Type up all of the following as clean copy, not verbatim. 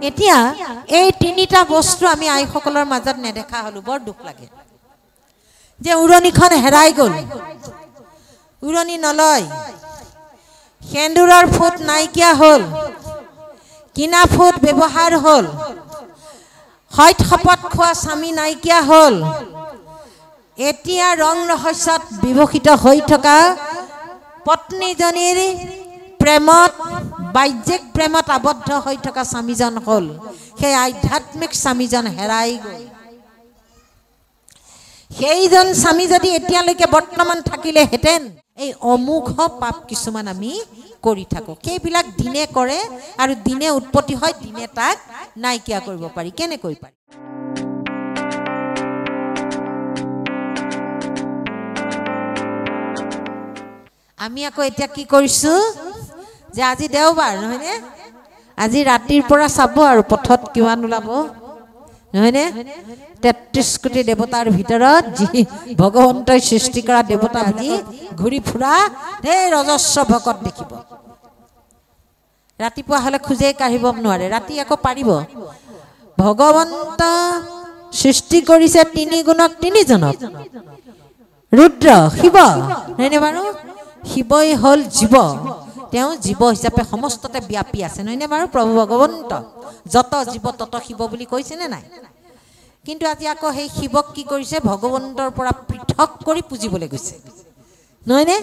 এতিয়া এই তিনিটা বস্তু আমি আইসকলৰ মাজত নেদেখা হলো বৰ দুখ লাগে যে উৰণিখন হেৰাই গ'ল উৰণি নলয় সেন্দুৰৰ ফুট নাইকিয়া হ'ল কিনা ফুট ব্যৱহাৰ হ'ল হয়ত শপত খোৱা স্বামী নাইকিয়া হ'ল এতিয়া ৰং ৰহস্যত বিভূষিত হৈ থকা পত্নীজনীৰ প্ৰেমত বাহ্যিক প্ৰেমত আবদ্ধ হৈ থকা স্বামীজন হ'ল সেই আধ্যাত্মিক স্বামীজন হেৰাই গ'ল সেইজন স্বামী যদি এতিয়ালৈকে বৰ্তমান থাকিলেহেঁতেন এই অমুখ পাপ কিছুমান আমি কৰি থাকো সেইবিলাক দিনে কৰে আৰু দিনে উৎপত্তি হয় দিনে তাক নাইকিয়া কৰিব পাৰি কেনেকৈ পাৰি আমি আকৌ এতিয়া কি কৰিছো যে আজি দেওবাৰ নহয়নে আজি ৰাতিৰ পৰা চাব আৰু পথত কিমান ওলাব নহয়নে 33 কোটি দেৱতাৰ ভিতৰত যি ভগৱন্তই সৃষ্টি কৰা দেৱতা বুলি ঘূৰি ফুৰা ঢেৰ অজস্ৰ ভকত দেখিব ৰাতিপুৱা হলে খুজে কাঢ়িব নোৱাৰে ৰাতি আকৌ পাৰিব ভগৱন্ত সৃষ্টি কৰিছে তিনি গুণক তিনিজনক ৰুদ্ৰ শিৱ নহয়নে বাৰু শিৱই হ'ল জীৱ তেওঁ জীৱ হিচাপে সমস্ততে ব্যাপী আছে নহয়নে বাৰু প্ৰভু ভগৱন্ত যত জীৱ তত শিৱ বুলি কৈছে নে নাই কিন্তু আজি আকৌ সেই শিৱক কি কৰিছে ভগৱন্তৰ পৰা পৃথক কৰি পূজিবলৈ গৈছে নহয়নে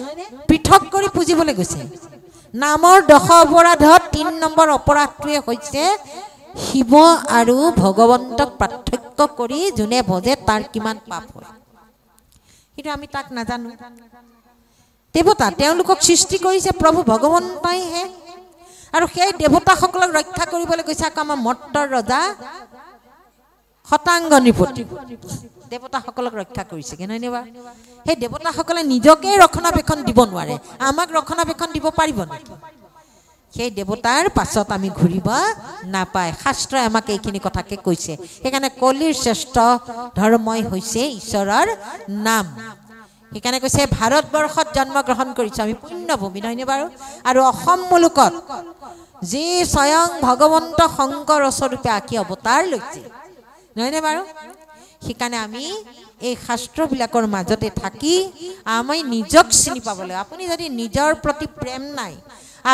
পৃথক কৰি পূজিবলৈ গৈছে নামৰ দশ অপৰাধত 3 নম্বৰ অপৰাধটোৱে হৈছে শিৱ আৰু ভগৱন্তক পাৰ্থক্য কৰি যোনে ভজে তাৰ কিমান পাপ হয় কিন্তু আমি তাক নাজানো দেৱতা তেওঁলোকক সৃষ্টি কৰিছে প্ৰভু ভগৱন্তইহে আৰু সেই দেৱতাসকলক ৰক্ষা কৰিবলৈ গৈছে আকৌ আমাৰ মৰ্তৰ ৰজা শতাংগনীপতি দেৱতাসকলক ৰক্ষা কৰিছে কি নহয়নে বাৰু সেই দেৱতাসকলে নিজকে ৰক্ষণাবেক্ষণ দিব নোৱাৰে আমাক ৰক্ষণাবেক্ষণ দিব পাৰিব নেকি সেই দেৱতাৰ পাছত আমি ঘূৰিব নাপায় শাস্ত্ৰই আমাক এইখিনি কথাকে কৈছে সেইকাৰণে কলিৰ শ্ৰেষ্ঠ ধৰ্মই হৈছে ঈশ্বৰৰ নাম সেইকাৰণে কৈছে ভাৰতবৰ্ষত জন্মগ্ৰহণ কৰিছে আমি পুণ্যভূমি নহয়নে বাৰু আৰু অসম মুলুকত যি স্বয়ং ভগৱন্ত শংকৰ স্বৰূপে আকি অৱতাৰ লৈছে নহয়নে বাৰু সেইকাৰণে আমি এই শাস্ত্ৰবিলাকৰ মাজতে থাকি আমি নিজক চিনি পাবলৈ আপুনি যদি নিজৰ প্ৰতি প্ৰেম নাই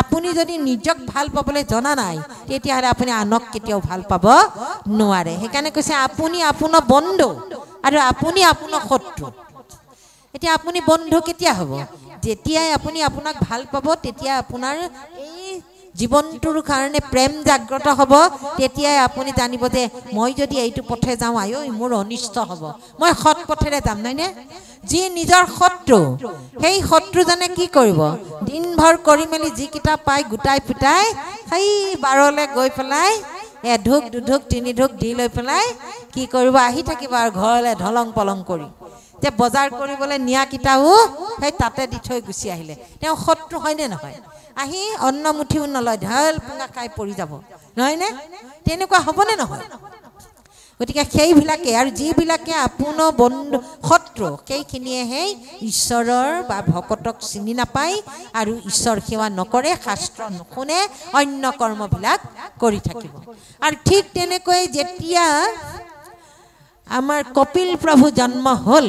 আপুনি যদি নিজক ভাল পাবলৈ জনা নাই তেতিয়াহ'লে আপুনি আনক কেতিয়াও ভাল পাব নোৱাৰে সেইকাৰণে কৈছে আপুনি আপোনাৰ বন্ধু আৰু আপুনি আপোনাৰ শত্ৰু এতিয়া আপুনি বন্ধু কেতিয়া হ'ব যেতিয়াই আপুনি আপোনাক ভাল পাব তেতিয়া আপোনাৰ এই জীৱনটোৰ কাৰণে প্ৰেম জাগ্ৰত হ'ব তেতিয়াই আপুনি জানিব যে মই যদি এইটো পথে যাওঁ আয়ো মোৰ অনিষ্ট হ'ব মই সৎ পথেৰে যাম নহয়নে যি নিজৰ শত্ৰু সেই শত্ৰুজনে কি কৰিব দিনভৰ কৰি মেলি যিকেইটা পাই গোটাই পিটাই সেই বাৰলৈ গৈ পেলাই এঢোক দুঢোক তিনি ঢোক দি লৈ পেলাই কি কৰিব আহি থাকিব আৰু ঘৰলৈ ঢলং পলং কৰি যে বজাৰ কৰিবলৈ নিয়া কিটাও সেই তাতে দি থৈ গুচি আহিলে তেওঁ শত্ৰু হয়নে নহয় আহি অন্ন মুঠিও নলয় ঢাল পুঙা খাই পৰি যাব নহয়নে তেনেকুৱা হ'বনে নহয় গতিকে সেইবিলাকে আৰু যিবিলাকে আপোনাৰ বন্ধু শত্ৰু সেইখিনিয়েহে ঈশ্বৰৰ বা ভকতক চিনি নাপায় আৰু ঈশ্বৰ সেৱা নকৰে শাস্ত্ৰ নুশুনে অন্য কৰ্মবিলাক কৰি থাকিব আৰু ঠিক তেনেকৈ যেতিয়া আমাৰ কপিল প্ৰভু জন্ম হ'ল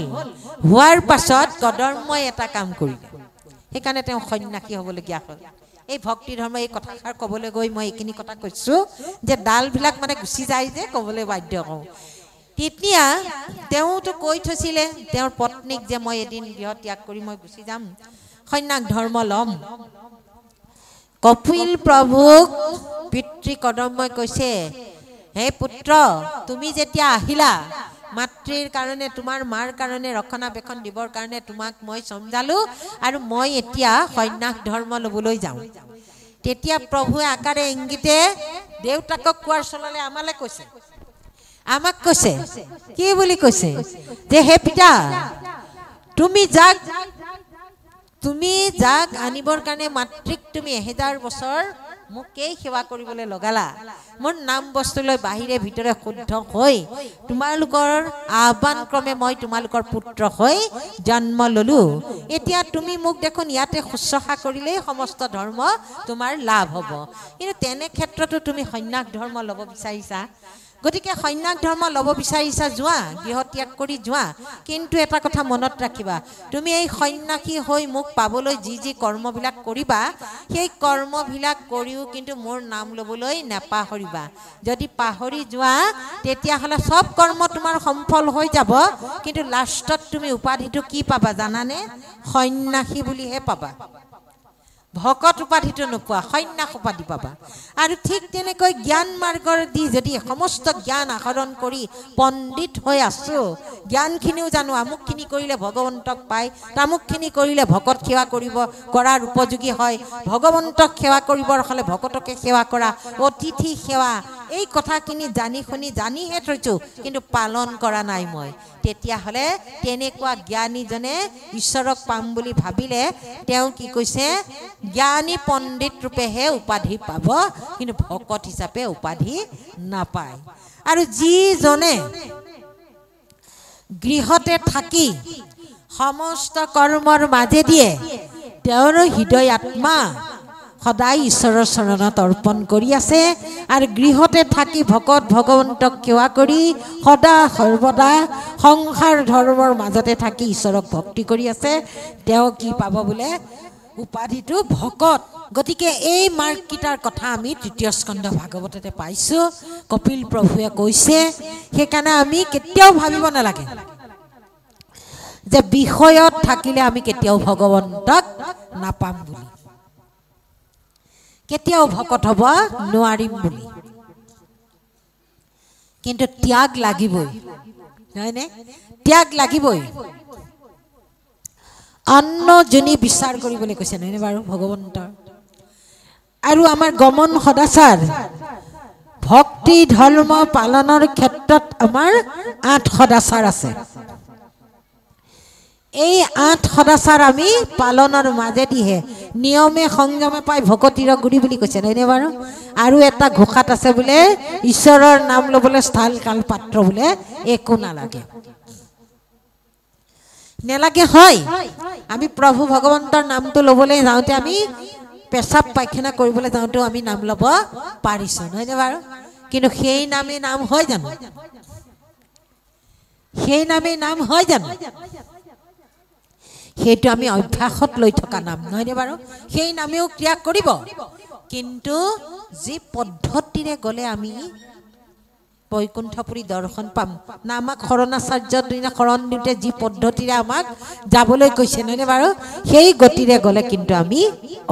হোৱাৰ পাছত কদৰ্মই এটা কাম কৰিলে সেইকাৰণে তেওঁ সন্ন্যাসী হ'বলগীয়া হ'ল এই ভক্তি ধৰ্ম এই কথাষাৰ ক'বলৈ গৈ মই এইখিনি কথা কৈছোঁ যে ডালবিলাক মানে গুচি যায় যে ক'বলৈ বাধ্য হওঁ তেতিয়া তেওঁতো কৈ থৈছিলে তেওঁৰ পত্নীক যে মই এদিন গৃহ ত্যাগ কৰি মই গুচি যাম সন্ন্যাস ধৰ্ম ল'ম কপিল প্ৰভুক পিতৃ কদৰ্মই কৈছে হে পুত্ৰ তুমি যেতিয়া আহিলা মাতৃৰ কাৰণে তোমাৰ মাৰ কাৰণে ৰক্ষণাবেক্ষণ দিবৰ কাৰণে তোমাক মই সমজালো আৰু মই এতিয়া সন্ন্যাস ধৰ্ম ল'বলৈ যাওঁ তেতিয়া প্ৰভুৱে আকাৰে ইংগিতে দেউতাকক কোৱাৰ চললে আমালৈ কৈছে আমাক কৈছে কি বুলি কৈছে যে হে পিতা তুমি যাক আনিবৰ কাৰণে মাতৃক তুমি 1000 বছৰ মোকেই সেৱা কৰিবলৈ লগালা মোৰ নাম বস্তুলৈ বাহিৰে ভিতৰে শুদ্ধ হৈ তোমালোকৰ আহ্বান ক্ৰমে মই তোমালোকৰ পুত্ৰ হৈ জন্ম ললো এতিয়া তুমি মোক দেখোন ইয়াতে শুশ্ৰূষা কৰিলেই সমস্ত ধৰ্ম তোমাৰ লাভ হ'ব কিন্তু তেনে ক্ষেত্ৰতো তুমি সন্ন্যাস ধৰ্ম ল'ব বিচাৰিছা গতিকে সন্ন্যাস ধৰ্ম ল'ব বিচাৰিছা যোৱা গৃহ ত্যাগ কৰি যোৱা কিন্তু এটা কথা মনত ৰাখিবা তুমি এই সন্ন্যাসী হৈ মোক পাবলৈ যি যি কৰ্মবিলাক কৰিবা সেই কৰ্মবিলাক কৰিও কিন্তু মোৰ নাম ল'বলৈ নাপাহৰিবা যদি পাহৰি যোৱা তেতিয়াহ'লে সব কৰ্ম তোমাৰ সফল হৈ যাব কিন্তু লাষ্টত তুমি উপাধিটো কি পাবা জানানে সন্ন্যাসী বুলিহে পাবা ভকত উপাধিটো নোপোৱা সন্ন্যাস উপাধি পাবা আৰু ঠিক তেনেকৈ জ্ঞান মাৰ্গৰ দি যদি সমস্ত জ্ঞান আহৰণ কৰি পণ্ডিত হৈ আছো জ্ঞানখিনিও জানো আমুকখিনি কৰিলে ভগৱন্তক পায় তামুকখিনি কৰিলে ভকত সেৱা কৰিব কৰাৰ উপযোগী হয় ভগৱন্তক সেৱা কৰিবৰ হ'লে ভকতকে সেৱা কৰা অতিথি সেৱা এই কথাখিনি জানি শুনি জানিহে থৈছোঁ কিন্তু পালন কৰা নাই মই তেতিয়াহ'লে তেনেকুৱা জ্ঞানীজনে ঈশ্বৰক পাম বুলি ভাবিলে তেওঁ কি কৈছে জ্ঞানী পণ্ডিত ৰূপেহে উপাধি পাব কিন্তু ভকত হিচাপে উপাধি নাপায় আৰু যিজনে গৃহতে থাকি সমস্ত কৰ্মৰ মাজেদিয়ে তেওঁৰ হৃদয় আত্মা সদায় ঈশ্বৰৰ চৰণত অৰ্পণ কৰি আছে আৰু গৃহতে থাকি ভকত ভগৱন্তক সেৱা কৰি সদা সৰ্বদা সংসাৰ ধৰ্মৰ মাজতে থাকি ঈশ্বৰক ভক্তি কৰি আছে তেওঁ কি পাব বোলে উপাধিটো ভকত গতিকে এই মাৰ্গকেইটাৰ কথা আমি তৃতীয় স্কন্ধ ভাগৱততে পাইছোঁ কপিল প্ৰভুৱে কৈছে সেইকাৰণে আমি কেতিয়াও ভাবিব নালাগে যে বিষয়ত থাকিলে আমি কেতিয়াও ভগৱন্তক নাপাম বুলি কেতিয়াও ভকত হ'ব নোৱাৰিম বুলি কিন্তু ত্যাগ লাগিবই নহয়নে ত্যাগ লাগিবই অন্ন জনী বিচাৰ কৰিবলৈ কৈছে নহয়নে বাৰু ভগৱন্তৰ আৰু আমাৰ গমন সদাচাৰ ভক্তি ধৰ্ম পালনৰ ক্ষেত্ৰত আমাৰ 8 সদাচাৰ আছে এই 8 সদাচাৰ আমি পালনৰ মাজেদিহে নিয়মে সংযমে পাই ভকতিৰ গুৰি বুলি কৈছে নহয়নে বাৰু আৰু এটা ঘোষাত আছে বোলে ঈশ্বৰৰ নাম ল'বলৈ স্থল কাল পাত্ৰ বোলে একো নালাগে নেলাগে হয় আমি প্ৰভু ভগৱন্তৰ নামটো ল'বলৈ যাওঁতে আমি পেচাব পায়খানা কৰিবলৈ যাওঁতেও আমি নাম ল'ব পাৰিছোঁ নহয়নে বাৰু কিন্তু সেই নামেই নাম হয় জানো সেই নামেই নাম হয় জানো সেইটো আমি অভ্যাসত লৈ থকা নাম নহয়নে বাৰু সেই নামেও ক্ৰিয়া কৰিব কিন্তু যি পদ্ধতিৰে গ'লে আমি বৈকুণ্ঠপুৰী দৰ্শন পাম না আমাক শৰণাচাৰ্যৰ দিনা শৰণ দিওঁতে যি পদ্ধতিৰে আমাক যাবলৈ কৈছে নহয়নে বাৰু সেই গতিৰে গ'লে কিন্তু আমি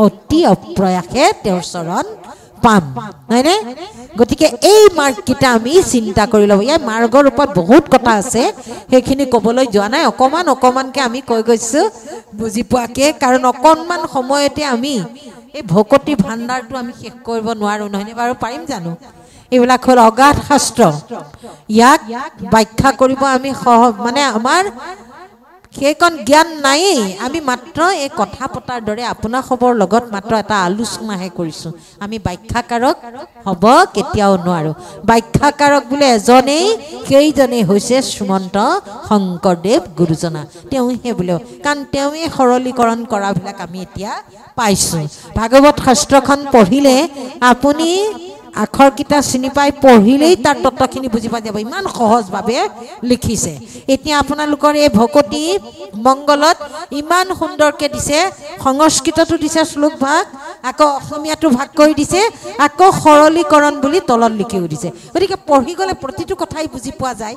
অতি অপ্ৰয়াসে তেওঁৰ চৰণ পাম নহয়নে গতিকে এই মাৰ্গকেইটা আমি চিন্তা কৰি ল'ব ইয়াৰ মাৰ্গৰ ওপৰত বহুত কথা আছে সেইখিনি ক'বলৈ যোৱা নাই অকণমানকৈ আমি কৈ গৈছোঁ বুজি পোৱাকৈ কাৰণ অকণমান সময়তে আমি এই ভকতি ভাণ্ডাৰটো আমি শেষ কৰিব নোৱাৰোঁ নহয়নে বাৰু পাৰিম জানো এইবিলাক হ'ল অগাধ শাস্ত্ৰ ইয়াক ব্যাখ্যা কৰিব আমি মানে আমাৰ সেইকণ জ্ঞান নায়েই আমি মাত্ৰ এই কথা পতাৰ দৰে আপোনাৰ খবৰ লগত মাত্ৰ এটা আলোচনাহে কৰিছোঁ আমি ব্যাখ্যাকাৰক হ'ব কেতিয়াও নোৱাৰোঁ ব্যাখ্যাকাৰক বোলে এজনেই সেইজনেই হৈছে শ্ৰীমন্ত শংকৰদেৱ গুৰুজনা তেওঁহে বোলে কাৰণ তেওঁৱে সৰলীকৰণ কৰাবিলাক আমি এতিয়া পাইছোঁ ভাগৱত শাস্ত্ৰখন পঢ়িলে আপুনি আখৰকেইটা চিনি পাই পঢ়িলেই তাৰ তত্ত্বখিনি বুজি পাই যাব ইমান সহজভাৱে লিখিছে এতিয়া আপোনালোকৰ এই ভকতি মংগলত ইমান সুন্দৰকৈ দিছে সংস্কৃততো দিছে শ্লোক ভাগ আকৌ অসমীয়াটো ভাগ কৰি দিছে আকৌ সৰলীকৰণ বুলি তলত লিখিও দিছে গতিকে পঢ়ি গ'লে প্ৰতিটো কথাই বুজি পোৱা যায়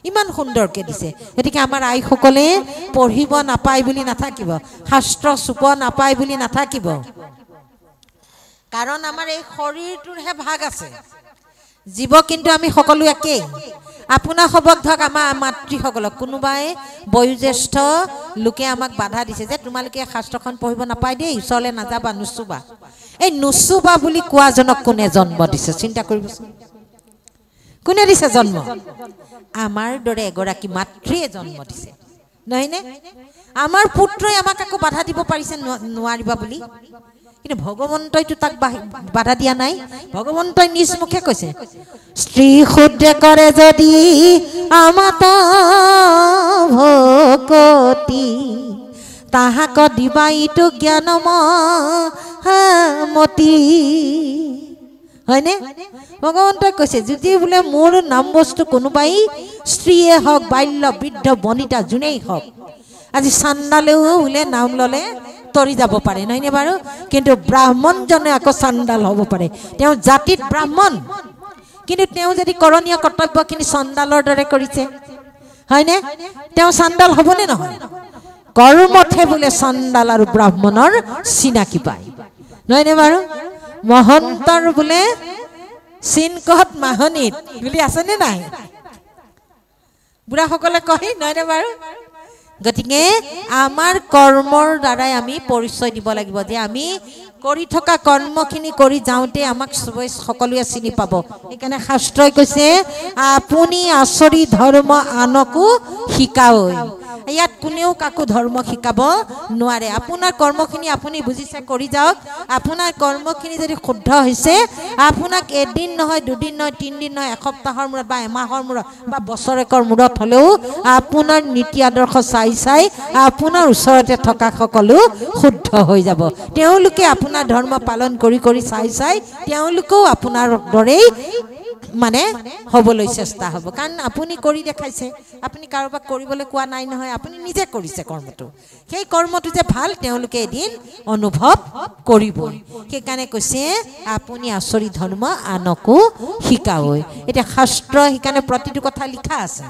ইমান সুন্দৰকৈ দিছে গতিকে আমাৰ আইসকলে পঢ়িব নাপায় বুলি নাথাকিব শাস্ত্ৰ চুপ নাপায় বুলি নাথাকিব কাৰণ আমাৰ এই শৰীৰটোৰহে ভাগ আছে জীৱ কিন্তু আমি সকলো একেই আপোনাৰ সবক ধৰক আমাৰ মাতৃসকলক কোনোবাই বয়োজ্যেষ্ঠ লোকে আমাক বাধা দিছে যে তোমালোকে শাস্ত্ৰখন পঢ়িব নাপায় দেই ওচৰলৈ নাযাবা নুচুবা এই নুচুবা বুলি কোৱাজনক কোনে জন্ম দিছে চিন্তা কৰিবচোন কোনে দিছে জন্ম আমাৰ দৰে এগৰাকী মাতৃয়ে জন্ম দিছে নহয়নে আমাৰ পুত্ৰই আমাক আকৌ বাধা দিব পাৰিছে নোৱাৰিবা বুলি কিন্তু ভগৱন্তইতো তাক বাধা দিয়া নাই ভগৱন্তই নিজ মুখে কৈছে স্ত্ৰী শুদ্ধে কৰে যদি আমাত ভকতি তাহাক দিবা ইটো জ্ঞানমতি হয়নে ভগৱন্তই কৈছে যদি বোলে মোৰ নাম বস্তু কোনোবাই স্ত্ৰীয়ে হওক বাল্য বৃদ্ধ বনিতা যোনেই হওক আজি চাণ্ডালেও বোলে নাম ল'লে তৰি যাব পাৰে নহয়নে বাৰু কিন্তু ব্ৰাহ্মণজনে আকৌ চাণ্ডাল হ'ব পাৰে তেওঁ জাতিত ব্ৰাহ্মণ কিন্তু তেওঁ যদি কৰণীয় কৰ্তব্যখিনি চণ্ডালৰ দৰে কৰিছে হয়নে তেওঁ চাণ্ডাল হ'বনে নহয় কৰ্মতহে বোলে চণ্ডাল আৰু ব্ৰাহ্মণৰ চিনাকি পায় নহয়নে বাৰু মহন্তৰ বোলে চিনকত মাহনিত বুলি আছেনে নাই বুঢ়াসকলে কয় নহয়নে বাৰু গতিকে আমাৰ কৰ্মৰ দ্বাৰাই আমি পৰিচয় দিব লাগিব যে আমি কৰি থকা কৰ্মখিনি কৰি যাওঁতে আমাক সকলোৱে চিনি পাব সেইকাৰণে শাস্ত্ৰই কৈছে আপুনি আচৰি ধৰ্ম আনকো শিকাৱই ইয়াত কোনেও কাকো ধৰ্ম শিকাব নোৱাৰে আপোনাৰ কৰ্মখিনি আপুনি বুজিছে কৰি যাওক আপোনাৰ কৰ্মখিনি যদি শুদ্ধ হৈছে আপোনাক এদিন নহয় দুদিন নহয় তিনিদিন নহয় এসপ্তাহৰ মূৰত বা এমাহৰ মূৰত বা বছৰেকৰ মূৰত হ'লেও আপোনাৰ নীতি আদৰ্শ চাই চাই আপোনাৰ ওচৰতে থকা সকলো শুদ্ধ হৈ যাব তেওঁলোকে আপোনাৰ ধৰ্ম পালন কৰি কৰি চাই চাই তেওঁলোকেও আপোনাৰ দৰেই মানে হ'বলৈ চেষ্টা হ'ব কাৰণ আপুনি কৰি দেখাইছে আপুনি কাৰোবাক কৰিবলৈ কোৱা নাই নহয় আপুনি নিজে কৰিছে কৰ্মটো সেই কৰ্মটো যে ভাল তেওঁলোকে এদিন অনুভৱ কৰিব সেইকাৰণে কৈছে আপুনি আচৰি ধৰ্ম আনকো শিকাৱই এতিয়া শাস্ত্ৰ সেইকাৰণে প্ৰতিটো কথা লিখা আছে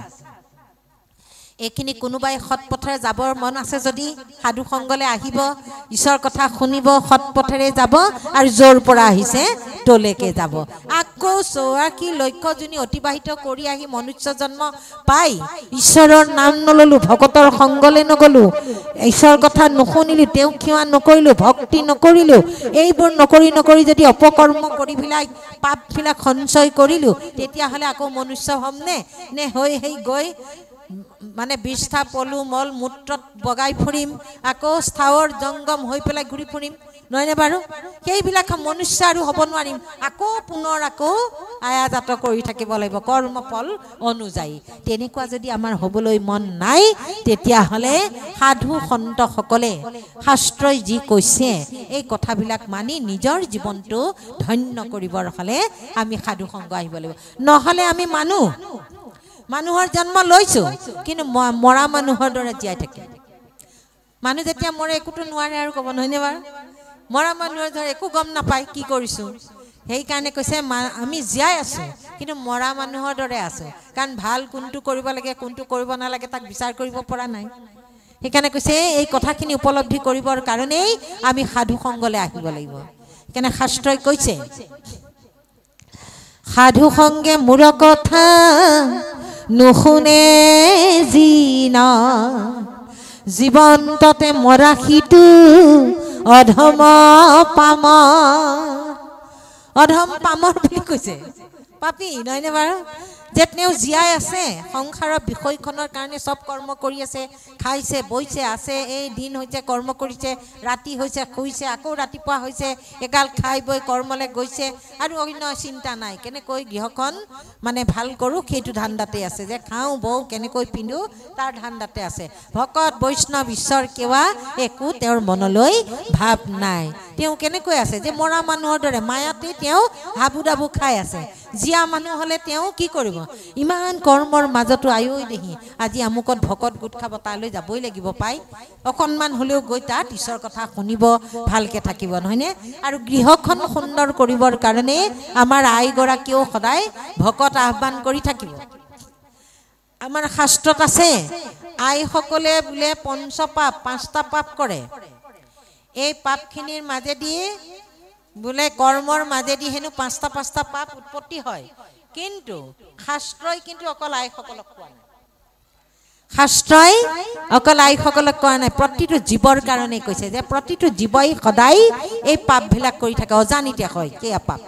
এইখিনি কোনোবাই সৎ পথেৰে যাবৰ মন আছে যদি সাধু সংগলে আহিব ঈশ্বৰ কথা শুনিব সৎ পথেৰে যাব আৰু য'ৰ পৰা আহিছে তলেকে যাব আকৌ চৌৰাশী লক্ষ্য যোনি অতিবাহিত কৰি আহি মনুষ্য জন্ম পাই ঈশ্বৰৰ নাম নললো ভকতৰ সংগলে নগলো ঈশ্বৰৰ কথা নুশুনিলো তেওঁ সেৱা নকৰিলো ভক্তি নকৰিলো এইবোৰ নকৰি যদি অপকৰ্ম কৰি পেলাই পাপবিলাক সঞ্চয় কৰিলো তেতিয়াহ'লে আকৌ মনুষ্য হ'মনে নে হৈ গৈ মানে বিষ্ঠা পলু মল মূত্ৰত বগাই ফুৰিম আকৌ স্থাৱৰ জংগম হৈ পেলাই ঘূৰি ফুৰিম নহয়নে বাৰু সেইবিলাক মনুষ্য আৰু হ'ব নোৱাৰিম আকৌ পুনৰ আকৌ আয়াজাত কৰি থাকিব লাগিব কৰ্মফল অনুযায়ী তেনেকুৱা যদি আমাৰ হ'বলৈ মন নাই তেতিয়াহ'লে সাধু সন্তসকলে শাস্ত্ৰই যি কৈছে এই কথাবিলাক মানি নিজৰ জীৱনটো ধন্য কৰিবৰ হ'লে আমি সাধু সংগ আহিব লাগিব নহ'লে আমি মানুহৰ জন্ম লৈছো কিন্তু মৰা মানুহৰ দৰে জীয়াই থাকে মানুহ যেতিয়া মৰে একোটো নোৱাৰে আৰু ক'ব নহয়নে বাৰু মৰা মানুহৰ দৰে একো গম নাপায় কি কৰিছো সেইকাৰণে কৈছে আমি জীয়াই আছো কিন্তু মৰা মানুহৰ দৰে আছো কাৰণ ভাল কোনটো কৰিব লাগে কোনটো কৰিব নালাগে তাক বিচাৰ কৰিব পৰা নাই সেইকাৰণে কৈছে এই কথাখিনি উপলব্ধি কৰিবৰ কাৰণেই আমি সাধু সংগলে আহিব লাগিব সেইকাৰণে শাস্ত্ৰই কৈছে সাধু সংগে মূৰ কথা নুশুনে জিনা জীৱন্ততে মৰা সিটো অধম পামৰ বুলি কৈছে পাপী নহয়নে বাৰু যে তেওঁ জীয়াই আছে সংসাৰৰ বিষয়খনৰ কাৰণে চব কৰ্ম কৰি আছে খাইছে বৈছে আছে এই দিন হৈছে কৰ্ম কৰিছে ৰাতি হৈছে শুইছে আকৌ ৰাতিপুৱা হৈছে এগাল খাই বৈ কৰ্মলৈ গৈছে আৰু অন্য চিন্তা নাই কেনেকৈ গৃহখন মানে ভাল কৰোঁ সেইটো ধান্দাতে আছে যে খাওঁ বওঁ কেনেকৈ পিন্ধো তাৰ ধান্দাতে আছে ভকত বৈষ্ণৱ ঈশ্বৰ সেৱা একো তেওঁৰ মনলৈ ভাৱ নাই তেওঁ কেনেকৈ আছে যে মৰা মানুহৰ দৰে মায়াতে তেওঁ হাবু ডাবু খাই আছে জীয়া মানুহ হ'লে তেওঁ কি কৰিব ইমান কৰ্মৰ মাজতো আয়ৈ দেহি আজি আমুকত ভকত গোট খাব তালৈ যাবই লাগিব পাই অকণমান হ'লেও গৈ তাত ঈশ্বৰ কথা শুনিব ভালকৈ থাকিব নহয়নে আৰু গৃহখন সুন্দৰ কৰিবৰ কাৰণে আমাৰ আইগৰাকীয়েও সদায় ভকত আহ্বান কৰি থাকিব আমাৰ শাস্ত্ৰত আছে আইসকলে বোলে পঞ্চপাপ 5টা পাপ কৰে এই পাপখিনিৰ মাজেদি বোলে কৰ্মৰ মাজেদি হেনো 5টা পাপ উৎপত্তি হয় কিন্তু শাস্ত্ৰই কিন্তু অকল আইসকলক কোৱা নাই শাস্ত্ৰই অকল আইসকলক কোৱা নাই প্ৰতিটো জীৱৰ কাৰণে কৈছে যে প্ৰতিটো জীৱই সদায় এই পাপবিলাক কৰি থাকে অজানিতে হয় সেয়া পাপ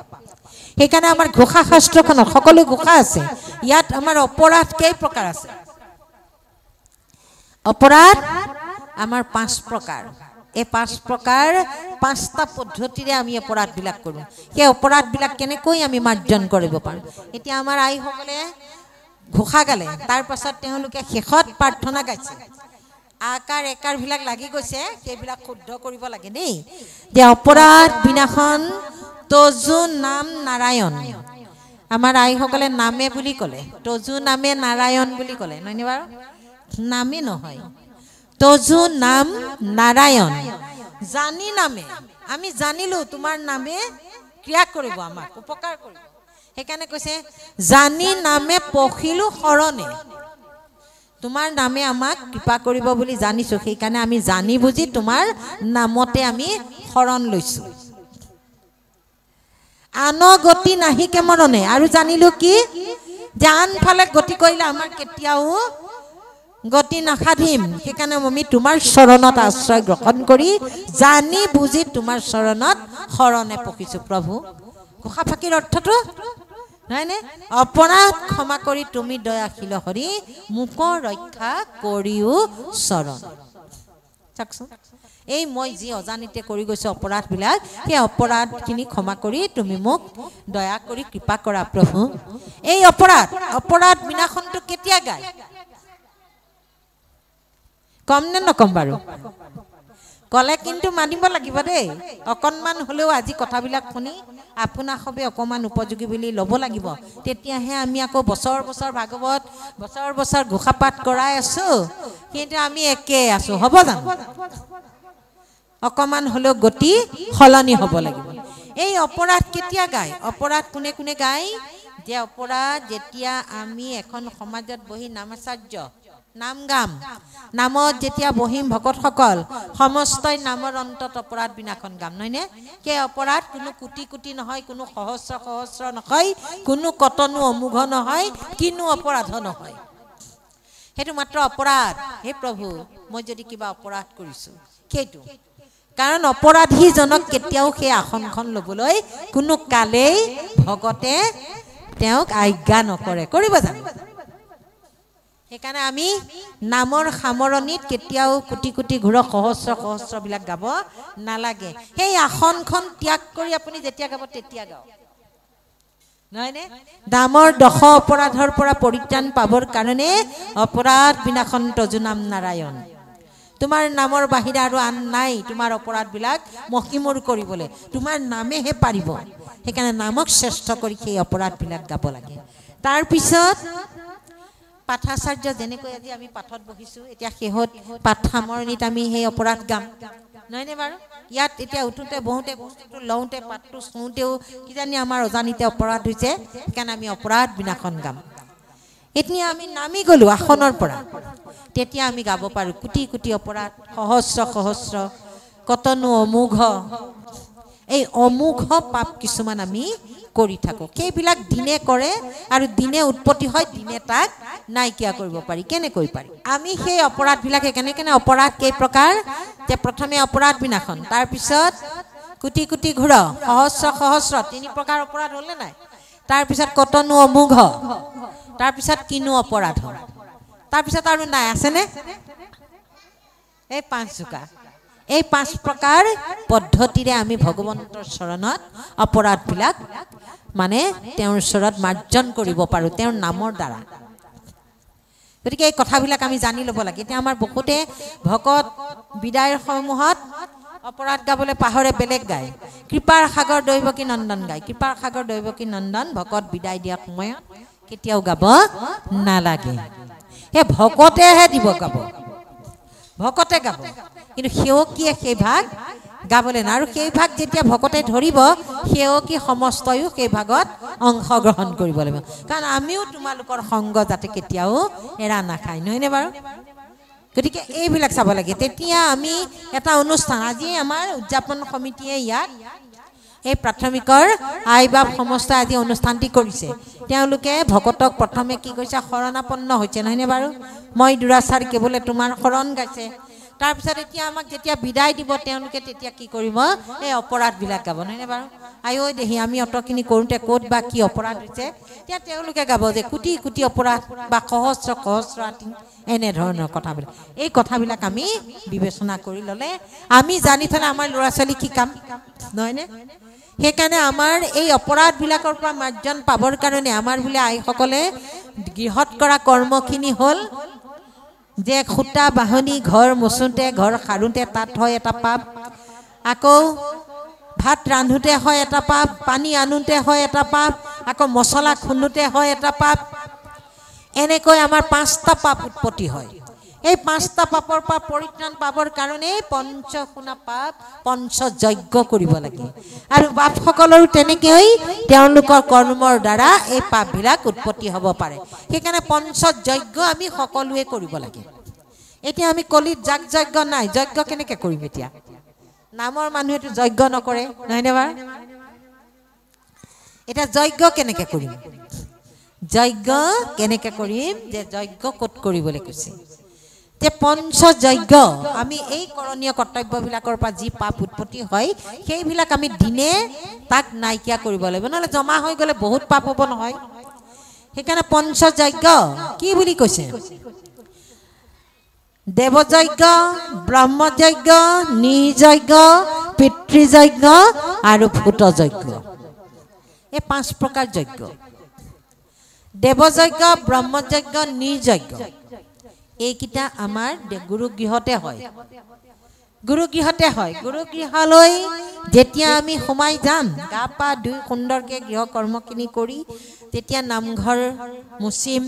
সেইকাৰণে আমাৰ ঘোষা শাস্ত্ৰখনত সকলো ঘোষা আছে ইয়াত আমাৰ অপৰাধ কেই প্ৰকাৰ আছে অপৰাধ আমাৰ 5 প্ৰকাৰ এই 5 প্ৰকাৰ 5টা পদ্ধতিৰে আমি অপৰাধবিলাক কৰোঁ সেই অপৰাধবিলাক কেনেকৈ আমি মাৰ্জন কৰিব পাৰোঁ এতিয়া আমাৰ আইসকলে ঘোষা গালে তাৰ পাছত তেওঁলোকে শেষত প্ৰাৰ্থনা গাইছে আকাৰ একাৰবিলাক লাগি গৈছে সেইবিলাক শুদ্ধ কৰিব লাগে দেই যে অপৰাধ বিনাশন তজু নাম নাৰায়ণ আমাৰ আইসকলে নামে বুলি ক'লে তজু নামে নাৰায়ণ বুলি ক'লে নহয়নে বাৰু নামে নহয় তজু নাম নাৰায়ণ জানি নামে আমি জানিলো তোমাৰ নামে ক্ৰিয়া কৰিব আমাক উপকাৰ কৰিব সেইকাৰণে কৈছে জানি নামে পখিলো শৰণে তোমাৰ নামে আমাক কৃপা কৰিব বুলি জানিছো সেইকাৰণে আমি জানি বুজি তোমাৰ নামতে আমি শৰণ লৈছো আন গতি নাহি কেমৰণে আৰু জানিলো কি যে আনফালে গতি কৰিলে আমাৰ কেতিয়াও গতি নাসাধিম সেইকাৰণে আমি তোমাৰ শৰণত আশ্ৰয় গ্ৰহণ কৰি জানি বুজি তোমাৰ শৰণত শৰণে পখিছো প্ৰভু ঘোষা ফাঁকিৰ অৰ্থটো নাইনে অপৰাধ ক্ষমা কৰি তুমি দয়াশীল হৰি মোক ৰক্ষা কৰিও শৰণ চাকচোন এই মই যি অজানিতে কৰি গৈছো অপৰাধবিলাক সেই অপৰাধখিনি ক্ষমা কৰি তুমি মোক দয়া কৰি কৃপা কৰা প্ৰভু এই অপৰাধ বিনাশনটো কেতিয়া গায় কম নে নকম বাৰু কলে কিন্তু মানিব লাগিব দেই অকণমান হলেও আজি কথাবিলাক শুনি আপোনা সবে অকণমান উপযোগী বুলি ল'ব লাগিব তেতিয়াহে আমি আকৌ বছৰ বছৰ ভাগৱত বছৰ ঘোষাপাঠ কৰাই আছো কিন্তু আমি একে আছো হ'ব জানো অকণমান হলেও গতি সলনি হ'ব লাগিব এই অপৰাধ কেতিয়া গায় অপৰাধ কোনে কোনে গায় যে অপৰাধ যেতিয়া আমি এখন সমাজত বহি নামাচাৰ্য নাম গাম নামত যেতিয়া বহিম ভকতসকল সমস্তই নামৰ অন্তত অপৰাধ বিনাশন গাম নহয়নে সেই অপৰাধ কোনো কোটি কোটি নহয় কোনো সহস্ৰ নহয় কোনো কটনো অমোঘ নহয় কিনো অপৰাধ নহয় সেইটো মাত্ৰ অপৰাধ হে প্ৰভু মই যদি কিবা অপৰাধ কৰিছো সেইটো কাৰণ অপৰাধীজনক কেতিয়াও সেই আসনখন ল'বলৈ কোনো কালেই ভগতে তেওঁক আজ্ঞা নকৰে কৰিব জানো সেইকাৰণে আমি নামৰ সামৰণিত কেতিয়াও কোটি কোটি ঘূৰ সহস্ৰবিলাক গাব নালাগে সেই আসনখন ত্যাগ কৰি আপুনি যেতিয়া গাব তেতিয়া গাওক নহয়নে নামৰ দশ অপৰাধৰ পৰা পৰিত্ৰাণ পাবৰ কাৰণে অপৰাধ বিনাশন তজু নাম নাৰায়ণ তোমাৰ নামৰ বাহিৰে আৰু আন নাই তোমাৰ অপৰাধবিলাক মহিমূৰ কৰিবলৈ তোমাৰ নামেহে পাৰিব সেইকাৰণে নামক শ্ৰেষ্ঠ কৰি সেই অপৰাধবিলাক গাব লাগে তাৰপিছত পাঠাচাৰ্য যেনেকৈ আজি আমি পাঠত বহিছো এতিয়া শেহত পাঠ সামৰণিত আমি সেই অপৰাধ গাম নহয়নে বাৰু ইয়াত এতিয়া উঠোঁতে বহুতে বস্তুটো লওঁতে পাঠটো চুওঁতেও কিজানি আমাৰ অজানিতে অপৰাধ হৈছে সেইকাৰণে আমি অপৰাধ বিনাশন গাম এতিয়া আমি নামি গ'লো আসনৰ পৰা তেতিয়া আমি গাব পাৰোঁ কোটি কোটি অপৰাধ সহস্ৰ কতনো অমোঘ এই অমোঘ পাপ কিছুমান আমি কৰি থাকো সেইবিলাক দিনে কৰে আৰু দিনে উৎপত্তি হয় দিনে তাক নাইকিয়া কৰিব পাৰি কেনেকৈ পাৰি আমি সেই অপৰাধবিলাক কেনে অপৰাধ কেই প্ৰকাৰ যে প্ৰথমে অপৰাধ বিনাশন তাৰপিছত কোটি কোটি ঘূৰ সহস্ৰ 3 প্ৰকাৰ অপৰাধ হ'লে নাই তাৰপিছত কতনো অমোঘ তাৰপিছত কিনো অপৰাধ তাৰপিছত আৰু নাই আছেনে এই 5 জোকা এই 5 প্ৰকাৰ পদ্ধতিৰে আমি ভগৱন্তৰ চৰণত অপৰাধবিলাক মানে তেওঁৰ ওচৰত মাৰ্জন কৰিব পাৰোঁ তেওঁৰ নামৰ দ্বাৰা গতিকে এই কথাবিলাক আমি জানি ল'ব লাগে এতিয়া আমাৰ বহুতে ভকত বিদায়ৰ সমূহত অপৰাধ গাবলৈ পাহৰে বেলেগ গায় কৃপাৰ সাগৰ দৈৱকী নন্দন গায় কৃপাৰ সাগৰ দৈৱকী নন্দন ভকত বিদায় দিয়া সময়ত কেতিয়াও গাব নালাগে সেই ভকতেহে দিব গাব ভকতে গাব কিন্তু সেৱকীয়ে সেই ভাগ গাবলৈ নাই আৰু সেই ভাগ যেতিয়া ভকতে ধৰিব সেৱকী সমস্তয়ো সেই ভাগত অংশগ্ৰহণ কৰিব লাগিব কাৰণ আমিও তোমালোকৰ সংগ যাতে কেতিয়াও এৰা নাখায় নহয়নে বাৰু গতিকে এইবিলাক চাব লাগে তেতিয়া আমি এটা অনুষ্ঠান আজি আমাৰ উদযাপন সমিতিয়ে ইয়াত এই প্ৰাথমিকৰ আই বাপ সমস্ত আজি অনুষ্ঠানটি কৰিছে তেওঁলোকে ভকতক প্ৰথমে কি কৈছে শৰণাপন্ন হৈছে নহয়নে বাৰু মই দুৰাচাৰ কেৱলে তোমাৰ শৰণ গাইছে তাৰপিছত এতিয়া আমাক যেতিয়া বিদায় দিব তেওঁলোকে তেতিয়া কি কৰিব এই অপৰাধবিলাক গাব নহয়নে বাৰু আইঐ দেহি আমি অতখিনি কৰোঁতে ক'ত বা কি অপৰাধ হৈছে এতিয়া তেওঁলোকে গাব যে কোটি কোটি অপৰাধ বা সহস্ৰ সহস্ৰ এনেধৰণৰ কথাবিলাক এই কথাবিলাক আমি বিবেচনা কৰি ল'লে আমি জানি থ'লে আমাৰ ল'ৰা ছোৱালীক শিকাম নহয়নে সেইকাৰণে আমাৰ এই অপৰাধবিলাকৰ পৰা মাৰ্জন পাবৰ কাৰণে আমাৰ বোলে আইসকলে গৃহত কৰা কৰ্মখিনি হ'ল যে খুঁটা বাহনি ঘৰ মোচোঁতে ঘৰ সাৰোঁতে তাত হয় এটা পাপ আকৌ ভাত ৰান্ধোতে হয় এটা পাপ পানী আনোতে হয় এটা পাপ আকৌ মছলা খুন্দোতে হয় এটা পাপ এনেকৈ আমাৰ 5টা পাপ উৎপত্তি হয় এই 5টা পাপৰ পৰা পৰিত্ৰাণ পাবৰ কাৰণে পঞ্চশুনা পাপ পঞ্চযজ্ঞ কৰিব লাগে আৰু বাপসকলৰো তেনেকৈ তেওঁলোকৰ কৰ্মৰ দ্বাৰা এই পাপবিলাক উৎপত্তি হ'ব পাৰে সেইকাৰণে পঞ্চযজ্ঞ আমি সকলোৱে কৰিব লাগে এতিয়া আমি কলিত যাগ যজ্ঞ নাই যজ্ঞ কেনেকৈ কৰিম এতিয়া নামৰ মানুহেতো যজ্ঞ নকৰে নহয়নে বাৰু এতিয়া যজ্ঞ কেনেকৈ কৰিম যজ্ঞ কেনেকৈ কৰিম যে যজ্ঞ ক'ত কৰিবলৈ কৈছে যে পঞ্চযজ্ঞ আমি এই কৰণীয় কৰ্তব্যবিলাকৰ পৰা যি পাপ উৎপত্তি হয় সেইবিলাক আমি দিনে তাক নাইকিয়া কৰিব লাগিব নহ'লে জমা হৈ গ'লে বহুত পাপ হ'ব নহয় সেইকাৰণে পঞ্চযজ্ঞ কি বুলি কৈছে দেৱযজ্ঞ ব্ৰহ্মযজ্ঞ নিৰ্যজ্ঞ পিতৃযজ্ঞ আৰু ভূতযজ্ঞ এই 5 প্ৰকাৰ যজ্ঞ দেৱযজ্ঞ ব্ৰহ্মযজ্ঞ নিৰ্যজ্ঞ এইকেইটা আমাৰ গুৰুগৃহতে হয় গুৰুগৃহলৈ যেতিয়া আমি সোমাই যাম গা পা ধুই সুন্দৰকৈ গৃহ কৰ্মখিনি কৰি তেতিয়া নামঘৰ মুচিম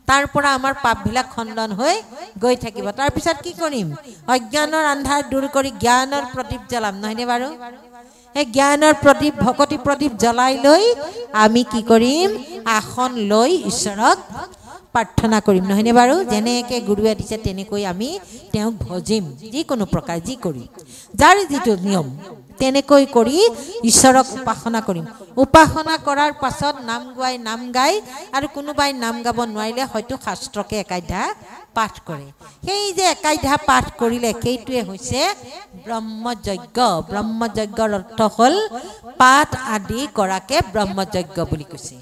তাৰ পৰা আমাৰ পাপবিলাক খণ্ডন হৈ গৈ থাকিব তাৰপিছত কি কৰিম অজ্ঞানৰ আন্ধাৰ দূৰ কৰি জ্ঞানৰ প্ৰদীপ জ্বলাম নহয়নে বাৰু এই জ্ঞানৰ প্ৰদীপ ভকতি প্ৰদীপ জ্বলাই লৈ আমি কি কৰিম আসন লৈ ঈশ্বৰক প্ৰাৰ্থনা কৰিম নহয়নে বাৰু যেনেকৈ গুৰুৱে দিছে তেনেকৈ আমি তেওঁক ভজিম যিকোনো প্ৰকাৰ যি কৰি যাৰ যিটো নিয়ম তেনেকৈ কৰি ঈশ্বৰক উপাসনা কৰিম উপাসনা কৰাৰ পাছত নাম গাই আৰু কোনোবাই নাম গাব নোৱাৰিলে হয়তো শাস্ত্ৰকে একাধ্যায়ী পাঠ কৰে সেই যে একাধ্যায়ী পাঠ কৰিলে সেইটোৱে হৈছে ব্ৰহ্মযজ্ঞৰ অৰ্থ হ'ল পাঠ আদি কৰাকে ব্ৰহ্মযজ্ঞ বুলি কৈছে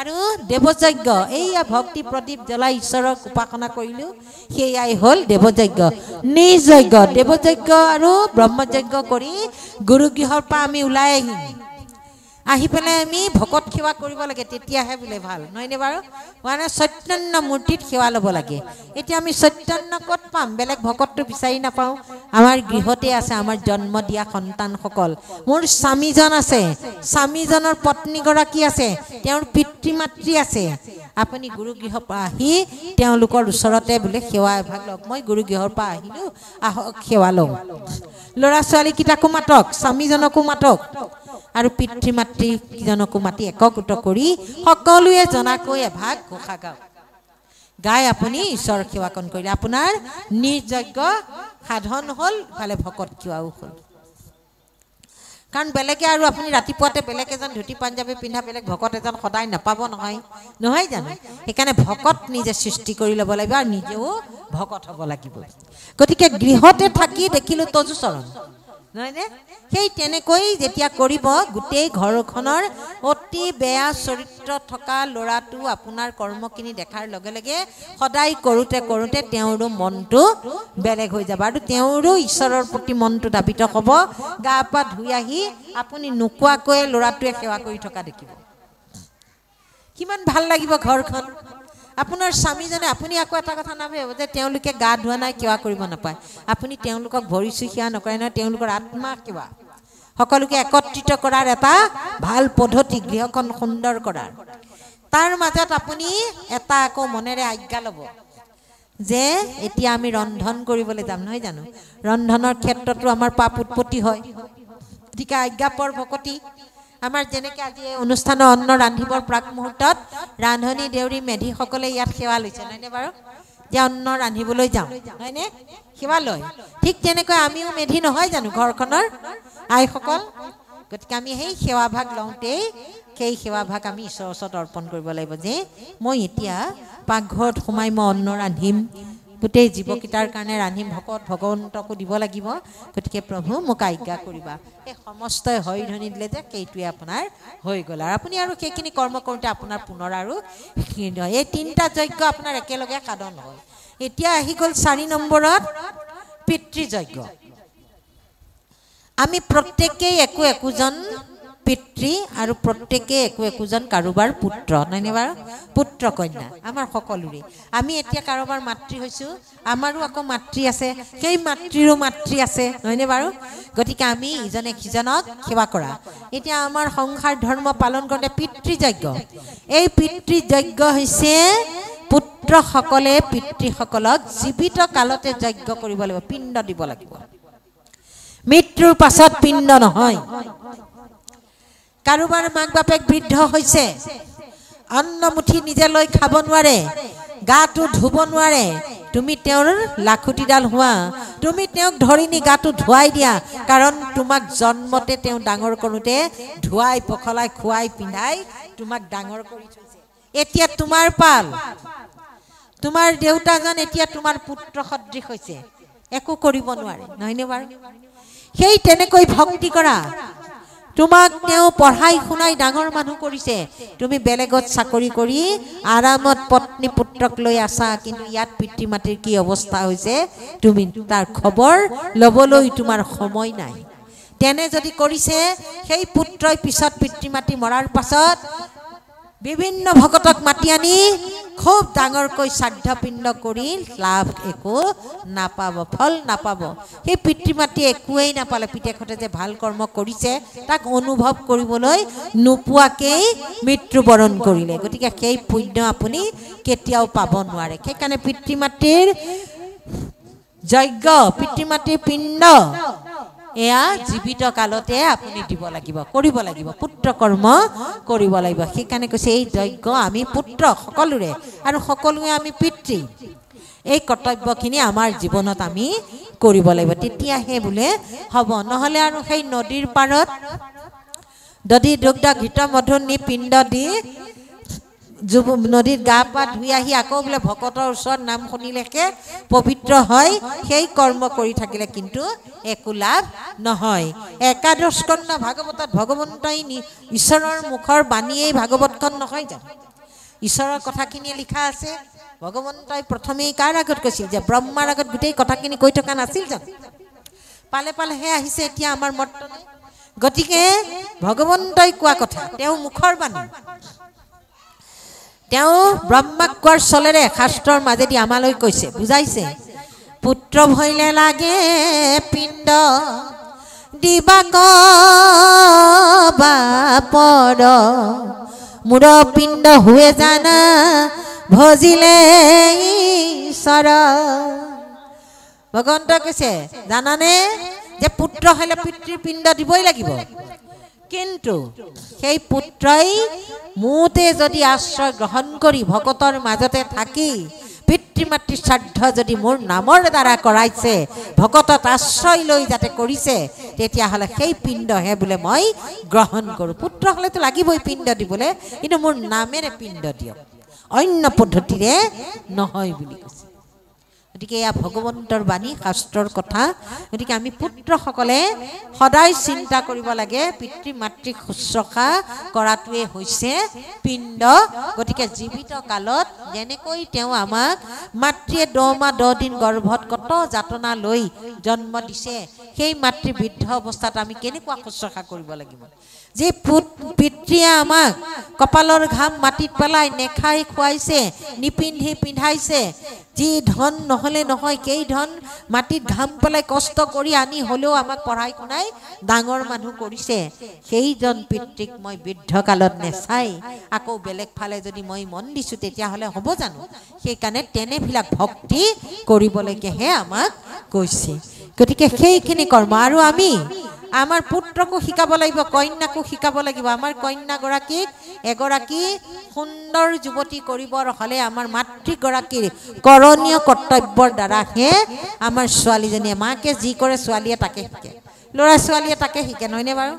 আৰু দেৱযজ্ঞ এইয়া ভক্তি প্ৰদীপ জ্বলাই ঈশ্বৰক উপাসনা কৰিলোঁ সেয়াই হ'ল দেৱযজ্ঞ নিৰ্যজ্ঞ দেৱযজ্ঞ আৰু ব্ৰহ্মযজ্ঞ কৰি গুৰুগৃহৰ পৰা আমি ওলাই আহি পেলাই আমি ভকত সেৱা কৰিব লাগে তেতিয়াহে বোলে ভাল নহয়নে বাৰু মানে চৈতন্য মূৰ্তিত সেৱা ল'ব লাগে এতিয়া আমি চৈতন্য ক'ত পাম বেলেগ ভকতটো বিচাৰি নাপাওঁ আমাৰ গৃহতে আছে আমাৰ জন্ম দিয়া সন্তানসকল মোৰ স্বামীজন আছে স্বামীজনৰ পত্নীগৰাকী আছে তেওঁৰ পিতৃ মাতৃ আছে আপুনি গুৰুগৃহৰ পৰা আহি তেওঁলোকৰ ওচৰতে বোলে সেৱা এভাগ লওক মই গুৰুগৃহৰ পৰা আহিলোঁ আহক সেৱা লওঁ ল'ৰা ছোৱালীকেইটাকো মাতক স্বামীজনকো মাতক আৰু পিতৃ মাতৃজনকো মাতি একগোট কৰি সকলোৱে জনাকৈ এভাগ ঘোষা গাই আপুনি ঈশ্বৰ সেৱাকণ কৰিলে আপোনাৰ নিৰ্যজ্ঞ সাধন হ'ল ইফালে ভকত সেৱাও হ'ল কাৰণ বেলেগে আৰু আপুনি ৰাতিপুৱাতে বেলেগ এজন ধুতি পাঞ্জাবী পিন্ধা বেলেগ ভকত এজন সদায় নাপাব নহয় জানো সেইকাৰণে ভকত নিজে সৃষ্টি কৰি ল'ব লাগিব আৰু নিজেও ভকত হ'ব লাগিব গতিকে গৃহতে থাকি দেখিলোঁ তজুচৰণ নহয়নে সেই তেনেকৈ যেতিয়া কৰিব গোটেই ঘৰখনৰ অতি বেয়া চৰিত্ৰ থকা ল'ৰাটো আপোনাৰ কৰ্মখিনি দেখাৰ লগে লগে সদায় কৰোঁতে তেওঁৰো মনটো বেলেগ হৈ যাব আৰু তেওঁৰো ঈশ্বৰৰ প্ৰতি মনটো ধাবিত হ'ব গা পা ধুই আহি আপুনি নোকোৱাকৈ ল'ৰাটোৱে সেৱা কৰি থকা দেখিব কিমান ভাল লাগিব ঘৰখন আপোনাৰ স্বামীজনে আপুনি আকৌ এটা কথা নাভাবিব যে তেওঁলোকে গা ধোৱা নাই সেৱা কৰিব নাপায় আপুনি তেওঁলোকক ভৰি চুই সেৱা নকৰে নহয় তেওঁলোকৰ আত্মা সেৱা সকলোকে একত্ৰিত কৰাৰ এটা ভাল পদ্ধতি গৃহখন সুন্দৰ কৰাৰ তাৰ মাজত আপুনি এটা আকৌ মনেৰে আজ্ঞা ল'ব যে এতিয়া আমি ৰন্ধন কৰিবলৈ যাম নহয় জানো ৰন্ধনৰ ক্ষেত্ৰতো আমাৰ পাপ উৎপত্তি হয় গতিকে আজ্ঞাপৰ ভকতি আমাৰ যেনেকৈ আজি অনুষ্ঠানৰ অন্ন ৰান্ধিবৰ প্ৰাক মুহূৰ্তত ৰান্ধনী দেউৰী মেধিসকলে ইয়াত সেৱা লৈছে নহয়নে বাৰু যে অন্ন ৰান্ধিবলৈ যাওঁ হয়নে সেৱা লয় ঠিক তেনেকৈ আমিও মেধি নহয় জানো ঘৰখনৰ আইসকল গতিকে আমি সেই সেৱাভাগ লওঁতেই সেই সেৱাভাগ আমি ঈশ্বৰৰ ওচৰত অৰ্পণ কৰিব লাগিব যে মই এতিয়া পাকঘৰত সোমাই মই অন্ন ৰান্ধিম গোটেই জীৱকেইটাৰ কাৰণে ৰান্ধিম, ভকত ভগৱন্তকো দিব লাগিব। গতিকে প্ৰভু মোক আজ্ঞা কৰিবা। এই সমস্তই হৈ ধনি দিলে যে সেইটোৱে আপোনাৰ হৈ গ'ল। আৰু আপুনি আৰু সেইখিনি কৰ্ম কৰোঁতে আপোনাৰ পুনৰ আৰু এই 3টা যজ্ঞ আপোনাৰ একেলগে সাধন হ'ল। এতিয়া আহি গ'ল 4 নম্বৰত পিতৃযজ্ঞ। আমি প্ৰত্যেকেই একোজন পিতৃ আৰু প্ৰত্যেকেই একোজন কাৰোবাৰ পুত্ৰ, নহয়নে বাৰু? পুত্ৰ কন্যা আমাৰ সকলোৰে। আমি এতিয়া কাৰোবাৰ মাতৃ হৈছোঁ, আমাৰো আকৌ মাতৃ আছে, সেই মাতৃৰো মাতৃ আছে, নহয়নে বাৰু? গতিকে আমি ইজনে সিজনক সেৱা কৰা। এতিয়া আমাৰ সংসাৰ ধৰ্ম পালন কৰোঁতে পিতৃযজ্ঞ, এই পিতৃযজ্ঞ হৈছে পুত্ৰসকলে পিতৃসকলক জীৱিত কালতে যজ্ঞ কৰিব লাগিব, পিণ্ড দিব লাগিব। মৃত্যুৰ পাছত পিণ্ড নহয়। কাৰোবাৰ মাক বাপেক বৃদ্ধ হৈছে, অন্নমুঠি নিজে লৈ খাব নোৱাৰে, গাটো ধুব নোৱাৰে, তুমি তেওঁৰ লাখুটিডাল হোৱা, তুমি তেওঁক ধৰি নি গাটো ধুৱাই দিয়া। কাৰণ তোমাক জন্মতে তেওঁ ডাঙৰ কৰোঁতে ধুৱাই পখলাই খুৱাই পিন্ধাই তোমাক ডাঙৰ কৰি থৈছে। এতিয়া তোমাৰ পাল, তোমাৰ দেউতাজন এতিয়া তোমাৰ পুত্ৰ সদৃশ হৈছে, একো কৰিব নোৱাৰে, নহয়নে বাৰু? সেই তেনেকৈ ভক্তি কৰা। তোমাক তেওঁ পঢ়াই শুনাই ডাঙৰ মানুহ কৰিছে, তুমি বেলেগত চাকৰি কৰি আৰামত পত্নী পুত্ৰক লৈ আছা, কিন্তু ইয়াত পিতৃ মাতৃৰ কি অৱস্থা হৈছে তুমি তাৰ খবৰ ল'বলৈ তোমাৰ সময় নাই। তেনে যদি কৰিছে, সেই পুত্ৰই পিছত পিতৃ মাতৃ মৰাৰ পাছত বিভিন্ন ভকতক মাতি আনি খুব ডাঙৰকৈ শ্ৰাদ্ধ পিণ্ড কৰি লাভ একো নাপাব, ফল নাপাব। সেই পিতৃ মাতৃ একোৱেই নাপালে, পিতেকহঁতে যে ভাল কৰ্ম কৰিছে তাক অনুভৱ কৰিবলৈ নোপোৱাকেই মৃত্যুবৰণ কৰিলে। গতিকে সেই পুণ্য আপুনি কেতিয়াও পাব নোৱাৰে। সেইকাৰণে পিতৃ মাতৃৰ যজ্ঞ, পিতৃ মাতৃৰ পিণ্ড এয়া জীৱিত কালতে আপুনি দিব লাগিব, কৰিব লাগিব, পুত্ৰ কৰ্ম কৰিব লাগিব। সেইকাৰণে কৈছে এই যজ্ঞ আমি পুত্ৰ সকলোৰে আৰু সকলোৱে আমি পিতৃ, এই কৰ্তব্যখিনি আমাৰ জীৱনত আমি কৰিব লাগিব, তেতিয়াহে বোলে হ'ব। নহ'লে আৰু সেই নদীৰ পাৰত দধি দুগ্ধ ঘৃত মধু নি পিণ্ড দি নদীত গা পা ধুই আহি আকৌ বোলে ভকতৰ ওচৰত নাম শুনিলেকে পবিত্ৰ হয়, সেই কৰ্ম কৰি থাকিলে কিন্তু একো লাভ নহয়। একাদশ স্কন্ধ ভাগৱতত ভগৱন্তই ঈশ্বৰৰ মুখৰ বাণীয়েই ভাগৱতখন নহয় জানো? ঈশ্বৰৰ কথাখিনিয়ে লিখা আছে। ভগৱন্তই প্ৰথমেই কাৰ আগত কৈছিল যে ব্ৰহ্মাৰ আগত গোটেই কথাখিনি কৈ থকা নাছিল জানো? পালে পালেহে আহিছে এতিয়া আমাৰ মৰ্তনে। গতিকে ভগৱন্তই কোৱা কথা, তেওঁ মুখৰ বাণী, তেওঁ ব্ৰহ্মাক কোৱাৰ চলেৰে শাস্ত্ৰৰ মাজেদি আমালৈ কৈছে, বুজাইছে। পুত্ৰ ভৈলে লাগে পিণ্ড দিবা বাপৰ, মূৰ পিণ্ড হুৱে জানা ভজিলে ঈশ্বৰ। ভগৱন্তই কৈছে জানানে যে পুত্ৰ হ'লে পিতৃৰ পিণ্ড দিবই লাগিব, কিন্তু সেই পুত্ৰই মোতে যদি আশ্ৰয় গ্ৰহণ কৰি ভকতৰ মাজতে থাকি পিতৃ মাতৃ শ্ৰাদ্ধ যদি মোৰ নামৰ দ্বাৰা কৰাইছে, ভকতত আশ্ৰয় লৈ যাতে কৰিছে, তেতিয়াহ'লে সেই পিণ্ডহে বোলে মই গ্ৰহণ কৰোঁ। পুত্ৰ হ'লেতো লাগিবই পিণ্ড দিবলৈ, কিন্তু মোৰ নামেৰে পিণ্ড দিয়ক, অন্য পদ্ধতিৰে নহয় বুলি কৈছে। গতিকে এয়া ভগৱন্তৰ বাণী, শাস্ত্ৰৰ কথা। গতিকে আমি পুত্ৰসকলে সদায় চিন্তা কৰিব লাগে, পিতৃ মাতৃক শুশ্ৰূষা কৰাটোৱে হৈছে পিণ্ড। গতিকে জীৱিত কালত যেনেকৈ তেওঁ আমাক মাতৃয়ে 10 মাহ 10 দিন গৰ্ভত কত যাতনা লৈ জন্ম দিছে, সেই মাতৃ বৃদ্ধ অৱস্থাত আমি কেনেকুৱা শুশ্ৰূষা কৰিব লাগিব। যে পিতৃয়ে আমাক কপালৰ ঘাম মাটিত পেলাই নেখাই খুৱাইছে, নিপিন্ধি পিন্ধাইছে, যি ধন নহ'লে নহয় সেই ধন মাটিত ঘাম পেলাই কষ্ট কৰি আনি হ'লেও আমাক পঢ়াই শুনাই ডাঙৰ মানুহ কৰিছে, সেইজন পিতৃক মই বৃদ্ধ কালত নেচাই আকৌ বেলেগ ফালে যদি মই মন দিছোঁ, তেতিয়াহ'লে হ'ব জানো? সেইকাৰণে তেনেবিলাক ভক্তি কৰিবলৈকেহে আমাক কৈছে। গতিকে সেইখিনি কৰ্ম আৰু আমি আমাৰ পুত্ৰকো শিকাব লাগিব, কন্যাকো শিকাব লাগিব। আমাৰ কন্যাগৰাকীক এগৰাকী সুন্দৰ যুৱতী কৰিবৰ হ'লে আমাৰ মাতৃগৰাকীৰ কৰণীয় কৰ্তব্যৰ দ্বাৰাহে আমাৰ ছোৱালীজনীয়ে, মাকে যি কৰে ছোৱালীয়ে তাকে শিকে, ল'ৰা ছোৱালীয়ে তাকে শিকে, নহয়নে বাৰু?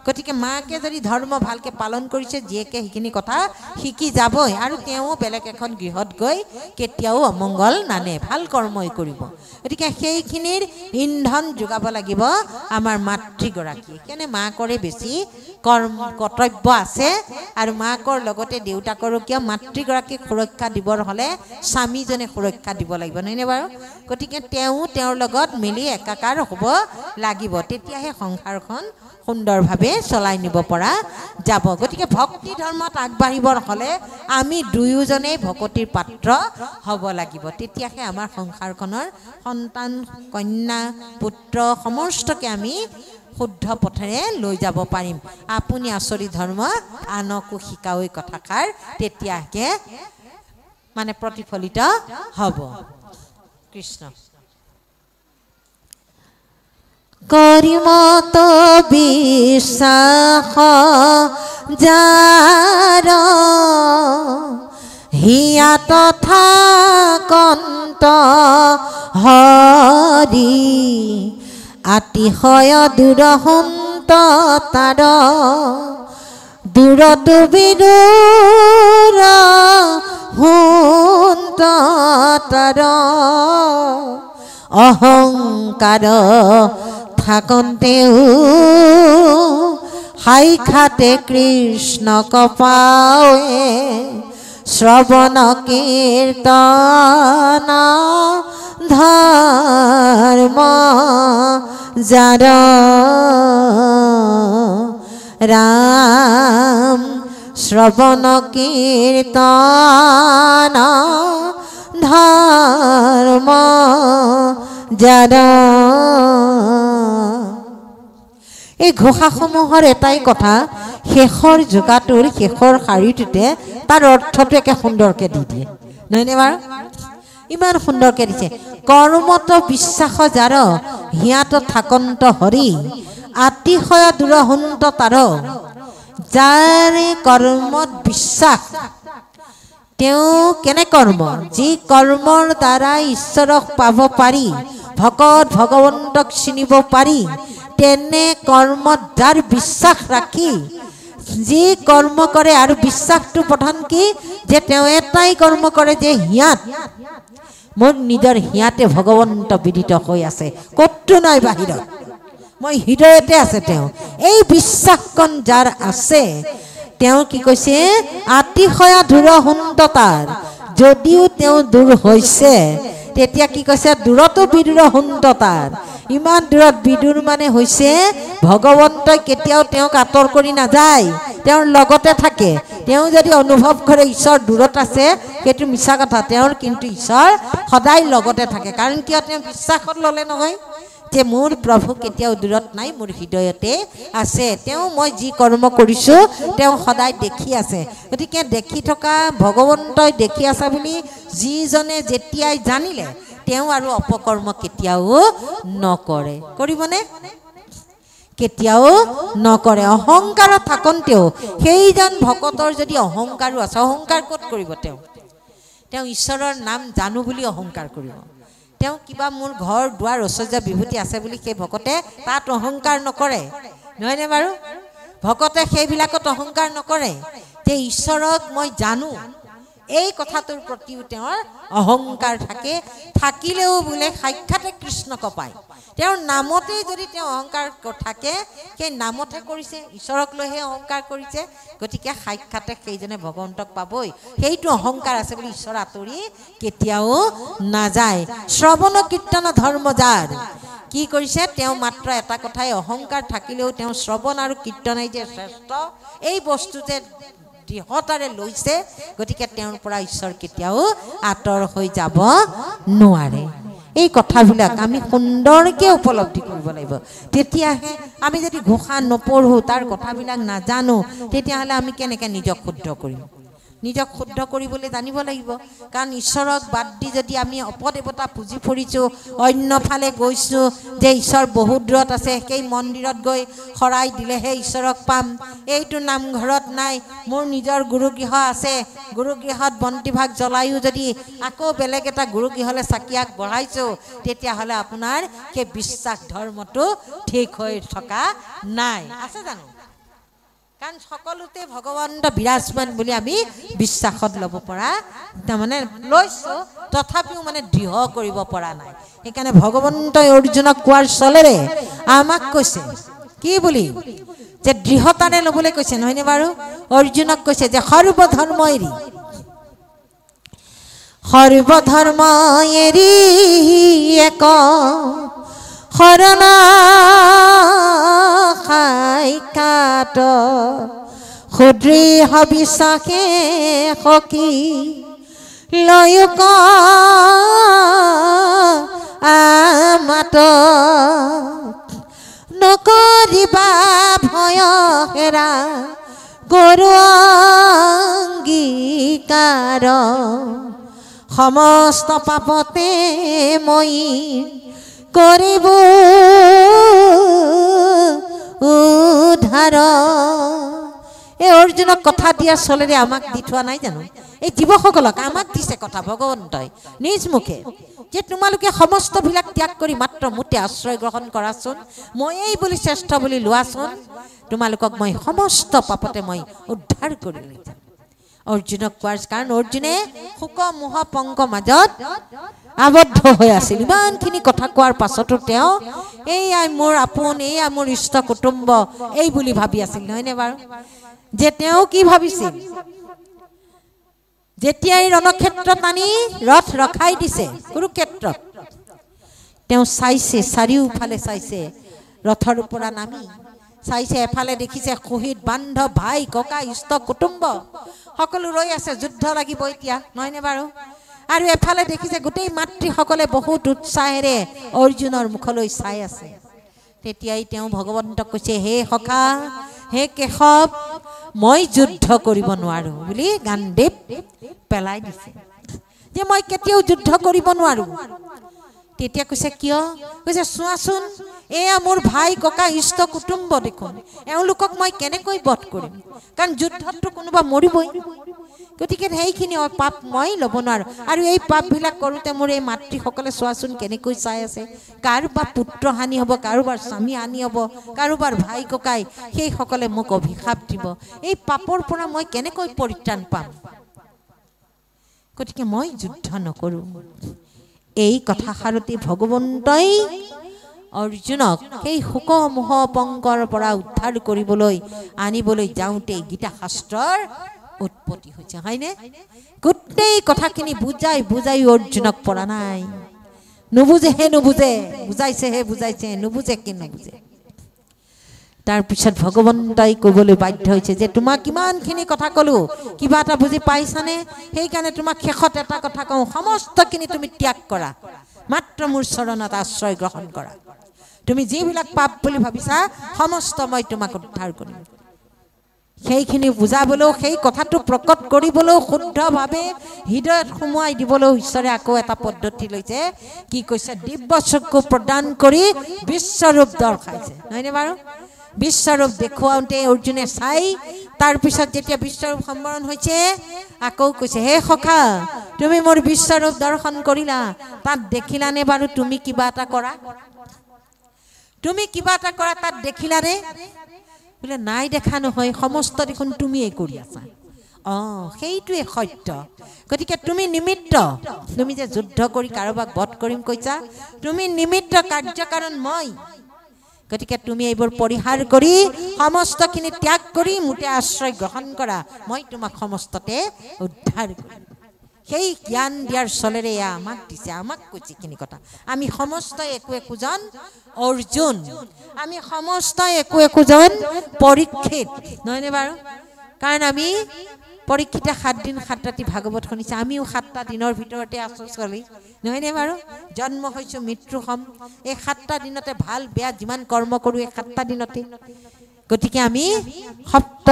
গতিকে মাকে যদি ধৰ্ম ভালকৈ পালন কৰিছে জীয়েকে সেইখিনি কথা শিকি যাবই আৰু তেওঁ বেলেগ এখন গৃহত গৈ কেতিয়াও অমংগল নানে ভাল কৰ্মই কৰিব গতিকে সেইখিনিৰ ইন্ধন যোগাব লাগিব আমাৰ মাতৃগৰাকীয়ে কেনে মাকৰে বেছি কৰ্তব্য আছে আৰু মাকৰ লগতে দেউতাকৰো কিয় মাতৃগৰাকীক সুৰক্ষা দিবৰ হ'লে স্বামীজনে সুৰক্ষা দিব লাগিব নহয়নে বাৰু গতিকে তেওঁৰ লগত মিলি একাকাৰ হ'ব লাগিব তেতিয়াহে সংসাৰখন সুন্দৰভাৱে চলাই নিব পৰা যাব গতিকে ভক্তি ধৰ্মত আগবাঢ়িবৰ হ'লে আমি দুয়োজনেই ভকতিৰ পাত্ৰ হ'ব লাগিব তেতিয়াহে আমাৰ সংসাৰখনৰ সন্তান কন্যা পুত্ৰ সমস্তকে আমি শুদ্ধ পথেৰে লৈ যাব পাৰিম আপুনি আচৰিত ধৰ্ম আনকো শিকাও এই কথাষাৰ তেতিয়াহে মানে প্ৰতিফলিত হ'ব কৃষ্ণ কৰিমত বিশ্বাস যাৰ হিয়া তথা কন্ত হৰি আতিশয় দূৰহন্ত তাৰ দূৰত বিদূৰ হুন্ত তাৰ অহংকাৰ থাকন্তেও সাক্ষাতে কৃষ্ণক পাৱে শ্ৰৱণ কীৰ্তন ধৰ্ম যাৰ ৰাম শ্ৰৱণ কীৰ্তন ধৰ্ম যাৰ এই ঘোষাসমূহৰ এটাই কথা শেষৰ যোগাটোৰ শেষৰ শাৰীটোতে তাৰ অৰ্থটো একে সুন্দৰকৈ দি দিয়ে নহয়নে বাৰু ইমান সুন্দৰকৈ দিছে কৰ্মত বিশ্বাস যাৰ হিয়াত থাকন্ত হৰি আতিশয় দূৰহন্ত তাৰ যাৰ কৰ্মত বিশ্বাস তেওঁ কেনে কৰ্ম যি কৰ্মৰ দ্বাৰা ঈশ্বৰক পাব পাৰি ভকত ভগৱন্তক চিনিব পাৰি তেনে কৰ্মত যাৰ বিশ্বাস ৰাখি যি কৰ্ম কৰে আৰু বিশ্বাসটো প্ৰধান কি যে তেওঁ এটাই কৰ্ম কৰে যে হিয়াত মোৰ নিজৰ হিয়াতে ভগৱন্ত বিদিত হৈ আছে ক'তো নাই বাহিৰত মই হৃদয়তে আছে তেওঁ এই বিশ্বাসকণ যাৰ আছে তেওঁ কি কৈছে আতিশয় দূৰহন্ত তাৰ যদিও তেওঁ দূৰ হৈছে তেতিয়া কি কৈছে দূৰতো বিদূৰ হন্ত তাৰ ইমান দূৰত বিদূৰ মানে হৈছে ভগৱন্তই কেতিয়াও তেওঁক আঁতৰ কৰি নাযায় তেওঁৰ লগতে থাকে তেওঁ যদি অনুভৱ কৰে ঈশ্বৰ দূৰত আছে সেইটো মিছা কথা তেওঁৰ কিন্তু ঈশ্বৰ সদায় লগতে থাকে কাৰণ কিয় তেওঁ বিশ্বাসত ল'লে নহয় যে মোৰ প্ৰভু কেতিয়াও দূৰত নাই মোৰ হৃদয়তে আছে তেওঁ মই যি কৰ্ম কৰিছোঁ তেওঁ সদায় দেখি আছে গতিকে দেখি থকা ভগৱন্তই দেখি আছে বুলি যিজনে যেতিয়াই জানিলে তেওঁ আৰু অপকৰ্ম কেতিয়াও নকৰে কৰিবনে কেতিয়াও নকৰে অহংকাৰ থাকন্তেও সেইজন ভকতৰ যদি অহংকাৰো আছে অহংকাৰ ক'ত কৰিব তেওঁ ঈশ্বৰৰ নাম জানো বুলি অহংকাৰ কৰিব তেওঁ কিবা মোৰ ঘৰ দুৱাৰ ঐশ্বৰ্য বিভূতি আছে বুলি সেই ভকতে তাত অহংকাৰ নকৰে নহয়নে বাৰু ভকতে সেইবিলাকত অহংকাৰ নকৰে যে ঈশ্বৰক মই জানো এই কথাটোৰ প্ৰতিও তেওঁৰ অহংকাৰ থাকে থাকিলেও বোলে সাক্ষাতে কৃষ্ণক পায় তেওঁৰ নামতে যদি তেওঁ অহংকাৰ থাকে সেই নামতে কৰিছে ঈশ্বৰক লৈহে অহংকাৰ কৰিছে গতিকে সাক্ষাতে সেইজনে ভগৱন্তক পাবই সেইটো অহংকাৰ আছে বুলি ঈশ্বৰ আঁতৰি কেতিয়াও নাযায় শ্ৰৱণ কীৰ্তন ধৰ্ম যাৰ কি কৰিছে তেওঁ মাত্ৰ এটা কথাই অহংকাৰ থাকিলেও তেওঁ শ্ৰৱণ আৰু কীৰ্তনেই যে শ্ৰেষ্ঠ এই বস্তু যে দৃঢ়তাৰে লৈছে গতিকে তেওঁৰ পৰা ঈশ্বৰ কেতিয়াও আঁতৰ হৈ যাব নোৱাৰে এই কথাবিলাক আমি সুন্দৰকৈ উপলব্ধি কৰিব লাগিব তেতিয়াহে আমি যদি ঘোষা নপঢ়োঁ তাৰ কথাবিলাক নাজানো তেতিয়াহ'লে আমি কেনেকৈ নিজক শুদ্ধ কৰিম নিজক শুদ্ধ কৰিবলৈ জানিব লাগিব কাৰণ ঈশ্বৰক বাদ দি যদি আমি অপদেৱতা পুজি ফুৰিছোঁ অন্যফালে গৈছোঁ যে ঈশ্বৰ বহুত দূৰত আছে সেই মন্দিৰত গৈ শৰাই দিলেহে ঈশ্বৰক পাম এইটো নামঘৰত নাই মোৰ নিজৰ গুৰুগৃহ আছে গুৰুগৃহত বন্তিভাগ জ্বলায়ো যদি আকৌ বেলেগ এটা গুৰুগৃহলৈ চাকিয়াক বঢ়াইছোঁ তেতিয়াহ'লে আপোনাৰ সেই বিশ্বাস ধৰ্মটো ঠিক হৈ থকা নাই আছে জানো কাৰণ সকলোতে ভগৱন্ত বিৰাজমান বুলি আমি বিশ্বাসত ল'ব পৰা তাৰমানে লৈছো তথাপিও মানে দৃঢ় কৰিব পৰা নাই সেইকাৰণে ভগৱন্তই অৰ্জুনক কোৱাৰ চলেৰে আমাক কৈছে কি বুলি যে দৃঢ়তাৰে ল'বলৈ কৈছে নহয়নে বাৰু অৰ্জুনক কৈছে যে সৰ্বধৰ্ম এৰি এক শৰণ সাক্ষাৎ সুদৃঢ় বিশ্বাসে সখী লয়ুক মাত নকৰিবা ভয় হেৰা গৰু অংগীকাৰ সমস্ত পাপতে মই কৰিব উদ্ধাৰ এই অৰ্জুনক কথা দিয়াৰ চলেৰে আমাক দি থোৱা নাই জানো এই জীৱসকলক আমাক দিছে কথা ভগৱন্তই নিজ মুখে যে তোমালোকে সমস্তবিলাক ত্যাগ কৰি মাত্ৰ মোতে আশ্ৰয় গ্ৰহণ কৰাচোন ময়েই বুলি শ্ৰেষ্ঠ বুলি লোৱাচোন তোমালোকক মই সমস্ত পাপতে মই উদ্ধাৰ কৰি লৈ যাম অৰ্জুনক কোৱাৰ কাৰণ অৰ্জুনে শোক মোহ পংক মাজত আবদ্ধ হৈ আছিল ইমানখিনি কথা কোৱাৰ পাছতো তেওঁ এইয়াই মোৰ আপোন এইয়া মোৰ ইষ্ট কুটুম্ব এই বুলি ভাবি আছিল নহয়নে বাৰু যে তেওঁ কি ভাবিছিল যেতিয়াই ৰণক্ষেত্ৰত আনি ৰথ ৰখাই দিছে কুৰুক্ষেত্ৰত তেওঁ চাইছে চাৰিওফালে চাইছে ৰথৰ পৰা নামি চাইছে এফালে দেখিছে শহীদ বান্ধৱ ভাই ককা ইষ্ট কুটুম্ব সকলো ৰৈ আছে যুদ্ধ লাগিব এতিয়া নহয়নে বাৰু আৰু এফালে দেখিছে গোটেই মাতৃসকলে বহুত উৎসাহেৰে অৰ্জুনৰ মুখলৈ চাই আছে তেতিয়াই তেওঁ ভগৱন্তক কৈছে হে সখা হে কেশৱ মই যুদ্ধ কৰিব নোৱাৰো বুলি গাণ্ডীৱ পেলাই দিছে যে মই কেতিয়াও যুদ্ধ কৰিব নোৱাৰো তেতিয়া কৈছে কিয় কৈছে চোৱাচোন এয়া মোৰ ভাই ককা ইষ্ট কুটুম্ব দেখোন এওঁলোকক মই কেনেকৈ বধ কৰিম কাৰণ যুদ্ধততো কোনোবা মৰিবই গতিকে সেইখিনি পাপ মই ল'ব নোৱাৰো আৰু এই পাপবিলাক কৰোঁতে মোৰ এই মাতৃসকলে চোৱাচোন কেনেকৈ চাই আছে কাৰোবাৰ পুত্ৰ হানি হ'ব কাৰোবাৰ স্বামী হানি হ'ব কাৰোবাৰ ভাই ককাই সেইসকলে মোক অভিশাপ দিব এই পাপৰ পৰা মই কেনেকৈ পৰিত্ৰাণ পাম গতিকে মই যুদ্ধ নকৰোঁ এই কথাষাৰতে ভগৱন্তই অৰ্জুনক সেই শোক মোহ পংকৰ পৰা উদ্ধাৰ কৰিবলৈ আনিবলৈ যাওঁতে গীতা শাস্ত্ৰৰ উৎপত্তি হৈছে হয়নে গোটেই কথাখিনি বুজাই বুজাই অৰ্জুনক পৰা নাই নুবুজেহে নুবুজে বুজাইছেহে বুজাইছে নুবুজে কি নুবুজে তাৰপিছত ভগৱন্তই ক'বলৈ বাধ্য হৈছে যে তোমাক কিমানখিনি কথা ক'লোঁ কিবা এটা বুজি পাইছানে সেইকাৰণে তোমাক শেষত এটা কথা কওঁ সমস্তখিনি তুমি ত্যাগ কৰা মাত্ৰ মোৰ চৰণত আশ্ৰয় গ্ৰহণ কৰা তুমি যিবিলাক পাপ বুলি ভাবিছা সমস্ত মই তোমাক উদ্ধাৰ কৰিম সেইখিনি বুজাবলৈও সেই কথাটো প্ৰকট কৰিবলৈও শুদ্ধভাৱে হৃদয়ত সোমোৱাই দিবলৈও ঈশ্বৰে আকৌ এটা পদ্ধতি লৈছে কি কৈছে দিব্য চক্ষু প্ৰদান কৰি বিশ্বৰূপ দৰ্শাইছে নহয়নে বাৰু বিশ্বৰূপ দেখুৱাওঁতে অৰ্জুনে চাই তাৰপিছত যেতিয়া বিশ্বৰূপ সম্বৰণ হৈছে আকৌ কৈছে হে সখা তুমি মোৰ বিশ্বৰূপ দৰ্শন কৰিলা তাত দেখিলানে বাৰু তুমি কিবা এটা কৰা তাত দেখিলানে বোলে নাই দেখা নহয় সমস্ত দেখোন তুমিয়ে কৰি আছা সেইটোৱে সত্য গতিকে তুমি নিমিত্ত তুমি যে যুদ্ধ কৰি কাৰোবাক বধ কৰিম কৈছা তুমি নিমিত্ত কাৰ্যকাৰণ মই গতিকে তুমি এইবোৰ পৰিহাৰ কৰি সমস্তখিনি ত্যাগ কৰি মোতে আশ্ৰয় গ্ৰহণ কৰা মই তোমাক সমস্ততে উদ্ধাৰ কৰিম সেই জ্ঞান দিয়াৰ চলেৰে আমাক দিছে আমাক কৈছে এইখিনি কথা আমি সমস্ত একো একোজন অৰ্জুন আমি সমস্ত একো একোজন পৰীক্ষিত নহয়নে বাৰু কাৰণ আমি পৰীক্ষিতে 7 দিন 7 ৰাতি ভাগৱত শুনিছে আমিও 7টা দিনৰ ভিতৰতে আছো চলি নহয়নে বাৰু জন্ম হৈছো মৃত্যু হম এই 7টা দিনতে ভাল বেয়া যিমান কৰ্ম কৰোঁ এই 7টা দিনতে গতিকে আমি সপ্ত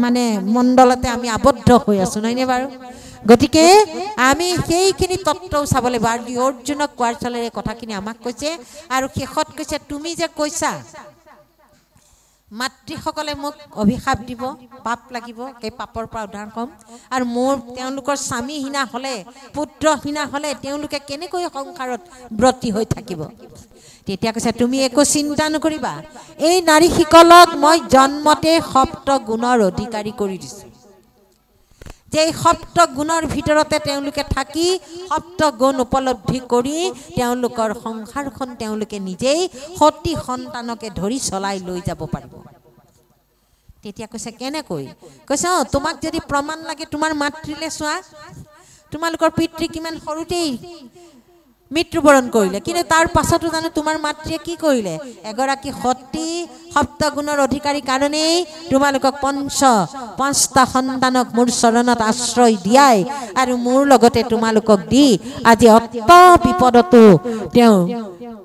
মানে মণ্ডলতে আমি আবদ্ধ হৈ আছো নহয়নে বাৰু গতিকে আমি সেইখিনি তত্ত্বও চাব লাগিব আৰু অৰ্জুনক কোৱাৰ চলেৰে কথাখিনি আমাক কৈছে আৰু শেষত কৈছে তুমি যে কৈছা মাতৃসকলে মোক অভিশাপ দিব, পাপ লাগিব, সেই পাপৰ পৰা উদ্ধাৰ ক'ম। আৰু মোৰ তেওঁলোকৰ স্বামীহীনা হ'লে, পুত্ৰহীনা হ'লে তেওঁলোকে কেনেকৈ সংসাৰত ব্ৰতী হৈ থাকিব। তেতিয়া কৈছে তুমি একো চিন্তা নকৰিবা, এই নাৰীসকলক মই জন্মতে সপ্ত গুণৰ অধিকাৰী কৰি দিছোঁ। যে এই সপ্ত গুণৰ ভিতৰতে তেওঁলোকে থাকি সপ্ত গুণ উপলব্ধি কৰি তেওঁলোকৰ সংসাৰখন তেওঁলোকে নিজেই সতী সন্তানকে ধৰি চলাই লৈ যাব পাৰিব। তেতিয়া কৈছে কেনেকৈ? কৈছে তোমাক যদি প্ৰমাণ লাগে তোমাৰ মাতৃলে চোৱা, তোমালোকৰ পিতৃ কিমান সৰুতেই মৃত্যুবৰণ কৰিলে, কিন্তু তাৰ পাছতো জানো তোমাৰ মাতৃয়ে কি কৰিলে? এগৰাকী সতী সপ্তগুণৰ অধিকাৰী কাৰণেই তোমালোকক পাঁচটা সন্তানক মোৰ চৰণত আশ্ৰয় দিয়াই আৰু মোৰ লগতে তোমালোকক দি আজি অত বিপদতো তেওঁ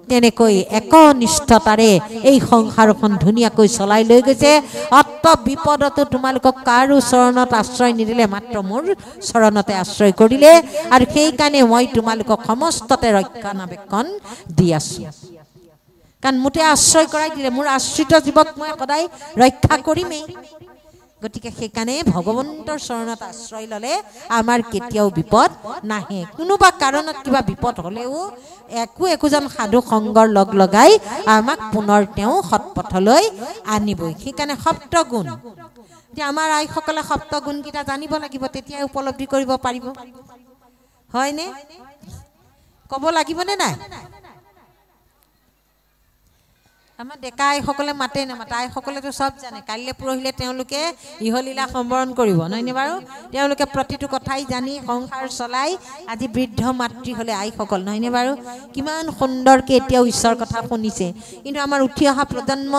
তেনেকৈ একনিষ্ঠতাৰে এই সংসাৰখন ধুনীয়াকৈ চলাই লৈ গৈছে। অত বিপদতো তোমালোকক কাৰো চৰণত আশ্ৰয় নিদিলে, মাত্ৰ মোৰ চৰণতে আশ্ৰয় কৰিলে, আৰু সেইকাৰণে মই তোমালোকক সমস্ততে ৰক্ষণাবেক্ষণ দি আছো। কাৰণ মোতে আশ্ৰয় কৰাই দিলে, মোৰ আশ্ৰিত জীৱক মই সদায় ৰক্ষা কৰিমেই। গতিকে সেইকাৰণে ভগৱন্তৰ চৰণত আশ্ৰয় ল'লে আমাৰ কেতিয়াও বিপদ নাহে। কোনোবা কাৰণত কিবা বিপদ হ'লেও একোজন সাধু সংগৰ লগ লগাই আমাক পুনৰ তেওঁ সৎপথলৈ আনিবই। সেইকাৰণে সপ্তগুণ, এতিয়া আমাৰ আইসকলে সপ্তগুণকেইটা জানিব লাগিব, তেতিয়া উপলব্ধি কৰিব পাৰিব। হয়নে? ক'ব লাগিবনে নাই? আমাৰ ডেকা আইসকলে মাতে নামাতে, আইসকলেতো চব জানে। কাইলৈ পৰহিলে তেওঁলোকে ইহলীলা সম্বৰণ কৰিব, নহয়নে বাৰু? তেওঁলোকে প্ৰতিটো কথাই জানি সংসাৰ চলাই আজি বৃদ্ধ মাতৃ হ'লে আইসকল, নহয়নে বাৰু? কিমান সুন্দৰকৈ এতিয়াও ঈশ্বৰৰ কথা শুনিছে। কিন্তু আমাৰ উঠি অহা প্ৰজন্ম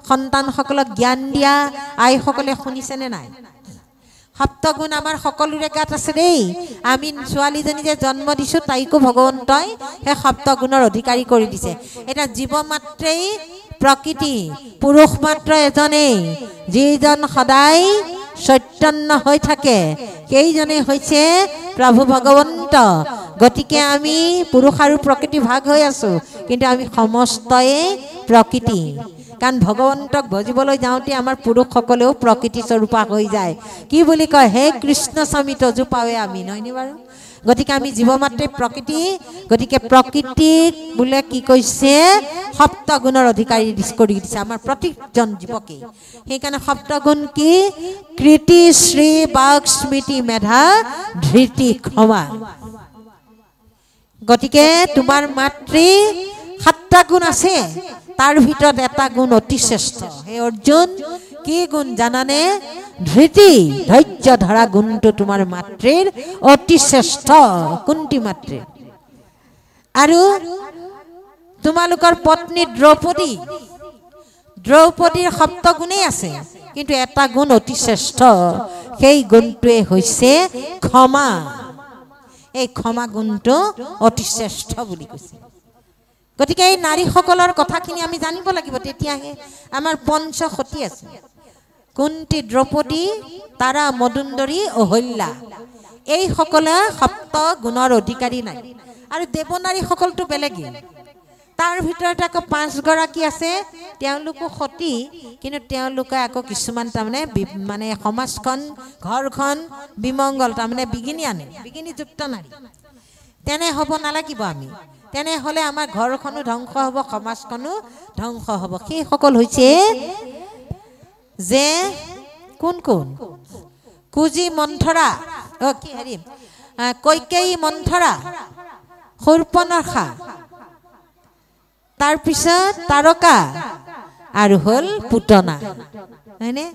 সন্তানসকলক জ্ঞান দিয়া আইসকলে শুনিছেনে নাই? সপ্তগুণ আমাৰ সকলোৰে গাত আছে দেই। আমি ছোৱালীজনী যে জন্ম দিছোঁ তাইকো ভগৱন্তই সেই সপ্তগুণৰ অধিকাৰী কৰি দিছে। এতিয়া জীৱ মাত্ৰেই প্ৰকৃতি, পুৰুষ মাত্ৰ এজনেই, যিজন সদায় চৈতন্য হৈ থাকে, সেইজনে হৈছে প্ৰভু ভগৱন্ত। গতিকে আমি পুৰুষ আৰু প্ৰকৃতি ভাগ হৈ আছো, কিন্তু আমি সমস্তয়ে প্ৰকৃতি। কাৰণ ভগৱন্তক ভজিবলৈ যাওঁতে আমাৰ পুৰুষসকলেও প্ৰকৃতি স্বৰূপা হৈ যায়। কি বুলি কয়? হে কৃষ্ণ স্বামী তজু পাৱে আমি, নহয়নে বাৰু? গতিকে আমি জীৱ মাত্ৰে প্ৰকৃতি। গতিকে প্ৰকৃতিক বোলে কি কৈছে? সপ্তগুণৰ অধিকাৰী কৰি দিছে আমাৰ প্ৰতিজন জীৱকেই। সেইকাৰণে সপ্তগুণ কি? কৃতি, শ্ৰী, বাক, স্মৃতি, মেধা, ধৃতি, ক্ষমা। গতিকে তোমাৰ মাতৃ 7টা গুণ আছে, তাৰ ভিতৰত এটা গুণ অতি শ্ৰেষ্ঠ। হে অৰ্জুন, কি গুণ জানানে? ধৃতি, ধৈৰ্য ধৰা গুণটো তোমাৰ মাতৃৰ অতি শ্ৰেষ্ঠ, কুন্তি মাতৃৰ। আৰু তোমালোকৰ পত্নী দ্ৰৌপদীৰ সপ্তগুণেই আছে, কিন্তু এটা গুণ অতি শ্ৰেষ্ঠ, সেই গুণটোৱে হৈছে ক্ষমা। এই ক্ষমা গুণটো অতি শ্ৰেষ্ঠ বুলি কৈছে। গতিকে এই নাৰীসকলৰ কথাখিনি আমি জানিব লাগিব, তেতিয়াহে আমাৰ পঞ্চসতী আছে। কুন্তি, দ্ৰৌপদী, তাৰা, মদুন্দৰী, অহল্যা, এইসকলে সপ্ত গুণৰ অধিকাৰী নাই। আৰু দেৱনাৰীসকলটো বেলেগেই। তাৰ ভিতৰত আকৌ 5 গৰাকী আছে, তেওঁলোকো সতী, কিন্তু তেওঁলোকে আকৌ কিছুমান তাৰমানে সমাজখন, ঘৰখন বিমংগল, তাৰমানে বিঘিনি আনে, বিঘিনিযুক্ত নাৰী। তেনে হ'ব নালাগিব আমি। তেনেহ'লে আমাৰ ঘৰখনো ধ্বংস হ'ব, সমাজখনো ধ্বংস হ'ব। সেইসকল হৈছে যে কোন? কুজি, মন্থৰা, কৈকেয়ী, মন্থৰা, শূৰ্পণখা, তাৰপিছত তাৰকা আৰু হ'ল পুতনা, হয়নে?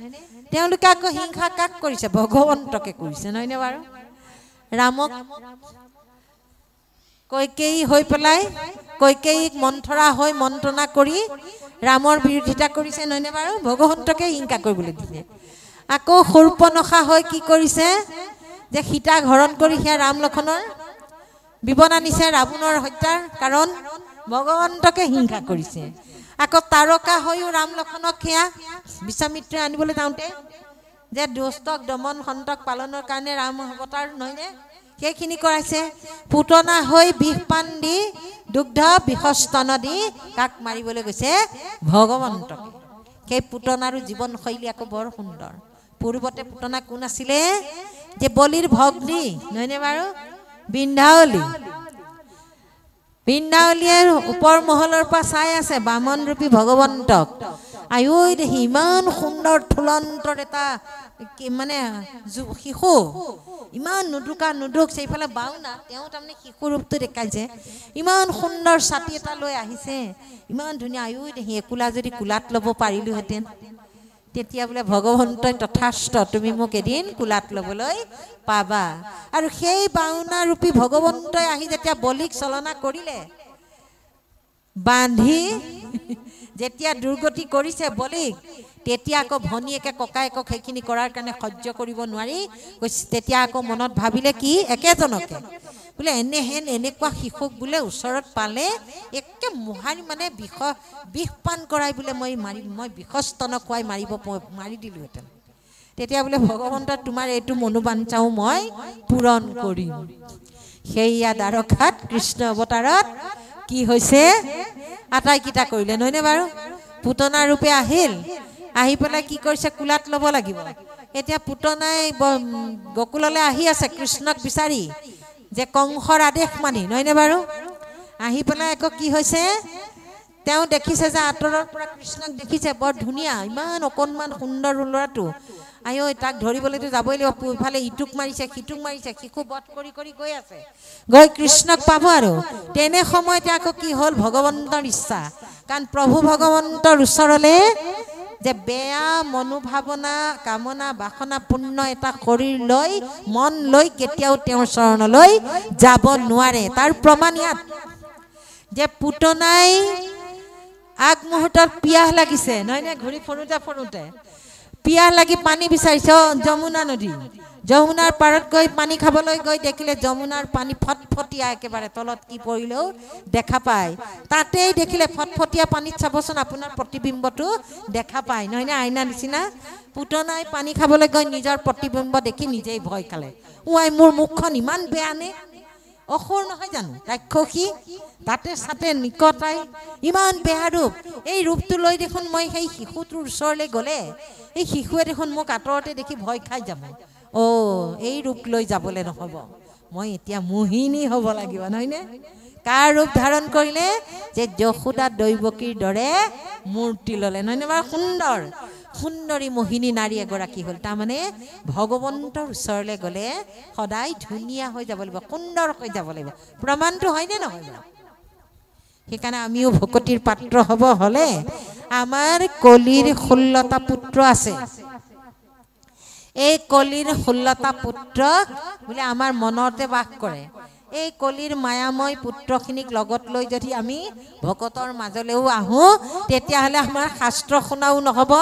তেওঁলোকে আকৌ হিংসা কাক কৰিছে? ভগৱন্তকে কৰিছে, নহয়নে বাৰু? ৰামক কৈকেয়ী হৈ পেলাই, কৈকেয়ীক মন্থৰা হৈ মন্ত্ৰণা কৰি ৰামৰ বিৰোধিতা কৰিছে, নহয়নে বাৰু? ভগৱন্তকে হিংসা কৰিবলৈ দিছে। আকৌ শূৰ্পণখা হৈ কি কৰিছে? যে সীতাক হৰণ কৰি সেয়া ৰাম লক্ষ্মণৰ বিৱন আনিছে ৰাৱণৰ হত্যাৰ কাৰণ, ভগৱন্তকে হিংসা কৰিছে। আকৌ তাৰকা হৈও ৰাম লক্ষ্মণক সেয়া বিশ্বামিত্ৰে আনিবলৈ যাওঁতে যে দুষ্টক দমন সন্তক পালনৰ কাৰণে ৰাম অৱতাৰ, নহয়নে? সেইখিনি কৰাইছে। পুতনা হৈ বিষপান দি, দুগ্ধ বিষস্তন দি কাক মাৰিবলৈ গৈছে? ভগৱন্তক। সেই পুতনাৰো জীৱনশৈলী আকৌ বৰ সুন্দৰ। পূৰ্বতে পুতনা কোন আছিলে? যে বলিৰ ভগ্নী, নহয়নে বাৰু? বিন্ধ্যাৱলী। বিন্ধ্যাৱলীয়ে ওপৰ মহলৰ পৰা চাই আছে বামন ৰূপী ভগৱন্তক। আয়ো দেখি ইমান সুন্দৰ থুলন্তৰ এটা মানে শিশু, ইমান নুদুক সেইফালে বাওনা, তেওঁ তাৰমানে শিশু ৰূপটো দেখাইছে। ইমান সুন্দৰ ছাতি এটা লৈ আহিছে, ইমান ধুনীয়া। আয়ো দেখি একুলা যদি কোলাত ল'ব পাৰিলোহেঁতেন। তেতিয়া বোলে ভগৱন্তই তথাস্থ, তুমি মোক এদিন কোলাত ল'বলৈ পাবা। আৰু সেই বাওনা ৰূপী ভগৱন্তই আহি যেতিয়া বলিক চলনা কৰিলে, বান্ধি যেতিয়া দুৰ্গতি কৰিছে বলিক, তেতিয়া আকৌ ভনীয়েকে ককায়েকক সেইখিনি কৰাৰ কাৰণে সহ্য কৰিব নোৱাৰি তেতিয়া আকৌ মনত ভাবিলে কি, একেজনকে বোলে এনেকুৱা শিশুক বোলে ওচৰত পালে একে মোহাৰি মানে বিষ পান কৰাই বোলে মই বিষস্তন খুৱাই মাৰি দিলোহেঁতেন। তেতিয়া বোলে ভগৱন্ত তোমাৰ এইটো মনোবাঞ্ছাও মই পূৰণ কৰিম। সেইয়া দ্বাৰকাত কৃষ্ণ অৱতাৰত কি হৈছে, আটাইকেইটা কৰিলে, নহয়নে বাৰু? পুতনা ৰূপে আহিল, আহি পেলাই কি কৰিছে, কোলাত ল'ব লাগিব। এতিয়া পুতনাই গকুললৈ আহি আছে কৃষ্ণক বিচাৰি, যে কংসৰ আদেশ মানি, নহয়নে বাৰু? আহি পেলাই আকৌ কি হৈছে, তেওঁ দেখিছে যে আঁতৰৰ পৰা কৃষ্ণক দেখিছে, বৰ ধুনীয়া, ইমান অকণমান সুন্দৰ ল'ৰাটো। আয়ো তাক ধৰিবলৈতো যাবই লাগিব। ইফালে ইটোক মাৰিছে, সিটোক মাৰিছে, শিশু বধ কৰি গৈ আছে, গৈ কৃষ্ণক পাব। আৰু তেনে সময়তে আকৌ কি হ'ল, ভগৱন্তৰ ইচ্ছা। কাৰণ প্ৰভু ভগৱন্তৰ ওচৰলে যে বেয়া মনোভাৱনা, কামনা, বাসনা পূৰ্ণ এটা শৰীৰ লৈ, মন লৈ কেতিয়াও তেওঁৰ চৰণলৈ যাব নোৱাৰে। তাৰ প্ৰমাণ ইয়াত যে পুতনাই আগমুহূৰ্তত পিয়াহ লাগিছে, নহয়নে? ঘূৰি ফুৰোঁতে পিয়াহ লাগি পানী বিচাৰিছে যমুনা নদী। যমুনাৰ পাৰত গৈ পানী খাবলৈ গৈ দেখিলে যমুনাৰ পানী ফটফটীয়া, একেবাৰে তলত কি পৰিলেও দেখা পায়। তাতেই দেখিলে ফটফটীয়া পানীত চাবচোন আপোনাৰ প্ৰতিবিম্বটো দেখা পায়, নহয়নে? আইনা নিচিনা। পুতনাই পানী খাবলৈ গৈ নিজৰ প্ৰতিবিম্ব দেখি নিজেই ভয় খালে। মোৰ মুখখন ইমান বেয়া নে? অসুৰ নহয় জানো, ৰাক্ষসী, তাতে চাতে নিকটাই ইমান বেয়া ৰূপ। এই ৰূপটো লৈ দেখোন মই সেই শিশুটোৰ ওচৰলৈ গ'লে এই শিশুৱে দেখোন মোক আঁতৰতে দেখি ভয় খাই যাব। এই ৰূপ লৈ যাবলৈ নহ'ব, মই এতিয়া মোহিনী হ'ব লাগিব, নহয়নে? কাৰ ৰূপ ধাৰণ কৰিলে? যে যশোদা দৈৱকীৰ দৰে মূৰ্তি ল'লে, নহয়নে বাৰু? সুন্দৰী মোহিনী নাৰী এগৰাকী হ'ল। তাৰমানে ভগৱন্তৰ ওচৰলৈ গ'লে সদায় ধুনীয়া হৈ যাব লাগিব, সুন্দৰ হৈ যাব লাগিব। প্ৰমাণটো হয়নে নহয় বাৰু? সেইকাৰণে আমিও ভকতিৰ পাত্ৰ হ'ব হ'লে আমাৰ কলিৰ 16টা পুত্ৰ আছে। এই কলিৰ 16টা পুত্ৰ বোলে আমাৰ মনতে বাস কৰে। এই কলিৰ মায়াময় পুত্ৰখিনিক লগত লৈ যদি আমি ভকতৰ মাজলৈও আহোঁ, তেতিয়াহ'লে আমাৰ শাস্ত্ৰ শুনাও নহ'ব,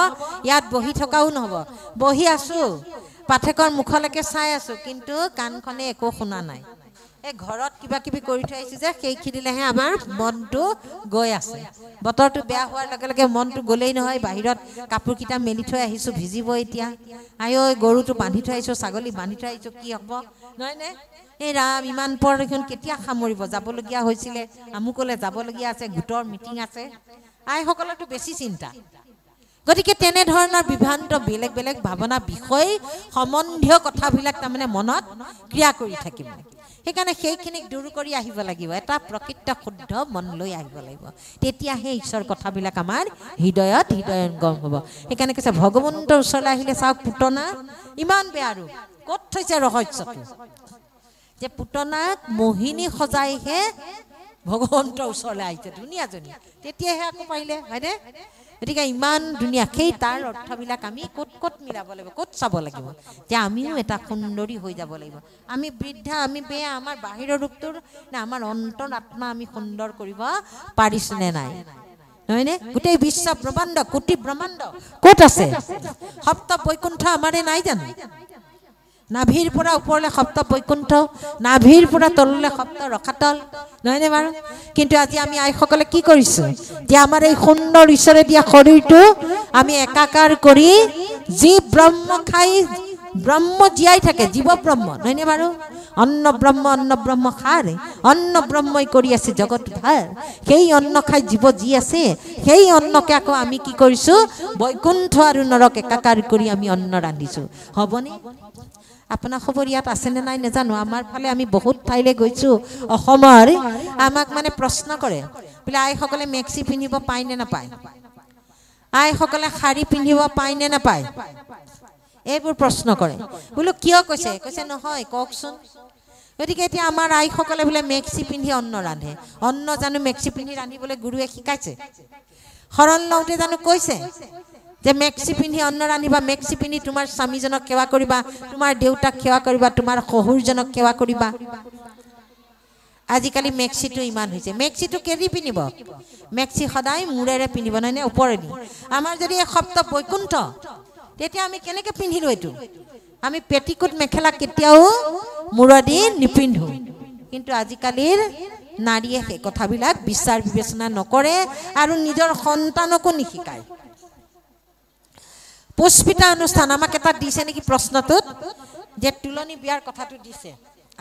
ইয়াত বহি থকাও নহ'ব। বহি আছোঁ, পাঠকৰ মুখলৈকে চাই আছোঁ, কিন্তু কাণখনে একো শুনা নাই। এই ঘৰত কিবা কিবি কৰি থৈ আহিছোঁ যে, সেইখিনিলেহে আমাৰ মনটো গৈ আছে। বতৰটো বেয়া হোৱাৰ লগে লগে মনটো গ'লেই নহয়। বাহিৰত কাপোৰকেইটা মেলি থৈ আহিছোঁ, ভিজিব এতিয়া। গৰুটো বান্ধি থৈ আহিছোঁ, ছাগলী বান্ধি থৈ আহিছোঁ, কি হ'ব নহয়নে? এই ৰাম, ইমান পৰ দেখোন কেতিয়া সামৰিব? যাবলগীয়া হৈছিলে, আমুকলৈ যাবলগীয়া আছে, গোটৰ মিটিং আছে। আইসকলৰতো বেছি চিন্তা। গতিকে তেনেধৰণৰ বিভ্ৰান্ত বেলেগ বেলেগ ভাৱনা, বিষয় সম্বন্ধীয় কথাবিলাক তাৰমানে মনত ক্ৰিয়া কৰি থাকিব। সেইকাৰণে সেইখিনিক দূৰ কৰি আহিব লাগিব, এটা প্ৰকৃত শুদ্ধ মন লৈ আহিব লাগিব। তেতিয়াহে ঈশ্বৰ কথাবিলাক আমাৰ হৃদয়ংগম হ'ব। সেইকাৰণে কৈছে ভগৱন্তৰ ওচৰলৈ আহিলে চাওক, পুতনা ইমান বেয়া ৰূপ, ক'ত থৈছে ৰহস্যটো? যে পুতনাক মোহিনী সজাইহে ভগৱন্তৰ ওচৰলৈ আহিছে, ধুনীয়াজনী, তেতিয়াহে আকৌ পাৰিলে, হয়নে? গতিকে ইমান ধুনীয়া, সেই তাৰ অৰ্থবিলাক আমি ক'ত মিলাব লাগিব, ক'ত চাব লাগিব যে আমিও এটা সুন্দৰী হৈ যাব লাগিব। আমি বৃদ্ধা, আমি বেয়া, আমাৰ বাহিৰৰ ৰূপটোৰ নে আমাৰ অন্তৰ আত্মা আমি সুন্দৰ কৰিব পাৰিছোঁ নে নাই? নহয়নে? গোটেই বিশ্ব ব্ৰহ্মাণ্ড, কোটি ব্ৰহ্মাণ্ড ক'ত আছে? সপ্ত বৈকুণ্ঠ আমাৰে নাই জানো? নাভিৰ পৰা ওপৰলৈ সপ্ত বৈকুণ্ঠ, নাভিৰ পৰা তললৈ সপ্ত ৰসাতল, নহয়নে বাৰু? কিন্তু আজি আমি আইসকলে কি কৰিছোঁ? যে আমাৰ এই সুন্দৰ ঈশ্বৰে দিয়া শৰীৰটো আমি একাকাৰ কৰি যি ব্ৰহ্ম খাই ব্ৰহ্ম জীয়াই থাকে, জীৱ ব্ৰহ্ম নহয়নে বাৰু? অন্ন ব্ৰহ্ম খাৰ, অন্ন ব্ৰহ্মই কৰি আছে জগত উদ্ধাৰ। সেই অন্ন খাই জীৱ যি আছে, সেই অন্নকে আকৌ আমি কি কৰিছোঁ? বৈকুণ্ঠ আৰু নৰক একাকাৰ কৰি আমি অন্ন ৰান্ধিছোঁ। হ'বনে? আপোনাৰ খবৰ ইয়াত আছেনে নাই নাজানো। আমাৰ ফালে আমি বহুত ঠাইলৈ গৈছোঁ অসমৰ, আমাক মানে প্ৰশ্ন কৰে বোলে আইসকলে মেক্সি পিন্ধিব পায় নে নাপায়, আইসকলে শাৰী পিন্ধিব পায় নে নাপায়, এইবোৰ প্ৰশ্ন কৰে। বোলো কিয় কৈছে? কৈছে নহয় কওকচোন। গতিকে এতিয়া আমাৰ আইসকলে বোলে মেক্সি পিন্ধি অন্ন ৰান্ধে। অন্ন জানো মেক্সি পিন্ধি ৰান্ধিবলৈ গুৰুৱে শিকাইছে? শৰণ লওঁতে জানো কৈছে যে মেক্সি পিন্ধি অন্ন ৰান্ধিবা, মেক্সি পিন্ধি তোমাৰ স্বামীজনক সেৱা কৰিবা, তোমাৰ দেউতাক সেৱা কৰিবা, তোমাৰ শহুৰজনক সেৱা কৰিবা? আজিকালি মেক্সিটো ইমান হৈছে। মেক্সিটো কেৰি পিন্ধিব? মেক্সি সদায় মূৰেৰে পিন্ধিব, নহয়নে ওপৰেদি? আমাৰ যদি এই সপ্ত বৈকুণ্ঠ, তেতিয়া আমি কেনেকৈ পিন্ধিলোঁ এইটো? আমি পেটিকোট মেখেলা কেতিয়াও মূৰেদি নিপিন্ধো। কিন্তু আজিকালিৰ নাৰীয়ে সেই কথাবিলাক বিচাৰ বিবেচনা নকৰে আৰু নিজৰ সন্তানকো নিশিকায়। পুষ্পিতা অনুষ্ঠান আমাক এটা দিছে নেকি প্ৰশ্নটোত, যে তুলনী বিয়াৰ কথাটো দিছে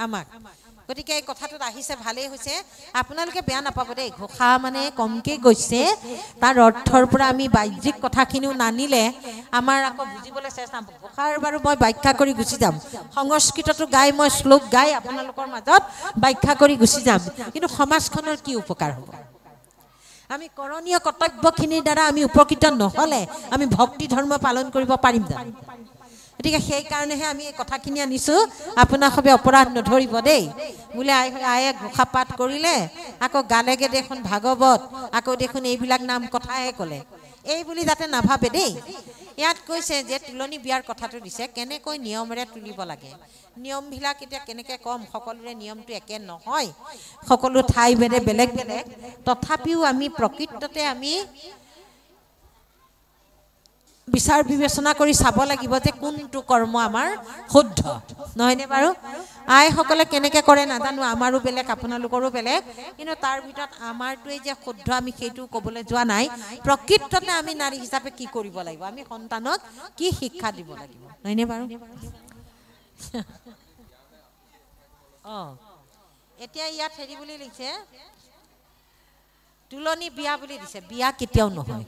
আমাক। গতিকে এই কথাটোত আহিছে, ভালেই হৈছে। আপোনালোকে বেয়া নাপাব দেই, ঘোষা মানে কমকৈ গৈছে, তাৰ অৰ্থৰ পৰা আমি বাহ্যিক কথাখিনিও নানিলে আমাৰ আকৌ বুজিবলৈ চেষ্টা। ঘোষাৰ বাৰু মই ব্যাখ্যা কৰি গুচি যাম, সংস্কৃতটো গাই মই শ্লোক গাই আপোনালোকৰ মাজত ব্যাখ্যা কৰি গুচি যাম, কিন্তু সমাজখনৰ কি উপকাৰ হ'ব? আমি কৰণীয় কৰ্তব্যখিনিৰ দ্বাৰা আমি উপকৃত নহ'লে আমি ভক্তি ধৰ্ম পালন কৰিব পাৰিম জানো? গতিকে সেইকাৰণেহে আমি এই কথাখিনি আনিছোঁ। আপোনাৰ সবে অপৰাধ নধৰিব দেই। বোলে আয়ে ঘোষা পাঠ কৰিলে, আকৌ গালেগে দেখোন ভাগৱত, আকৌ দেখোন এইবিলাক নাম কথাহে ক'লে, এই বুলি যাতে নাভাবে দেই। ইয়াত কৈছে যে তুলনী বিয়াৰ কথাটো দিছে, কেনেকৈ নিয়মেৰে তুলিব লাগে। নিয়মবিলাক এতিয়া কেনেকৈ ক'ম, সকলোৰে নিয়মটো একে নহয়, সকলো ঠাই ভেদে বেলেগ বেলেগ। তথাপিও আমি প্ৰকৃততে আমি বিচাৰ বিবেচনা কৰি চাব লাগিব যে কোনটো কৰ্ম আমাৰ শুদ্ধ, নহয়নে বাৰু? আইসকলে কেনেকৈ কৰে নাজানো, আমাৰো বেলেগ আপোনালোকৰো বেলেগ, কিন্তু তাৰ ভিতৰত আমাৰটোৱেই যে শুদ্ধ আমি সেইটো ক'বলৈ যোৱা নাই। প্ৰকৃততে আমি নাৰী হিচাপে কি কৰিব লাগিব, আমি সন্তানক কি শিক্ষা দিব লাগিব, নহয়নে বাৰু? অঁ, এতিয়া ইয়াত হেৰি বুলি লিখিছে, তুলনী বিয়া বুলি দিছে। বিয়া কেতিয়াও নহয়,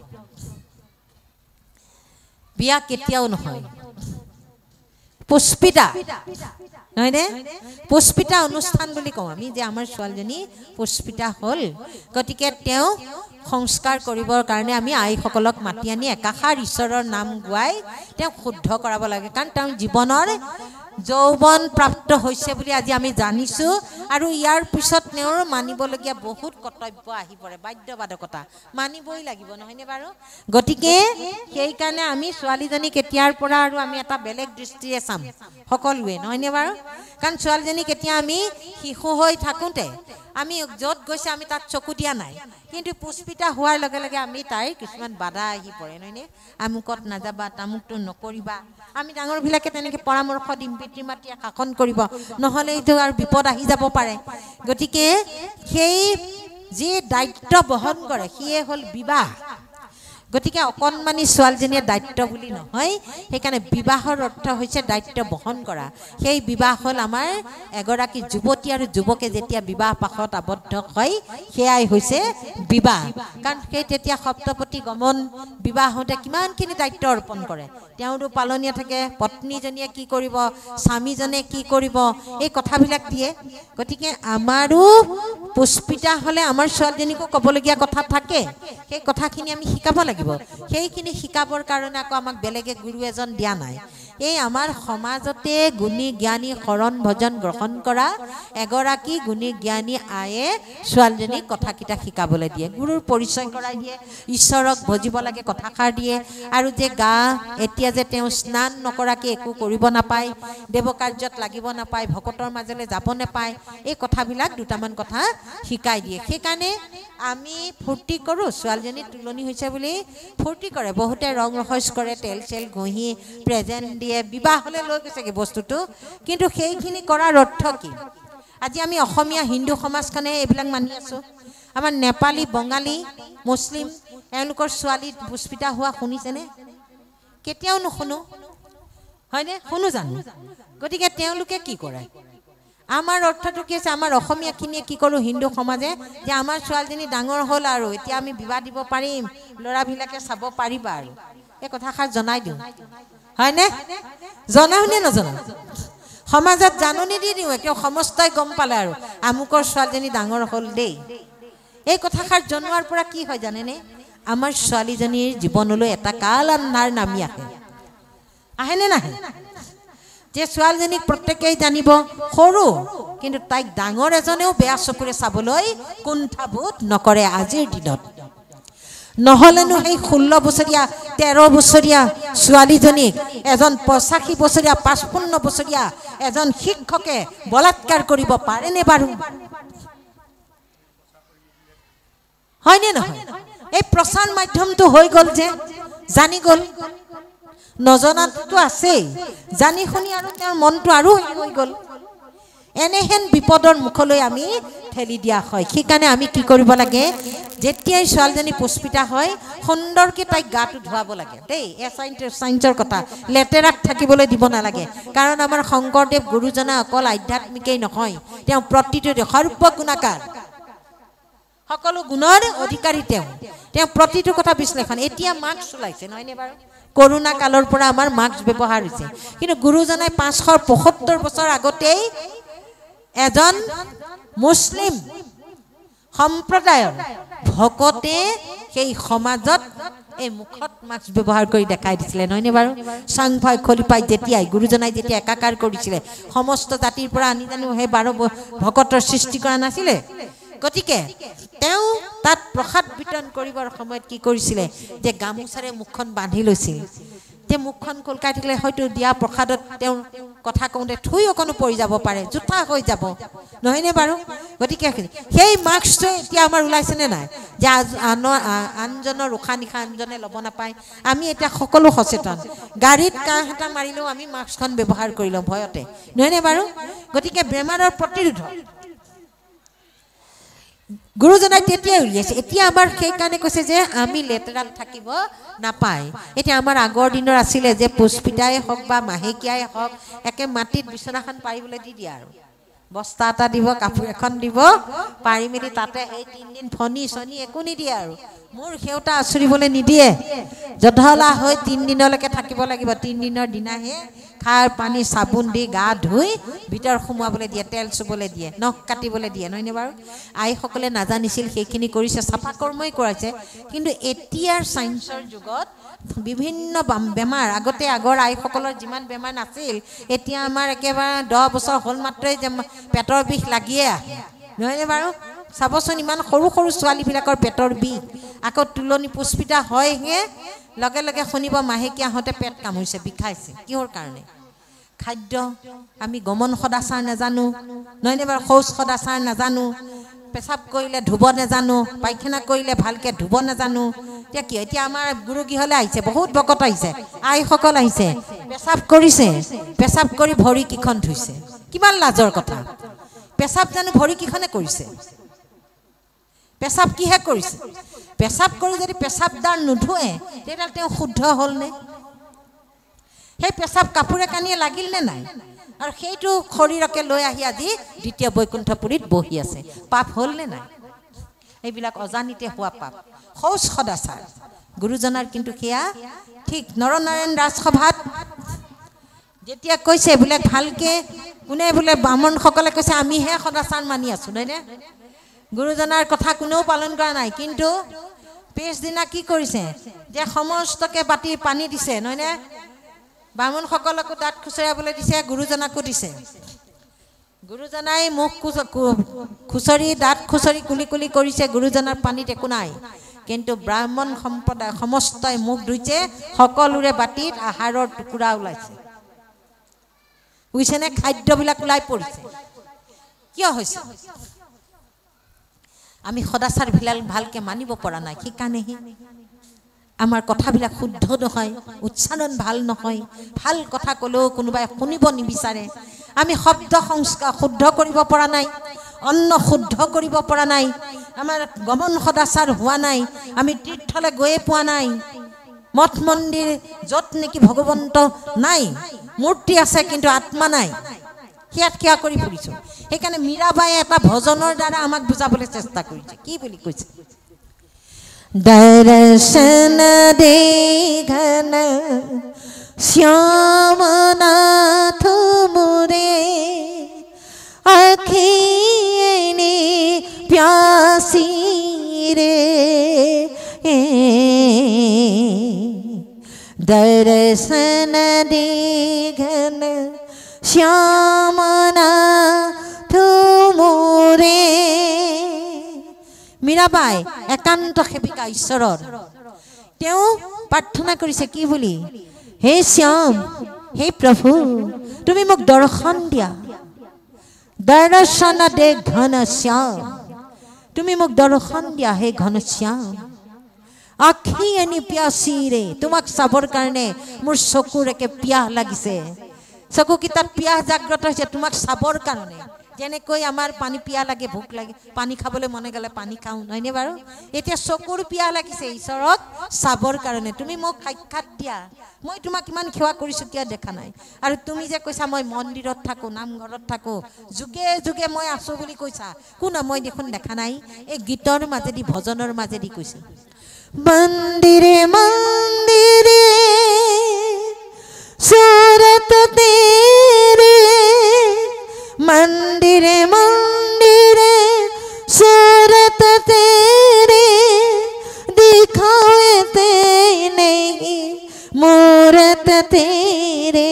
বিয়া কেতিয়াও নহয়। পুষ্পিতা নহয়নে? পুষ্পিতা অনুষ্ঠান বুলি কওঁ আমি, যে আমাৰ ছোৱালীজনী পুষ্পিতা হ'ল, গতিকে তেওঁ সংস্কাৰ কৰিবৰ কাৰণে আমি আইসকলক মাতি আনি একাষাৰ ঈশ্বৰৰ নাম গোৱাই তেওঁক শুদ্ধ কৰাব লাগে। কাৰণ তেওঁ জীৱনৰ যৌৱন প্ৰাপ্ত হৈছে বুলি আজি আমি জানিছোঁ, আৰু ইয়াৰ পিছত তেওঁৰ মানিবলগীয়া বহুত কৰ্তব্য আহি পৰে, বাধ্যবাধকতা মানিবই লাগিব, নহয়নে বাৰু? গতিকে সেইকাৰণে আমি ছোৱালীজনীক এতিয়াৰ পৰা আৰু আমি এটা বেলেগ দৃষ্টিৰে চাম সকলোৱে, নহয়নে বাৰু? কাৰণ ছোৱালীজনীক এতিয়া আমি শিশু হৈ থাকোঁতে আমি য'ত গৈছে আমি তাত চকু দিয়া নাই, কিন্তু পুষ্পিতা হোৱাৰ লগে লগে আমি তাইৰ কিছুমান বাধা আহি পৰে, নহয়নে? আমুকত নাযাবা, তামুকটো নকৰিবা। আমি ডাঙৰবিলাকে তেনেকৈ পৰামৰ্শ দিম, পিতৃ মাতৃয়ে শাসন কৰিব, নহ'লে এইটো আৰু বিপদ আহি যাব পাৰে। গতিকে সেই যি দায়িত্ব বহন কৰে সিয়ে হ'ল বিবাহ। গতিকে অকণমানি ছোৱালীজনীয়ে দায়িত্ব বুলি নহয়, সেইকাৰণে বিবাহৰ অৰ্থ হৈছে দায়িত্ব বহন কৰা। সেই বিবাহ হ'ল আমাৰ এগৰাকী যুৱতী আৰু যুৱকে যেতিয়া বিবাহ পাশত আবদ্ধ হয়, সেয়াই হৈছে বিবাহ। কাৰণ সেই তেতিয়া সপ্তপতি গমন বিবাহ হওঁতে কিমানখিনি দায়িত্ব অৰ্পণ কৰে, তেওঁৰো পালনীয়া থাকে, পত্নীজনীয়ে কি কৰিব, স্বামীজনে কি কৰিব, এই কথাবিলাক দিয়ে। গতিকে আমাৰো পুষ্পিতা হ'লে আমাৰ ছোৱালীজনীকো ক'বলগীয়া কথা থাকে, সেই কথাখিনি আমি শিকাব লাগিব। সেইখিনি শিকাবৰ কাৰণে আকৌ আমাক বেলেগে গুৰু এজন দিয়া নাই। এই আমাৰ সমাজতে গুণী জ্ঞানী শৰণ ভজন গ্ৰহণ কৰা এগৰাকী গুণী জ্ঞানী আয়ে ছোৱালীজনীক কথাকেইটা শিকাবলৈ দিয়ে, গুৰুৰ পৰিচয় কৰাই দিয়ে, ঈশ্বৰক ভজিব লাগে কথাষাৰ দিয়ে, আৰু যে এতিয়া যে তেওঁ স্নান নকৰাকৈ একো কৰিব নাপায়, দেৱ কাৰ্যত লাগিব নাপায়, ভকতৰ মাজলৈ যাব নাপায়, এই কথাবিলাক দুটামান কথা শিকাই দিয়ে। সেইকাৰণে আমি ফূৰ্তি কৰোঁ, ছোৱালীজনী তুলনি হৈছে বুলি ফূৰ্তি কৰে, বহুতে ৰং ৰহইচ কৰে, তেল চেল ঘঁহি প্ৰেজেণ্ট দিয়ে, বিবাহলৈ লৈ গৈছেগৈ বস্তুটো। কিন্তু সেইখিনি কৰাৰ অৰ্থ কি? আজি আমি অসমীয়া হিন্দু সমাজখনে এইবিলাক মানি আছোঁ। আমাৰ নেপালী, বঙালী, মুছলিম এওঁলোকৰ ছোৱালী পুষ্পিতা হোৱা শুনিছেনে? কেতিয়াও নুশুনো। হয়নে শুনো জানো গতিকে তেওঁলোকে কি কৰে আমাৰ অৰ্থটো কি আছে আমাৰ অসমীয়াখিনিয়ে কি কৰোঁ হিন্দু সমাজে যে আমাৰ ছোৱালীজনী ডাঙৰ হ'ল আৰু এতিয়া আমি বিবাহ দিব পাৰিম ল'ৰাবিলাকে চাব পাৰিবা আৰু এই কথাষাৰ জনাই দিওঁ হয়নে জনাও নে নজনাও সমাজত জাননী দি দিওঁ একে সমস্তই গম পালে আৰু আমুকৰ ছোৱালীজনী ডাঙৰ হ'ল দেই এই কথাষাৰ জনোৱাৰ পৰা কি হয় জানেনে আমাৰ ছোৱালীজনীৰ জীৱনলৈ এটা কাল আন্ধাৰ নামি আহেনে নাহে যে ছোৱালীজনীক প্ৰত্যেকেই জানিব সৰু কিন্তু তাইক ডাঙৰ এজনেও বেয়া চকুৰে চাবলৈ কুণ্ঠাবোধ নকৰে আজিৰ দিনত নহ'লেনো সেই 16 বছৰীয়া 13 বছৰীয়া ছোৱালীজনীক এজন 85 বছৰীয়া 55 বছৰীয়া এজন শিক্ষকে বলাৎকাৰ কৰিব পাৰেনে বাৰু হয়নে নহয় এই প্ৰচাৰ মাধ্যমটো হৈ গ'ল যে জানি গ'ল নজনাটো আছেই জানি শুনি আৰু তেওঁৰ মনটো আৰু হৈ গ'ল এনেহেন বিপদৰ মুখলৈ আমি ঠেলি দিয়া হয় সেইকাৰণে আমি কি কৰিব লাগে যেতিয়াই ছোৱালীজনী পুষ্পিতা হয় সুন্দৰকৈ তাইক গাটো ধুৱাব লাগে দেই চাইন্সৰ কথা লেতেৰাক থাকিবলৈ দিব নালাগে কাৰণ আমাৰ শংকৰদেৱ গুৰুজনা অকল আধ্যাত্মিকেই নহয় তেওঁ প্ৰতিটো সৰ্বগুণাকাৰ সকলো গুণৰ অধিকাৰী তেওঁ প্ৰতিটো কথা বিশ্লেষণ এতিয়া মাস্ক ওলাইছে নহয়নে বাৰু কৰোনা কালৰ পৰা আমাৰ মাস্ক ব্যৱহাৰ হৈছে কিন্তু গুৰুজনাই 575 বছৰ আগতেই এজন মুছলিম সম্প্ৰদায়ৰ ভকতে সেই সমাজত এই মুখত মাস্ক ব্যৱহাৰ কৰি দেখাই দিছিলে নহয়নে বাৰু চাংভাই খলিপাই যেতিয়াই গুৰুজনাই যেতিয়া একাকাৰ কৰিছিলে সমস্ত জাতিৰ পৰা আনি জানো সেই 12 ভকতৰ সৃষ্টি কৰা নাছিলে গতিকে তেওঁ তাত প্ৰসাদ বিতৰণ কৰিবৰ সময়ত কি কৰিছিলে যে গামোচাৰে মুখখন বান্ধি লৈছিল যে মুখখন কলকাই থাকিলে হয়তো দিয়া প্ৰসাদত তেওঁ কথা কওঁতে থুই অকণো পৰি যাব পাৰে জোঠা হৈ যাব নহয়নে বাৰু গতিকে সেই মাস্কটো এতিয়া আমাৰ ওলাইছেনে নাই যে আনজনৰ উশাহ নিশাহ আনজনে ল'ব নাপায় আমি এতিয়া সকলো সচেতন গাড়ীত কাঁহ এটা মাৰিলেও আমি মাস্কখন ব্যৱহাৰ কৰি লওঁ ভয়তে নহয়নে বাৰু গতিকে বেমাৰৰ প্ৰতিৰোধক গুৰুজনাই তেতিয়াই উলিয়াইছে এতিয়া আমাৰ সেইকাৰণে কৈছে যে আমি লেতেৰাত থাকিব নাপায় এতিয়া আমাৰ আগৰ দিনৰ আছিলে যে পুষ্পিতাই হওক বা মাহেকীয়াই হওক একে মাটিত বিচনাখন পাৰিবলৈ দি দিয়া আৰু বস্তা এটা দিব কাপোৰ এখন দিব পাৰি মেলি তাতে এই 3 দিন ফণি চনি একো নিদিয়ে আৰু মোৰ সেউটা আচৰিবলৈ নিদিয়ে জধলা হৈ 3 দিনলৈকে থাকিব লাগিব 3 দিনৰ দিনাহে খাৰ পানী চাবোন দি গা ধুই ভিতৰ সোমাবলৈ দিয়ে তেল চুবলৈ দিয়ে নখ কাটিবলৈ দিয়ে নহয়নে বাৰু আইসকলে নাজানিছিল সেইখিনি কৰিছে চাফা কৰ্মই কৰাইছে কিন্তু এতিয়াৰ চাইন্সৰ যুগত বিভিন্ন বেমাৰ আগতে আগৰ আইসকলৰ যিমান বেমাৰ নাছিল এতিয়া আমাৰ একেবাৰে 10 বছৰ হ'ল মাত্ৰই যে পেটৰ বিষ লাগিয়ে আহে নহয়নে বাৰু চাবচোন ইমান সৰু সৰু ছোৱালীবিলাকৰ পেটৰ বিষ আকৌ তুলনি পুষ্পিতা হয়হে লগে লগে শুনিব মাহেকীয়া হতে পেট কামুৰিছে বিষাইছে কিহৰ কাৰণে খাদ্য আমি গমন সদাচাৰ নাজানো নহয়নে বাৰু শৌচ সদাচাৰ নাজানো পেচাব কৰিলে ধুব নাজানো পায়খানা কৰিলে ভালকে ধুব নাজানো এতিয়া কি এতিয়া আমাৰ গুৰু গৃহলৈ আহিছে বহুত ভকত আহিছে আইসকল আহিছে পেচাব কৰিছে পেচাব কৰি ভৰি কিখন ধুইছে কিমান লাজৰ কথা পেচাব জানো ভৰি কিখনে কৰিছে পেচাব কিহে কৰিছে পেচাব কৰি যদি পেচাবদাৰ নুধুৱে তেতিয়া তেওঁ শুদ্ধ হ'লনে সেই পেচাব কাপোৰে কানিয়ে লাগিল নে নাই আৰু সেইটো শৰীৰকে লৈ আহি আজি দ্বিতীয় বৈকুণ্ঠপুৰীত বহি আছে পাপ হ'ল নে নাই এইবিলাক অজানিতে হোৱা পাপ শৌচ সদাচাৰ গুৰুজনাৰ কিন্তু সেয়া ঠিক নৰনাৰায়ণ ৰাজসভাত যেতিয়া কৈছে বোলে ভালকে কোনে বোলে ব্ৰাহ্মণসকলে কৈছে আমিহে সদাচাৰ মানি আছো নহয়নে গুৰুজনাৰ কথা কোনেও পালন কৰা নাই কিন্তু পিছদিনা কি কৰিছে যে সমস্তকে বাতি পানী দিছে নহয়নে ব্ৰাহ্মণসকলকো দাঁত খুচৰাবলৈ দিছে গুৰুজনাকো দিছে গুৰুজনাই মুখ খুচৰি দাঁত খুচৰি কুলি কুলি কৰিছে গুৰুজনাৰ পানীত একো নাই কিন্তু ব্ৰাহ্মণ সম্প্ৰদায় সমস্তই মুখ ধুইছে সকলোৰে বাতিত আহাৰৰ টুকুৰা ওলাইছে বুজিছেনে খাদ্যবিলাক ওলাই পৰিছে কিয় হৈছে আমি সদাচাৰবিলাক ভালকে মানিব পৰা নাই সেইকাৰণেহে আমাৰ কথাবিলাক শুদ্ধ নহয় উচ্চাৰণ ভাল নহয় ভাল কথা ক'লেও কোনোবাই শুনিব নিবিচাৰে আমি শব্দ সংস্কাৰ শুদ্ধ কৰিব পৰা নাই অন্ন শুদ্ধ কৰিব পৰা নাই আমাৰ গমন সদাচাৰ হোৱা নাই আমি তীৰ্থলৈ গৈয়ে পোৱা নাই মঠ মন্দিৰ য'ত নেকি ভগৱন্ত নাই, মূৰ্তি আছে কিন্তু আত্মা নাই, সেয়াত কিয় কৰি ফুৰিছোঁ। সেইকাৰণে মীৰাবাইয়ে এটা ভজনৰ দ্বাৰা আমাক বুজাবলৈ চেষ্টা কৰিছে। কি বুলি কৈছে? দৰ্শন দেঘন শ্যাম নাথ মোৰে আখিয়ে প্যাসী ৰে, দৰ্শন দেঘন শ্যাম নাথ মোৰে। মীৰাবাই একান্ত সেৱিকা ঈশ্বৰৰ, তেওঁ প্ৰাৰ্থনা কৰিছে কি বুলি? হে শ্যাম, হে প্ৰভু, তুমি মোক দৰ্শন দিয়া। দৰ্শন দে ঘন শ্যাম, তুমি মোক দৰ্শন দিয়া হে ঘন শ্যাম। আখি এনি প্যাসী ৰে, তোমাক চাবৰ কাৰণে মোৰ চকুৰ একে পিয়াহ লাগিছে। চকুকেইটাত পিয়াহ জাগ্ৰত হৈছে তোমাক চাবৰ কাৰণে। যেনেকৈ আমাৰ পানী পিয়াহ লাগে, ভোক লাগে, পানী খাবলৈ মনে গ'লে পানী খাওঁ, নহয়নে বাৰু? এতিয়া চকুৰ পিয়াহ লাগিছে ঈশ্বৰক চাবৰ কাৰণে। তুমি মোক সাক্ষাৎ দিয়া। মই তোমাক ইমান সেৱা কৰিছোঁ, কিয় দেখা নাই? আৰু তুমি যে কৈছা মই মন্দিৰত থাকোঁ, নামঘৰত থাকোঁ, যুগে যুগে মই আছোঁ বুলি কৈছা, কোন মই দেখোন দেখা নাই? এই গীতৰ মাজেদি, ভজনৰ মাজেদি কৈছে। মন্দিৰে মন্দিৰে সুৰত তেৰে, মন্দিরে মন্দিরে সুরত তেরে, দিখাতে নেই মূরত তেরে।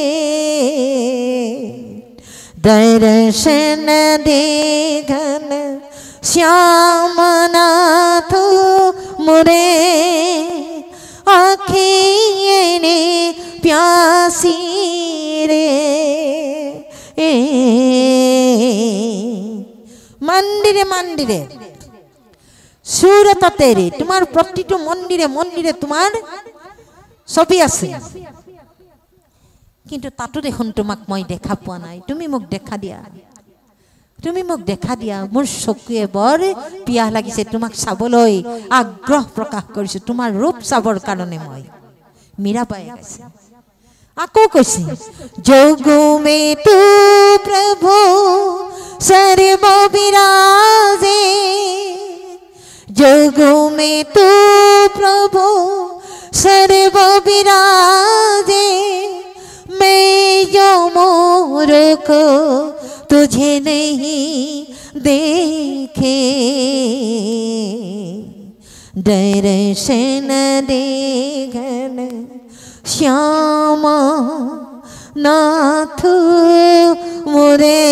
দর্শন দেঘন শ্যাম নাথ মোরে আখিয়ে প্যাসী রে। মন্দিরে মন্দিরে সুরত তেরে, তোমার প্রতিটো মন্দিরে মন্দিরে তোমার ছবি আছে, কিন্তু তাতো দেখোন তোমাক মই দেখা পোৱা নাই। তুমি মোক দেখা দিয়া, তুমি মোক দেখা দিয়া। মোৰ চকুৱে বৰ পিয়াহ লাগিছে, তোমাক চাবলৈ আগ্ৰহ প্ৰকাশ কৰিছোঁ, তোমাৰ ৰূপ চাবৰ কাৰণে মই। মীৰাবাই গাইছে। আকৌ কৈছে, যোগো মে তু প্ৰভু সর্ব বিরাজে, যোগো মে তু প্রভু সর্ব বিরাজে। मैं जो मूर्ख तुझे नहीं देखे, दर्शन देघन শ্যাম নাথ মোরে।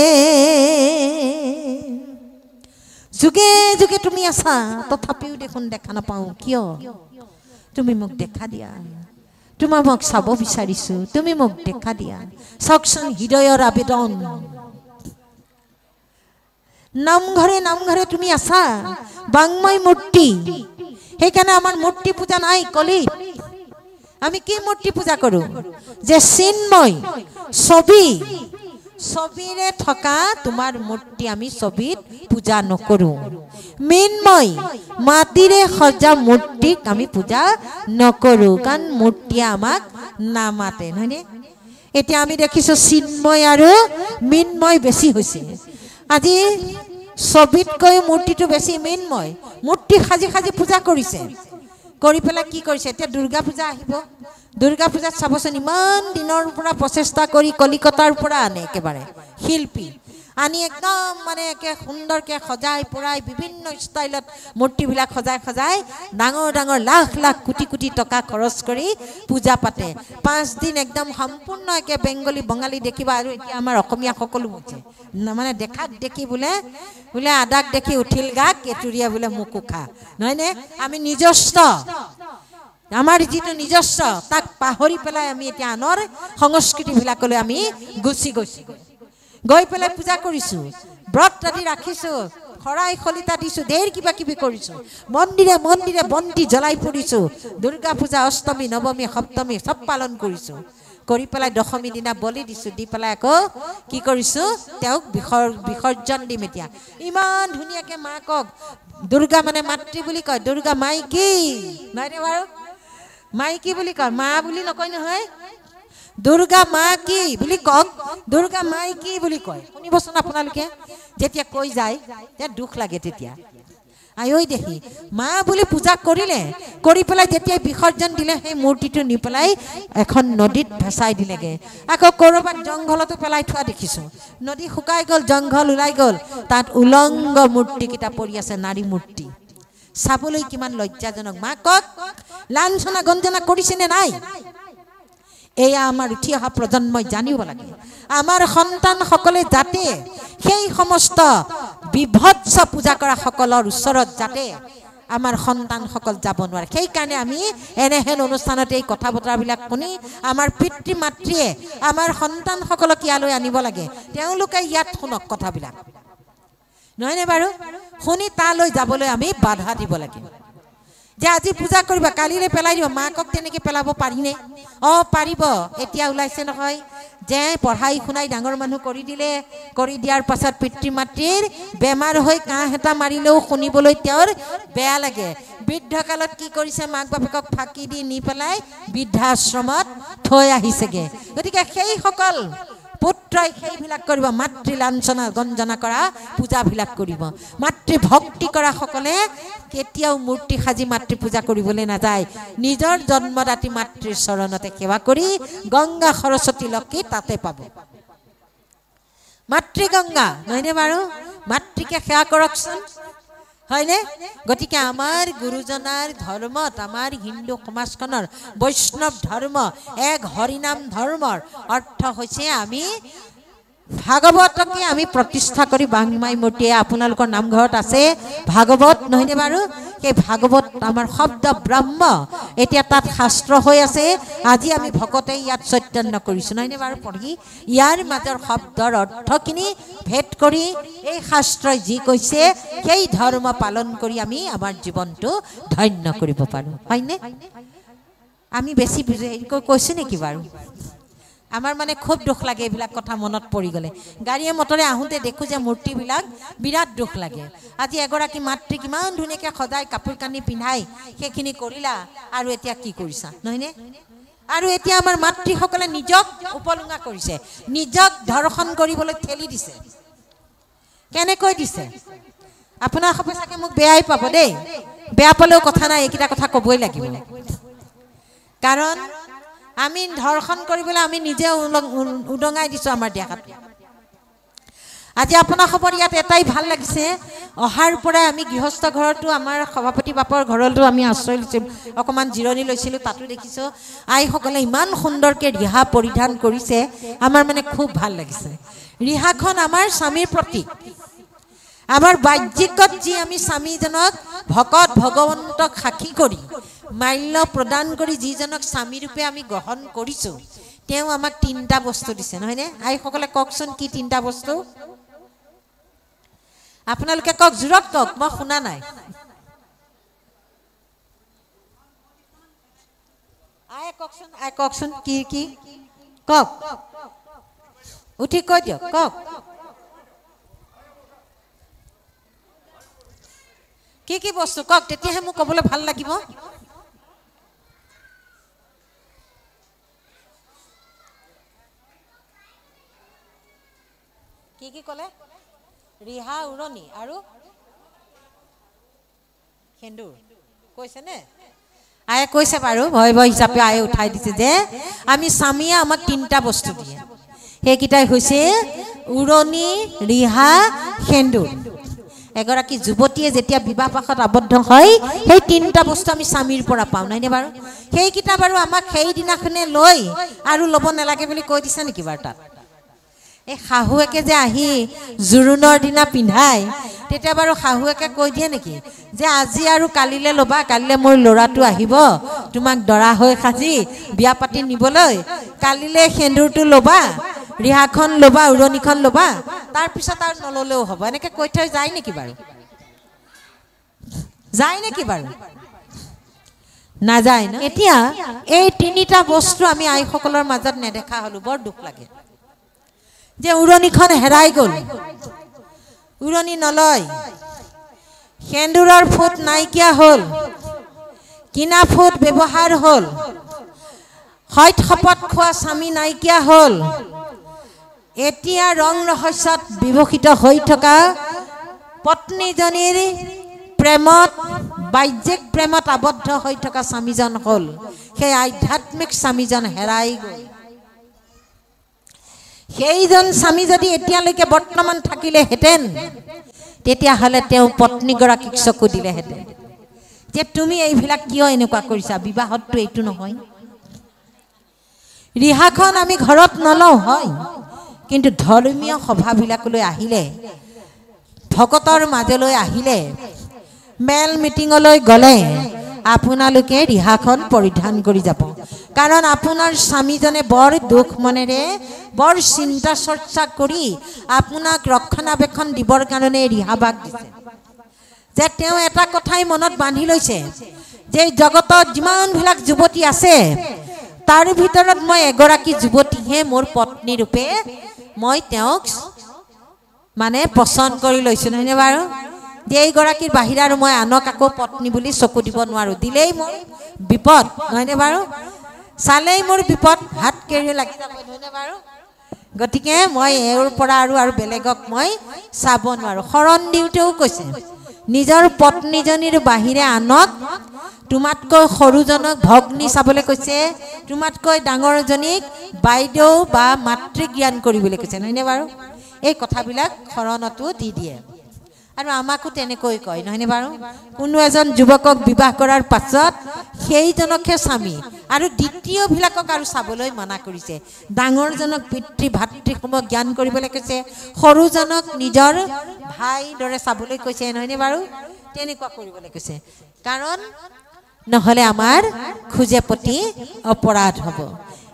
যুগে যুগে তুমি আছা, তথাপিও দেখোন দেখা নাপাওঁ, কিয়? তুমি মোক দেখা দিয়া, তোমাক মোক চাব বিচাৰিছোঁ, তুমি মোক দেখা দিয়া। চাওকচোন হৃদয়ৰ আবেদন। নামঘৰে নামঘৰে তুমি আছা, বাংময় মূৰ্তি। সেইকাৰণে আমাৰ মূৰ্তি পূজা নাই কলিত। আমি কি মূৰ্তি পূজা কৰোঁ? যে চিন্ময় ছবি, ছবিৰে থকা তোমাৰ মূৰ্তি আমি ছবিত পূজা নকৰোঁ। মৃন্ময় মাটিৰে সজা মূৰ্তিক আমি পূজা নকৰোঁ, কাৰণ মূৰ্তিয়ে আমাক নামাতে, নহয়নে? এতিয়া আমি দেখিছোঁ চিন্ময় আৰু মৃন্ময় বেছি হৈছে। আজি ছবিতকৈ মূৰ্তিটো বেছি মৃন্ময়। মূৰ্তি সাজি সাজি পূজা কৰিছে, কৰি পেলাই কি কৰিছে? এতিয়া দুৰ্গা পূজা আহিব, দুৰ্গা পূজাত চাবচোন ইমান দিনৰ পৰা প্ৰচেষ্টা কৰি কলিকতাৰ পৰা আনে একেবাৰে শিল্পী, আনি একদম মানে একে সুন্দৰকৈ সজাই পৰাই বিভিন্ন ষ্টাইলত মূৰ্তিবিলাক সজাই সজাই ডাঙৰ ডাঙৰ লাখ লাখ কোটি কোটি টকা খৰচ কৰি পূজা পাতে। 5 দিন একদম সম্পূৰ্ণ একে বেংগলী বঙালী দেখিবা। আৰু এতিয়া আমাৰ অসমীয়া সকলো হৈছে মানে দেখাত দেখি বোলে বোলে আদাক দেখি উঠিল গা কেতুৰিয়া বোলে মোকো খা, নহয়নে? আমি নিজস্ব, আমাৰ যিটো নিজস্ব তাক পাহৰি পেলাই আমি এতিয়া আনৰ সংস্কৃতিবিলাকলৈ আমি গুচি গৈছোঁ। গৈ পেলাই পূজা কৰিছোঁ, ব্ৰত আদি ৰাখিছোঁ, শৰাই শলিতা দিছোঁ, ধেৰ কিবা কিবি কৰিছোঁ, মন্দিৰে মন্দিৰে বন্তি জ্বলাই ফুৰিছোঁ, দুৰ্গা পূজা অষ্টমী নৱমী সপ্তমী চব পালন কৰিছোঁ। কৰি পেলাই দশমী দিনা বলি দিছোঁ, দি পেলাই আকৌ কি কৰিছোঁ? তেওঁক বিসৰ্জন দিম। এতিয়া ইমান ধুনীয়াকৈ মাকক দুৰ্গা মানে মাতৃ বুলি কয়, দুৰ্গা মাইকী নহয়নে বাৰু? মাইকী বুলি কয়, মা বুলি নকয় নহয়। দুৰ্গা মা কি বুলি কওক, দুৰ্গা মাইকী বুলি কয়। শুনিবচোন আপোনালোকে, যেতিয়া কৈ যায় তেতিয়া দুখ লাগে। তেতিয়া আয়ৈ দেখি মা বুলি পূজা কৰিলে, কৰি পেলাই যেতিয়া বিসৰ্জন দিলে সেই মূৰ্তিটো নি পেলাই এখন নদীত ভেচাই দিলেগে। আকৌ ক'ৰবাত জংঘলতো পেলাই থোৱা দেখিছোঁ। নদী শুকাই গ'ল, জংঘল ওলাই গ'ল, তাত উলংগ মূৰ্তিকেইটা পৰি আছে, নাৰী মূৰ্তি। চাবলৈ কিমান লজ্জাজনক। মাকক লাঞ্ছনা গঞ্জনা কৰিছেনে নাই? এয়া আমাৰ উঠি অহা প্ৰজন্মই জানিব লাগে। আমাৰ সন্তানসকলে যাতে সেই সমস্ত বিভৎস পূজা কৰা সকলৰ ওচৰত যাতে আমাৰ সন্তানসকল যাব নোৱাৰে, সেইকাৰণে আমি এনেহেন অনুষ্ঠানতে এই কথা বতৰাবিলাক শুনি আমাৰ পিতৃ মাতৃয়ে আমাৰ সন্তানসকলক ইয়ালৈ আনিব লাগে। তেওঁলোকে ইয়াত শুনক কথাবিলাক, নহয়নে বাৰু? শুনি তালৈ যাবলৈ আমি বাধা দিব লাগে। যে আজি পূজা কৰিবা, কালিলৈ পেলাই দিব। মাকক তেনেকৈ পেলাব পাৰিনে? অঁ পাৰিব। এতিয়া ওলাইছে নহয় যে পঢ়াই শুনাই ডাঙৰ মানুহ কৰি দিলে, কৰি দিয়াৰ পাছত পিতৃ মাতৃৰ বেমাৰ হৈ কাঁহ এটা মাৰিলেও শুনিবলৈ তেওঁৰ বেয়া লাগে। বৃদ্ধকালত কি কৰিছে, মাক বাপেকক ফাঁকি দি নি পেলাই বৃদ্ধাশ্ৰমত থৈ আহিছেগে। গতিকে সেইসকল পুত্ৰই সেইবিলাক কৰিব, মাতৃ লাঞ্ছনা গঞ্জনা কৰা পূজাবিলাক কৰিব। মাতৃ ভক্তি কৰা সকলে কেতিয়াও মূৰ্তি সাজি মাতৃ পূজা কৰিবলৈ নাযায়। নিজৰ জন্মদাতী মাতৃৰ চৰণতে সেৱা কৰি গংগা সৰস্বতী লক্ষী তাতে পাব। মাতৃ গংগা, নহয়নে বাৰু? মাতৃকে সেৱা কৰকচোন, হয়নে? গতিকে আমাৰ গুৰুজনাৰ ধৰ্মত, আমাৰ হিন্দু সমাজখনৰ বৈষ্ণৱ ধৰ্ম এক হৰিনাম ধৰ্মৰ অৰ্থ হৈছে আমি ভাগৱতকে আমি প্ৰতিষ্ঠা কৰি বাংমাই মূৰ্তিয়ে আপোনালোকৰ নামঘৰত আছে ভাগৱত, নহয়নে বাৰু? সেই ভাগৱত আমাৰ শব্দ ব্ৰহ্ম, এতিয়া তাত শাস্ত্ৰ হৈ আছে। আজি আমি ভকতে ইয়াত চৈতন্য কৰিছোঁ, নহয়নে বাৰু? পঢ়ি ইয়াৰ মাজৰ শব্দৰ অৰ্থখিনি ভেদ কৰি এই শাস্ত্ৰই যি কৈছে সেই ধৰ্ম পালন কৰি আমি আমাৰ জীৱনটো ধন্য কৰিব পাৰোঁ, হয়নে? আমি বেছি হেৰি কৈছোঁ নেকি বাৰু? আমাৰ মানে খুব দুখ লাগে এইবিলাক কথা মনত পৰি গ'লে। গাড়ীয়ে মটৰে আহোঁতে দেখোঁ যে মূৰ্তিবিলাক, বিৰাট দুখ লাগে। আজি এগৰাকী মাতৃক ইমান ধুনীয়াকৈ সজাই কাপোৰ কানি পিন্ধাই সেইখিনি কৰিলা, আৰু এতিয়া কি কৰিছা, নহয়নে? আৰু এতিয়া আমাৰ মাতৃসকলে নিজক উপলুঙা কৰিছে, নিজক ধৰ্ষণ কৰিবলৈ ঠেলি দিছে। কেনেকৈ দিছে? আপোনাৰ সবে চাগে মোক বেয়াই পাব দেই, বেয়া পালেও কথা নাই, এইকেইটা কথা ক'বই লাগিব। কাৰণ আমি ধৰ্ষণ কৰিবলৈ আমি নিজে উদঙাই দিছোঁ আমাৰ দেহাটো। আজি আপোনাৰ খবৰ ইয়াত এটাই ভাল লাগিছে, অহাৰ পৰাই আমি গৃহস্থ ঘৰতো, আমাৰ সভাপতি বাপৰ ঘৰতো আমি আশ্ৰয় লৈছোঁ, অকণমান জিৰণি লৈছিলোঁ, তাতো দেখিছোঁ আইসকলে ইমান সুন্দৰকৈ ৰিহা পৰিধান কৰিছে। আমাৰ মানে খুব ভাল লাগিছে। ৰিহাখন আমাৰ স্বামীৰ প্ৰতীক। আমাৰ বাহ্যিকত যি আমি স্বামীজনক ভকত ভগৱন্তক সাক্ষী কৰি মাল্য প্ৰদান কৰি যিজনক স্বামীৰূপে আমি গ্ৰহণ কৰিছোঁ, তেওঁ আমাক তিনিটা বস্তু দিছে, নহয়নে? আইসকলে কওকচোন কি তিনিটা বস্তু? আপোনালোকে কওক, জোৰত কওক, মই শুনা নাই। আই কওকচোন, আই কওকচোন, কি কি কওক, উঠি কৈ দিয়ক, কওক। কি কি বস্তু কওক, তেতিয়াহে মোক ক'বলৈ ভাল লাগিব। কি কি ক'লে? ৰিহা, উৰণি আৰু সেন্দুৰ কৈছেনে? আয়ে কৈছে বাৰু, ভয় ভয় হিচাপে আয়ে উঠাই দিছে যে আমি স্বামীয়ে আমাক তিনিটা বস্তু দিয়ে, সেইকেইটাই হৈছে উৰণি, ৰিহা, সেন্দুৰ। এগৰাকী যুৱতীয়ে যেতিয়া বিবাহ পাশত আবদ্ধ হয়, সেই তিনিটা বস্তু আমি স্বামীৰ পৰা পাওঁ, নহয়নে বাৰু? সেইকেইটা বাৰু আমাক সেইদিনাখনে লৈ আৰু ল'ব নালাগে বুলি কৈ দিছে নেকি বাৰু তাত? এই শাহুৱেকে যে আহি জোৰোণৰ দিনা পিন্ধাই, তেতিয়া বাৰু শাহুৱেকে কৈ দিয়ে নেকি যে আজি আৰু কালিলৈ ল'বা, কালিলৈ মোৰ ল'ৰাটো আহিব তোমাক দৰা হৈ সাজি বিয়া পাতি নিবলৈ, কালিলৈ সেন্দুৰটো ল'বা, ৰিহাখন ল'বা, উৰণিখন ল'বা, তাৰপিছত আৰু নল'লেও হ'ব, এনেকৈ কৈ থৈ যায় নেকি বাৰু? যায় নেকি বাৰু? নাযায় ন? এতিয়া এই তিনিটা বস্তু আমি আইসকলৰ মাজত নেদেখা হ'লোঁ, বৰ দুখ লাগে যে উৰণিখন হেৰাই গ'ল, উৰণি নলয়, সেন্দুৰৰ ফুট নাইকিয়া হ'ল, কিনা ফুট ব্যৱহাৰ হ'ল হয়ত শপত খোৱা স্বামী নাইকিয়া হ'ল এতিয়া ৰং ৰহস্যত বিভূষিত হৈ থকা পত্নীজনীৰ প্ৰেমত বাহ্যিক প্ৰেমত আবদ্ধ হৈ থকা স্বামীজন হ'ল সেই আধ্যাত্মিক স্বামীজন হেৰাই গ'ল সেইজন স্বামী যদি এতিয়ালৈকে বৰ্তমান থাকিলেহেঁতেন তেতিয়াহ'লে তেওঁ পত্নীগৰাকীক চকু দিলেহেঁতেন যে তুমি এইবিলাক কিয় এনেকুৱা কৰিছা বিবাহতটো এইটো নহয় ৰিহাখন আমি ঘৰত নলওঁ হয় কিন্তু ধৰ্মীয় সভাবিলাকলৈ আহিলে ভকতৰ মাজলৈ আহিলে মেল মিটিঙলৈ গ'লে আপোনালোকে ৰিহাখন পৰিধান কৰি যাব কাৰণ আপোনাৰ স্বামীজনে বৰ দুখ মনেৰে বৰ চিন্তা চৰ্চা কৰি আপোনাক ৰক্ষণাবেক্ষণ দিবৰ কাৰণে ৰিহাবাক দিছে যে তেওঁ এটা কথাই মনত বান্ধি লৈছে যে জগতত যিমানবিলাক যুৱতী আছে তাৰ ভিতৰত মই এগৰাকী যুৱতীহে মোৰ পত্নী ৰূপে মই তেওঁক মানে পছন্দ কৰি লৈছোঁ নহয়নে বাৰু যে এইগৰাকীৰ বাহিৰে আৰু মই আনক আকৌ পত্নী বুলি চকু দিব নোৱাৰোঁ দিলেই মোৰ বিপদ নহয়নে বাৰু চালেই মোৰ বিপদ হাত কেৰি লাগি যাব নহয়নে বাৰু গতিকে মই এওঁৰ পৰা আৰু বেলেগক মই চাব নোৱাৰোঁ শৰণ দিওঁতেও কৈছে নিজৰ পত্নীজনীৰ বাহিৰে আনক তোমাতকৈ সৰুজনক ভগ্নী চাবলৈ কৈছে তোমাতকৈ ডাঙৰজনীক বাইদেউ বা মাতৃ জ্ঞান কৰিবলৈ কৈছে নহয়নে বাৰু এই কথাবিলাক শৰণতো দি দিয়ে আৰু আমাকো তেনেকৈ কয় নহয়নে বাৰু কোনো এজন যুৱকক বিবাহ কৰাৰ পাছত সেইজনকহে স্বামী আৰু দ্বিতীয়বিলাকক আৰু চাবলৈ মানা কৰিছে ডাঙৰজনক পিতৃ ভাতৃসমূহক জ্ঞান কৰিবলৈ কৈছে সৰুজনক নিজৰ ভাই দৰে চাবলৈ কৈছে নহয়নে বাৰু তেনেকুৱা কৰিবলৈ কৈছে কাৰণ নহ'লে আমাৰ খোজে প্ৰতি অপৰাধ হ'ব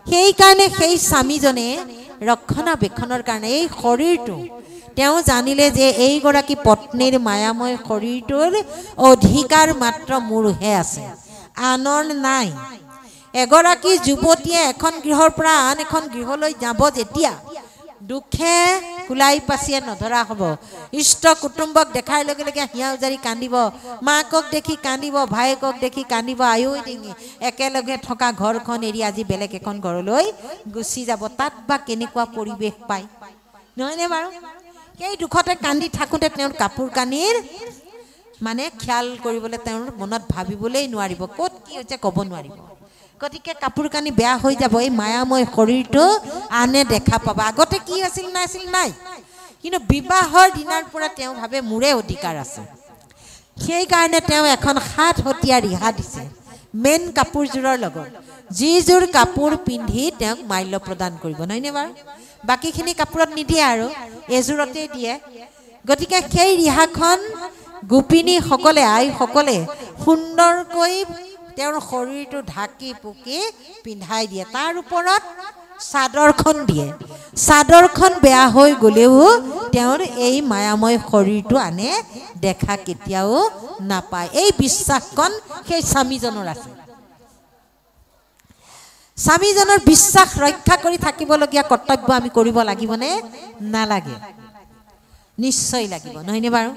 সেইকাৰণে সেই স্বামীজনে ৰক্ষণাবেক্ষণৰ কাৰণে এই শৰীৰটো তেওঁ জানিলে যে এইগৰাকী পত্নীৰ মায়াময় শৰীৰটোৰ অধিকাৰ মাত্ৰ মোৰহে আছে আনৰ নাই এগৰাকী যুৱতীয়ে এখন গৃহৰ পৰা আন এখন গৃহলৈ যাব যেতিয়া দুখে কুলাই পাচিয়ে নধৰা হ'ব ইষ্ট কুটুম্বক দেখাৰ লগে লগে হিয়া উজাৰি কান্দিব মাকক দেখি কান্দিব ভায়েকক দেখি কান্দিব আয়ৈ ডিঙি একেলগে থকা ঘৰখন এৰি আজি বেলেগ এখন ঘৰলৈ গুচি যাব তাত বা কেনেকুৱা পৰিৱেশ পায় নহয়নে বাৰু সেই দুখতে কান্দি থাকোঁতে তেওঁৰ কাপোৰ কানিৰ মানে খিয়াল কৰিবলৈ তেওঁৰ মনত ভাবিবলৈ নোৱাৰিব ক'ত কি হৈছে ক'ব নোৱাৰিব গতিকে কাপোৰ কানি বেয়া হৈ যাব এই মায়াময় শৰীৰটো আনে দেখা পাব আগতে কি আছিল নাছিল নাই কিন্তু বিবাহৰ দিনাৰ পৰা তেওঁ ভাবে মোৰে অধিকাৰ আছে সেইকাৰণে তেওঁ এখন 7 হতীয়া ৰিহা দিছে মেইন কাপোৰযোৰৰ লগত যিযোৰ কাপোৰ পিন্ধি তেওঁক মাল্য প্ৰদান কৰিব নহয়নে বাৰু বাকীখিনি কাপোৰত নিদিয়ে আৰু এযোৰতেই দিয়ে গতিকে সেই ৰিহাখন গোপিনীসকলে আইসকলে সুন্দৰকৈ তেওঁৰ শৰীৰটো ঢাকি পুকি পিন্ধাই দিয়ে তাৰ ওপৰত চাদৰখন দিয়ে চাদৰখন বেয়া হৈ গ'লেও তেওঁৰ এই মায়াময় শৰীৰটো আনে দেখা কেতিয়াও নাপায় এই বিশ্বাসখন সেই স্বামীজনৰ আছে স্বামীজনৰ বিশ্বাস ৰক্ষা কৰি থাকিবলগীয়া কৰ্তব্য আমি কৰিব লাগিবনে নালাগে নিশ্চয় লাগিব নহয়নে বাৰু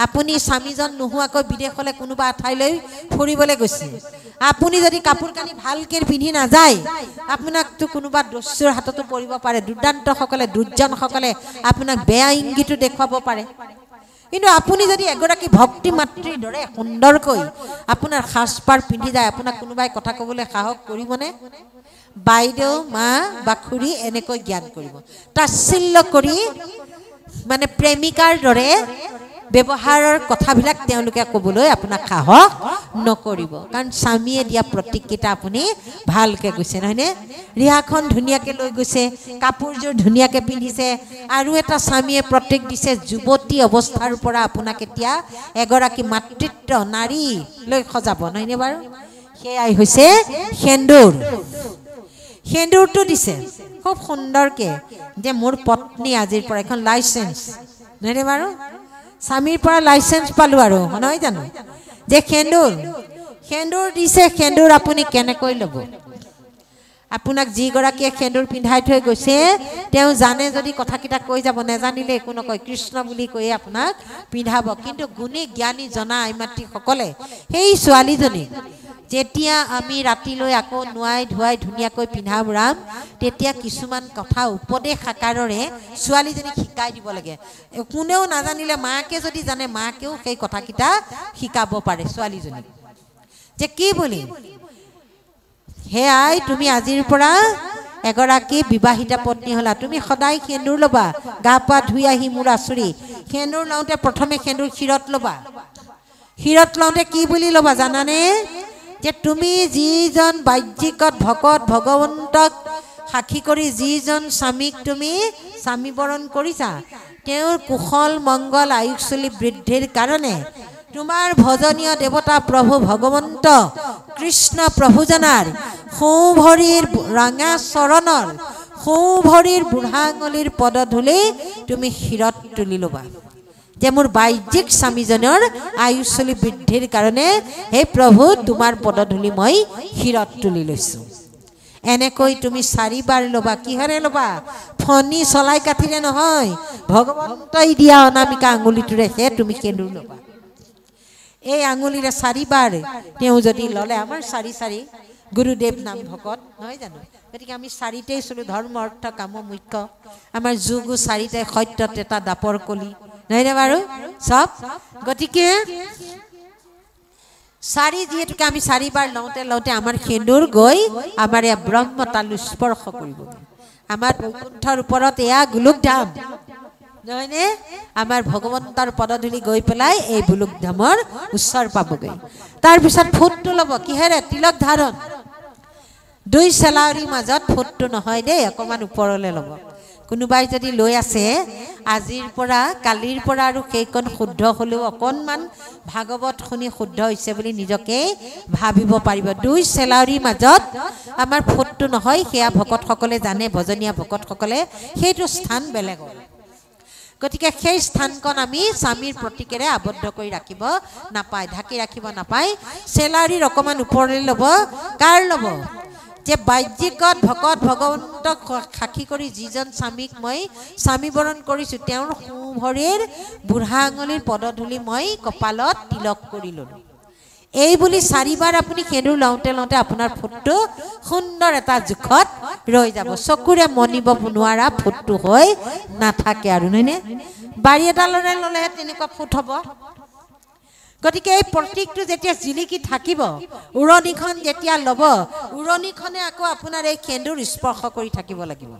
আপুনি স্বামীজন নোহোৱাকৈ বিদেশলৈ কোনোবা ঠাইলৈ ফুৰিবলৈ গৈছে আপুনি যদি কাপোৰ কানি ভালকৈ পিন্ধি নাযায় আপোনাকতো কোনোবা দস্যুৰ হাততো পৰিব পাৰে দুৰ্দান্তসকলে দুৰ্জনসকলে আপোনাক বেয়া ইংগিতো দেখুৱাব পাৰে কিন্তু আপুনি যদি এগৰাকী ভক্তি মাতৃৰ দৰে সুন্দৰকৈ আপোনাৰ সাজপাৰ পিন্ধি যায় আপোনাক কোনোবাই কথা ক'বলৈ সাহস কৰিবনে বাইদেউ মা বা খুৰী এনেকৈ জ্ঞান কৰিব তাচ্ছিল্য কৰি মানে প্ৰেমিকাৰ দৰে ব্যৱহাৰৰ কথাবিলাক তেওঁলোকে ক'বলৈ আপোনাক সাহস নকৰিব কাৰণ স্বামীয়ে দিয়া প্ৰতীককেইটা আপুনি ভালকৈ গৈছে নহয়নে ৰিহাখন ধুনীয়াকৈ লৈ গৈছে কাপোৰযোৰ ধুনীয়াকৈ পিন্ধিছে আৰু এটা স্বামীয়ে প্ৰতীক দিছে যুৱতী অৱস্থাৰ পৰা আপোনাক এতিয়া এগৰাকী মাতৃত্ব নাৰী লৈ সজাব নহয়নে বাৰু সেয়াই হৈছে সেন্দুৰ সেন্দুৰটো দিছে খুব সুন্দৰকৈ যে মোৰ পত্নী আজিৰ পৰা এখন লাইচেঞ্চ নহয়নে বাৰু স্বামীৰ পৰা লাইচেঞ্চ পালোঁ আৰু নহয় জানো যে সেন্দুৰ দিছে সেন্দুৰ আপুনি কেনেকৈ ল'ব আপোনাক যিগৰাকীয়ে সেন্দুৰ পিন্ধাই থৈ গৈছে তেওঁ জানে যদি কথাকেইটা কৈ যাব নেজানিলে একো নকয় কৃষ্ণ বুলি কৈয়ে আপোনাক পিন্ধাব কিন্তু গুণী জ্ঞানী জনা আইমাতৃসকলে সেই ছোৱালীজনীক যেতিয়া আমি ৰাতিলৈ আকৌ নোৱাই ধুৱাই ধুনীয়াকৈ পিন্ধাবৰাম তেতিয়া কিছুমান কথা উপদেশ আকাৰেৰে ছোৱালীজনীক শিকাই দিব লাগে কোনেও নাজানিলে মাকে যদি জানে মাকেও সেই কথাকিটা শিকাব পাৰে ছোৱালীজনীক যে কি বুলি হেয়াই তুমি আজিৰ পৰা এগৰাকী বিবাহিতা পত্নী হলা তুমি সদায় সেন্দুৰ লবা গা পা ধুই আহি মোৰ আচুৰি সেন্দুৰ লওঁতে প্ৰথমে সেন্দুৰ ক্ষীৰত লবা ক্ষীৰত লওঁতে কি বুলি লবা জানানে যে তুমি যিজন বাহ্যিকত ভকত ভগৱন্তক সাক্ষী কৰি যিজন স্বামীক তুমি স্বামী বৰণ কৰিছা তেওঁৰ কুশল মংগল আয়ুষ্যলি বৃদ্ধিৰ কাৰণে তোমাৰ ভজনীয় দেৱতা প্ৰভু ভগৱন্ত কৃষ্ণ প্ৰভুজনাৰ সোঁভৰিৰ ৰঙা চৰণৰ সোঁভৰিৰ বুঢ়া আঙুলিৰ পদধূলি তুমি শিৰত তুলি ল'বা যে মোৰ বাহ্যিক স্বামীজনৰ আয়ুষ্যলি বৃদ্ধিৰ কাৰণে হে প্ৰভু তোমাৰ পদধূলি মই শিৰত তুলি লৈছোঁ এনেকৈ তুমি 4 বাৰ ল'বা কিহৰে ল'বা ফণি চলাই কাঠিৰে নহয় ভগৱন্তই দিয়া অনামিকা আঙুলিটোৰে হে তুমি সেন্দুৰ ল'বা এই আঙুলিৰে 4 বাৰ তেওঁ যদি ল'লে আমাৰ 4 গুৰুদেৱ নাম ভকত নহয় জানো গতিকে আমি 4তেই চলো ধৰ্ম অৰ্থ কাম মুখ্য আমাৰ যোগো 4টাই সত্য ত্ৰেতা দাপৰ কলি নহয়নে বাৰু চব গতিকে 4 যিহেতুকে আমি 4 বাৰ লওঁতে আমাৰ সেন্দুৰ গৈ আমাৰ এয়া ব্ৰহ্মতালু স্পৰ্শ কৰিব আমাৰ বৈকুণ্ঠৰ ওপৰত এয়া গোলোক ধাম নহয়নে আমাৰ ভগৱন্তৰ পদধূলি গৈ পেলাই এই গোলোক ধামৰ উচ্চৰ পাবগৈ তাৰপিছত ফুটটো ল'ব কিহেৰে তিলক ধাৰণ 2 চেলাউৰীৰ মাজত ফুটটো নহয় দেই অকণমান ওপৰলৈ ল'ব কোনোবাই যদি লৈ আছে আজিৰ পৰা কালিৰ পৰা আৰু সেইকণ শুদ্ধ হ'লেও অকণমান ভাগৱত শুনি শুদ্ধ হৈছে বুলি নিজকে ভাবিব পাৰিব 2 চেলাউৰীৰ মাজত আমাৰ ফুটটো নহয় সেয়া ভকতসকলে জানে ভজনীয়া ভকতসকলে সেইটো স্থান বেলেগৰ গতিকে সেই স্থানকণ আমি স্বামীৰ প্ৰতীকেৰে আবদ্ধ কৰি ৰাখিব নাপায় ঢাকি ৰাখিব নাপায় চেলাউৰীৰ অকণমান ওপৰলৈ ল'ব কাৰ ল'ব যে বাহ্যিকত ভকত ভগৱন্তক সাক্ষী কৰি যিজন স্বামীক মই স্বামী বৰণ কৰিছোঁ তেওঁৰ সোঁভৰিৰ বুঢ়া আঙুলিৰ পদধূলি মই কপালত তিলক কৰি ল'লোঁ এই বুলি 4 বাৰ আপুনি সেন্দুৰ লওঁতে আপোনাৰ ফুটটো সুন্দৰ এটা জোখত ৰৈ যাব চকুৰে মনিব নোৱাৰা ফুটটো হৈ নাথাকে আৰু নহয়নে বাৰী এডালৰে ল'লেহে তেনেকুৱা ফুট হ'ব গতিকে এই প্ৰতীকটো যেতিয়া জিলিকি থাকিব উৰণিখন যেতিয়া ল'ব উৰণিখনে আকৌ আপোনাৰ এই সেন্দুৰ স্পৰ্শ কৰি থাকিব লাগিব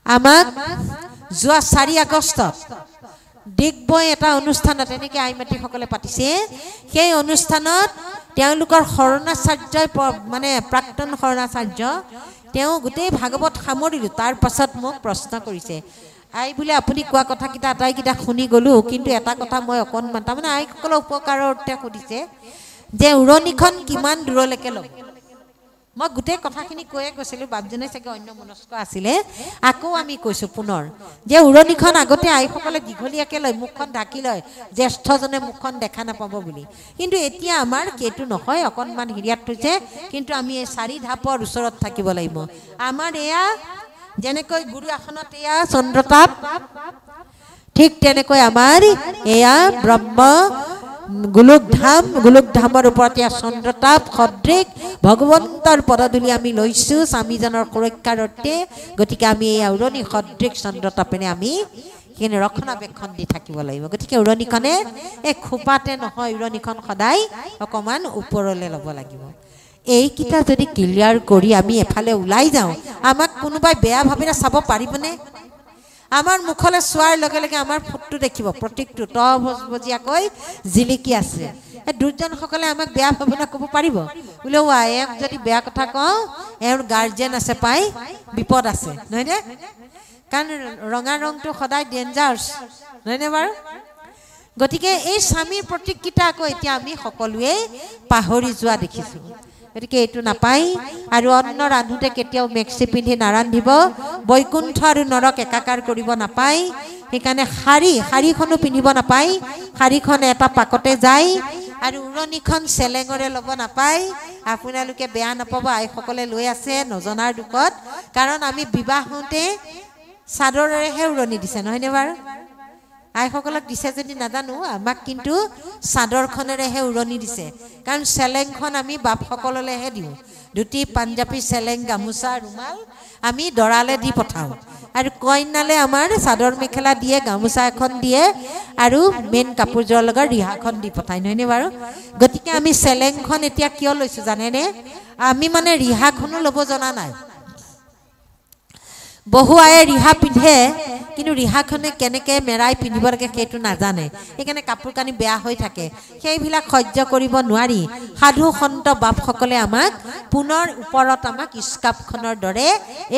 আমাক যোৱা 4 আগষ্টত দিগবৈ এটা অনুষ্ঠানত এনেকৈ আইমাতিসকলে পাতিছে সেই অনুষ্ঠানত তেওঁলোকৰ শৰণাচাৰ্যই মানে প্ৰাক্তন শৰণাচাৰ্য তেওঁ গোটেই ভাগৱত সামৰিলোঁ তাৰ পাছত মোক প্ৰশ্ন কৰিছে আই বোলে আপুনি কোৱা কথাকেইটা আটাইকেইটা শুনি গ'লোঁ কিন্তু এটা কথা মই অকণমান তাৰমানে আইসকলৰ উপকাৰৰ অৰ্থে সুধিছে যে উৰণিখন কিমান দূৰলৈকে ল'ব মই গোটেই কথাখিনি কৈয়ে গৈছিলোঁ বাপজনে চাগে অন্য মনস্ক আছিলে আকৌ আমি কৈছোঁ পুনৰ যে উৰণিখন আগতে আইসকলে দীঘলীয়াকৈ লয় মুখখন ঢাকি লয় জ্যেষ্ঠজনে মুখখন দেখা নাপাব বুলি কিন্তু এতিয়া আমাৰ সেইটো নহয় অকণমান হিৰিয়াত থৈছে কিন্তু আমি এই 4 ঢাপৰ ওচৰত থাকিব লাগিব আমাৰ এয়া যেনেকৈ গুৰু আসনত এয়া চন্দ্ৰতাপ ঠিক তেনেকৈ আমাৰ এয়া ব্ৰহ্ম গোলোক ধামৰ ওপৰত এয়া চন্দ্ৰতাপ সদৃশ ভগৱন্তৰ পদধূলি আমি লৈছোঁ স্বামীজনৰ সুৰক্ষাৰ অৰ্থে গতিকে আমি এই উৰণি সদৃশ চন্দ্ৰতাপেৰে আমি কিন্তু ৰক্ষণাবেক্ষণ দি থাকিব লাগিব গতিকে উৰণিখনে এই খোপাতে নহয় উৰণিখন সদায় অকণমান ওপৰলৈ ল'ব লাগিব এইকেইটা যদি ক্লিয়াৰ কৰি আমি এফালে ওলাই যাওঁ আমাক কোনোবাই বেয়া ভাৱেৰে চাব পাৰিবনে আমাৰ মুখলৈ চোৱাৰ লগে লগে আমাৰ ফুটটো দেখিব প্ৰতীকটো তভজীয়াকৈ জিলিকি আছে এই দুজনসকলে আমাক বেয়া ভাৱনা ক'ব পাৰিব বোলে এওক যদি বেয়া কথা কওঁ এওঁৰ গাৰ্জেন আছে পাই বিপদ আছে নহয়নে কাৰণ ৰঙা ৰংটো সদায় ডেঞ্জাৰ্ছ নহয়নে বাৰু গতিকে এই স্বামীৰ প্ৰতীককেইটা আকৌ এতিয়া আমি সকলোৱে পাহৰি যোৱা দেখিছোঁ গতিকে এইটো নাপায় আৰু অন্ন ৰান্ধোতে কেতিয়াও মেক্সি পিন্ধি নাৰান্ধিব বৈকুণ্ঠ আৰু নৰক একাকাৰ কৰিব নাপায় সেইকাৰণে শাৰীখনো পিন্ধিব নাপায় শাৰীখন এটা পাকতে যায় আৰু উৰণিখন চেলেঙৰে ল'ব নাপায় আপোনালোকে বেয়া নাপাব আইসকলে লৈ আছে নজনাৰ দুখত কাৰণ আমি বিবাহ হওঁতে চাদৰেৰেহে উৰণি দিছে নহয়নে বাৰু আইসকলক দিছে যদি নাজানো আমাক কিন্তু চাদৰখনেৰেহে উৰণি দিছে কাৰণ চেলেংখন আমি বাপসকললৈহে দিওঁ ধুতি পাঞ্জাবী চেলেং গামোচা ৰুমাল আমি দৰালে দি পঠাওঁ আৰু কইনালে আমাৰ চাদৰ মেখেলা দিয়ে গামোচা এখন দিয়ে আৰু মেইন কাপোৰযোৰৰ লগত ৰিহাখন দি পঠায় নহয়নে বাৰু গতিকে আমি চেলেংখন এতিয়া কিয় লৈছোঁ জানেনে আমি মানে ৰিহাখনো ল'ব জনা নাই বহু আয়ে ৰিহা পিন্ধে কিন্তু ৰিহাখনে কেনেকৈ মেৰাই পিন্ধিব লাগে সেইটো নাজানে সেইকাৰণে কাপোৰ কানি বেয়া হৈ থাকে সেইবিলাক সহ্য কৰিব নোৱাৰি সাধু সন্ত বাপসকলে আমাক পুনৰ ওপৰত আমাক স্কাৰ্ফখনৰ দৰে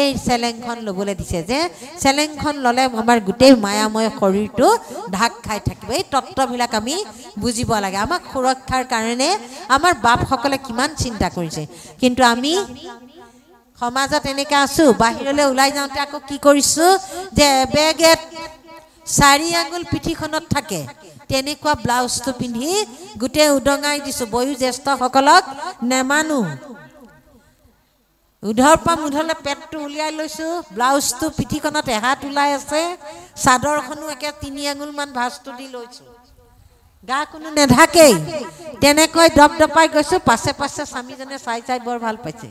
এই চেলেংখন ল'বলৈ দিছে যে চেলেংখন ল'লে আমাৰ গোটেই মায়াময় শৰীৰটো ঢাক খাই থাকিব এই তত্ত্ববিলাক আমি বুজিব লাগে আমাক সুৰক্ষাৰ কাৰণে আমাৰ বাপসকলে কিমান চিন্তা কৰিছে কিন্তু আমি সমাজত এনেকৈ আছোঁ বাহিৰলৈ ওলাই যাওঁতে আকৌ কি কৰিছোঁ যে বেগেত 4 আঙুল পিঠিখনত থাকে তেনেকুৱা ব্লাউজটো পিন্ধি গোটেই উদঙাই দিছোঁ বয়োজ্যেষ্ঠসকলক নেমানো উধৰ পৰা মুধলৈ পেটটো উলিয়াই লৈছোঁ ব্লাউজটো পিঠিখনত এহাত ওলাই আছে চাদৰখনো একে 3 আঙুলমান ভাঁজটো দি লৈছোঁ গা কোনো নেঢাকেই তেনেকৈ দপদপাই গৈছোঁ পাছে পাছে স্বামীজনে চাই চাই বৰ ভাল পাইছে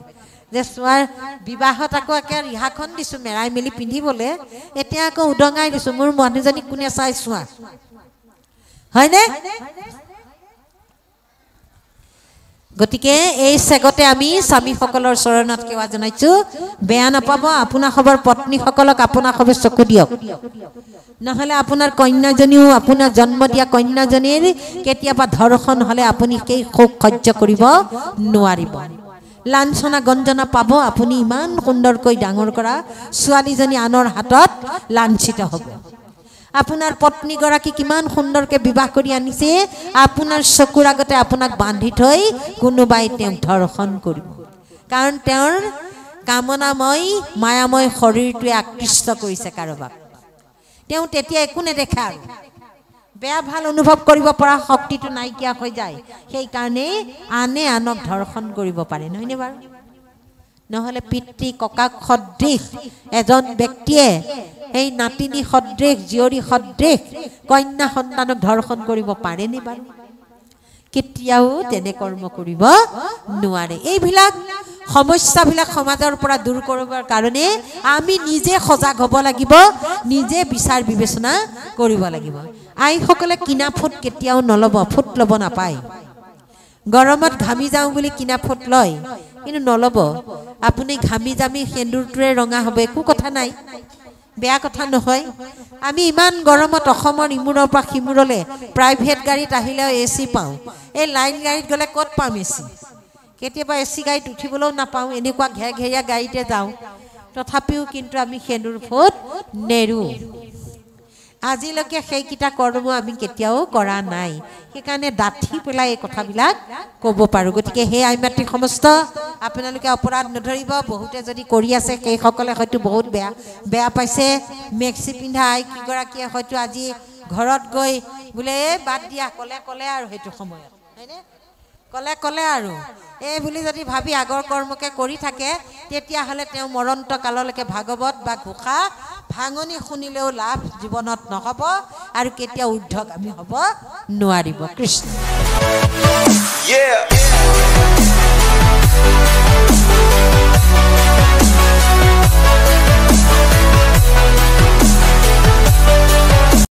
যে চোৱাৰ বিবাহত আকৌ একে ৰিহাখন দিছোঁ মেৰাই মেলি পিন্ধিবলৈ এতিয়া আকৌ উদঙাই দিছোঁ মোৰ মানুহজনী কোনে চাই চোৱা হয়নে গতিকে এই চেগতে আমি স্বামীসকলৰ চৰণত সেৱা জনাইছোঁ বেয়া নাপাব আপোনাৰ খবৰ পত্নীসকলক আপোনাৰ খবৰ চকু দিয়ক নহ'লে আপোনাৰ কন্যাজনীও আপোনাৰ জন্ম দিয়া কন্যাজনীৰ কেতিয়াবা ধৰ্ষণ হ'লে আপুনি সেই শোক সহ্য কৰিব নোৱাৰিব লাঞ্ছনা গঞ্জনা পাব আপুনি ইমান সুন্দৰকৈ ডাঙৰ কৰা ছোৱালীজনী আনৰ হাতত লাঞ্ছিত হ'ব আপোনাৰ পত্নীগৰাকী কিমান সুন্দৰকৈ বিবাহ কৰি আনিছে আপোনাৰ চকুৰ আগতে আপোনাক বান্ধি থৈ কোনোবাই তেওঁক ধৰ্ষণ কৰিব কাৰণ তেওঁৰ কামনাময় মায়াময় শৰীৰটোৱে আকৃষ্ট কৰিছে কাৰোবাক তেওঁ তেতিয়া একো নেদেখে আৰু বেয়া ভাল অনুভৱ কৰিব পৰা শক্তিটো নাইকিয়া হৈ যায় সেইকাৰণে আনে আনক ধৰ্ষণ কৰিব পাৰে নহয়নে বাৰু নহ'লে পিতৃ ককাক সদৃশ এজন ব্যক্তিয়ে এই নাতিনী সদৃশ জীয়ৰী সদৃশ কন্যা সন্তানক ধৰ্ষণ কৰিব পাৰেনে বাৰু কেতিয়াও তেনে কৰ্ম কৰিব নোৱাৰে এইবিলাক সমস্যাবিলাক সমাজৰ পৰা দূৰ কৰিবৰ কাৰণে আমি নিজে সজাগ হ'ব লাগিব নিজে বিচাৰ বিবেচনা কৰিব লাগিব আইসকলে কিনা ফুট কেতিয়াও নল'ব ফুট ল'ব নাপায় গৰমত ঘামি যাওঁ বুলি কিনা ফুট লয় কিন্তু নল'ব আপুনি ঘামি জামি সেন্দুৰটোৰে ৰঙা হ'ব একো কথা নাই বেয়া কথা নহয় আমি ইমান গৰমত অসমৰ ইমূৰৰ পৰা সিমূৰলৈ প্ৰাইভেট গাড়ীত আহিলেও AC পাওঁ এই লাইন গাড়ীত গ'লে ক'ত পাম AC কেতিয়াবা AC গাড়ীত উঠিবলৈও নাপাওঁ এনেকুৱা ঘেৰঘেৰীয়া গাড়ীতে যাওঁ তথাপিও কিন্তু আমি সেন্দুৰ ফুট নেৰোঁ আজিলৈকে সেইকেইটা কৰ্ম আমি কেতিয়াও কৰা নাই সেইকাৰণে ডাঠি পেলাই এই কথাবিলাক ক'ব পাৰোঁ গতিকে সেই আইমাতৃ সমস্ত আপোনালোকে অপৰাধ নধৰিব বহুতে যদি কৰি আছে সেইসকলে হয়তো বহুত বেয়া পাইছে মেক্সি পিন্ধা আইগৰাকীয়ে হয়তো আজি ঘৰত গৈ বোলে বাদ দিয়া ক'লে আৰু সেইটো সময়ত হয়নে ক'লে আৰু এই বুলি যদি ভাবি আগৰ কৰ্মকে কৰি থাকে তেতিয়াহ'লে তেওঁ মৰন্ত কাললৈকে ভাগৱত বা ঘোষা ভাঙনি শুনিলেও লাভ জীৱনত নহ'ব আৰু কেতিয়াও ঊৰ্ধ্বগামী হ'ব নোৱাৰিব কৃষ্ণ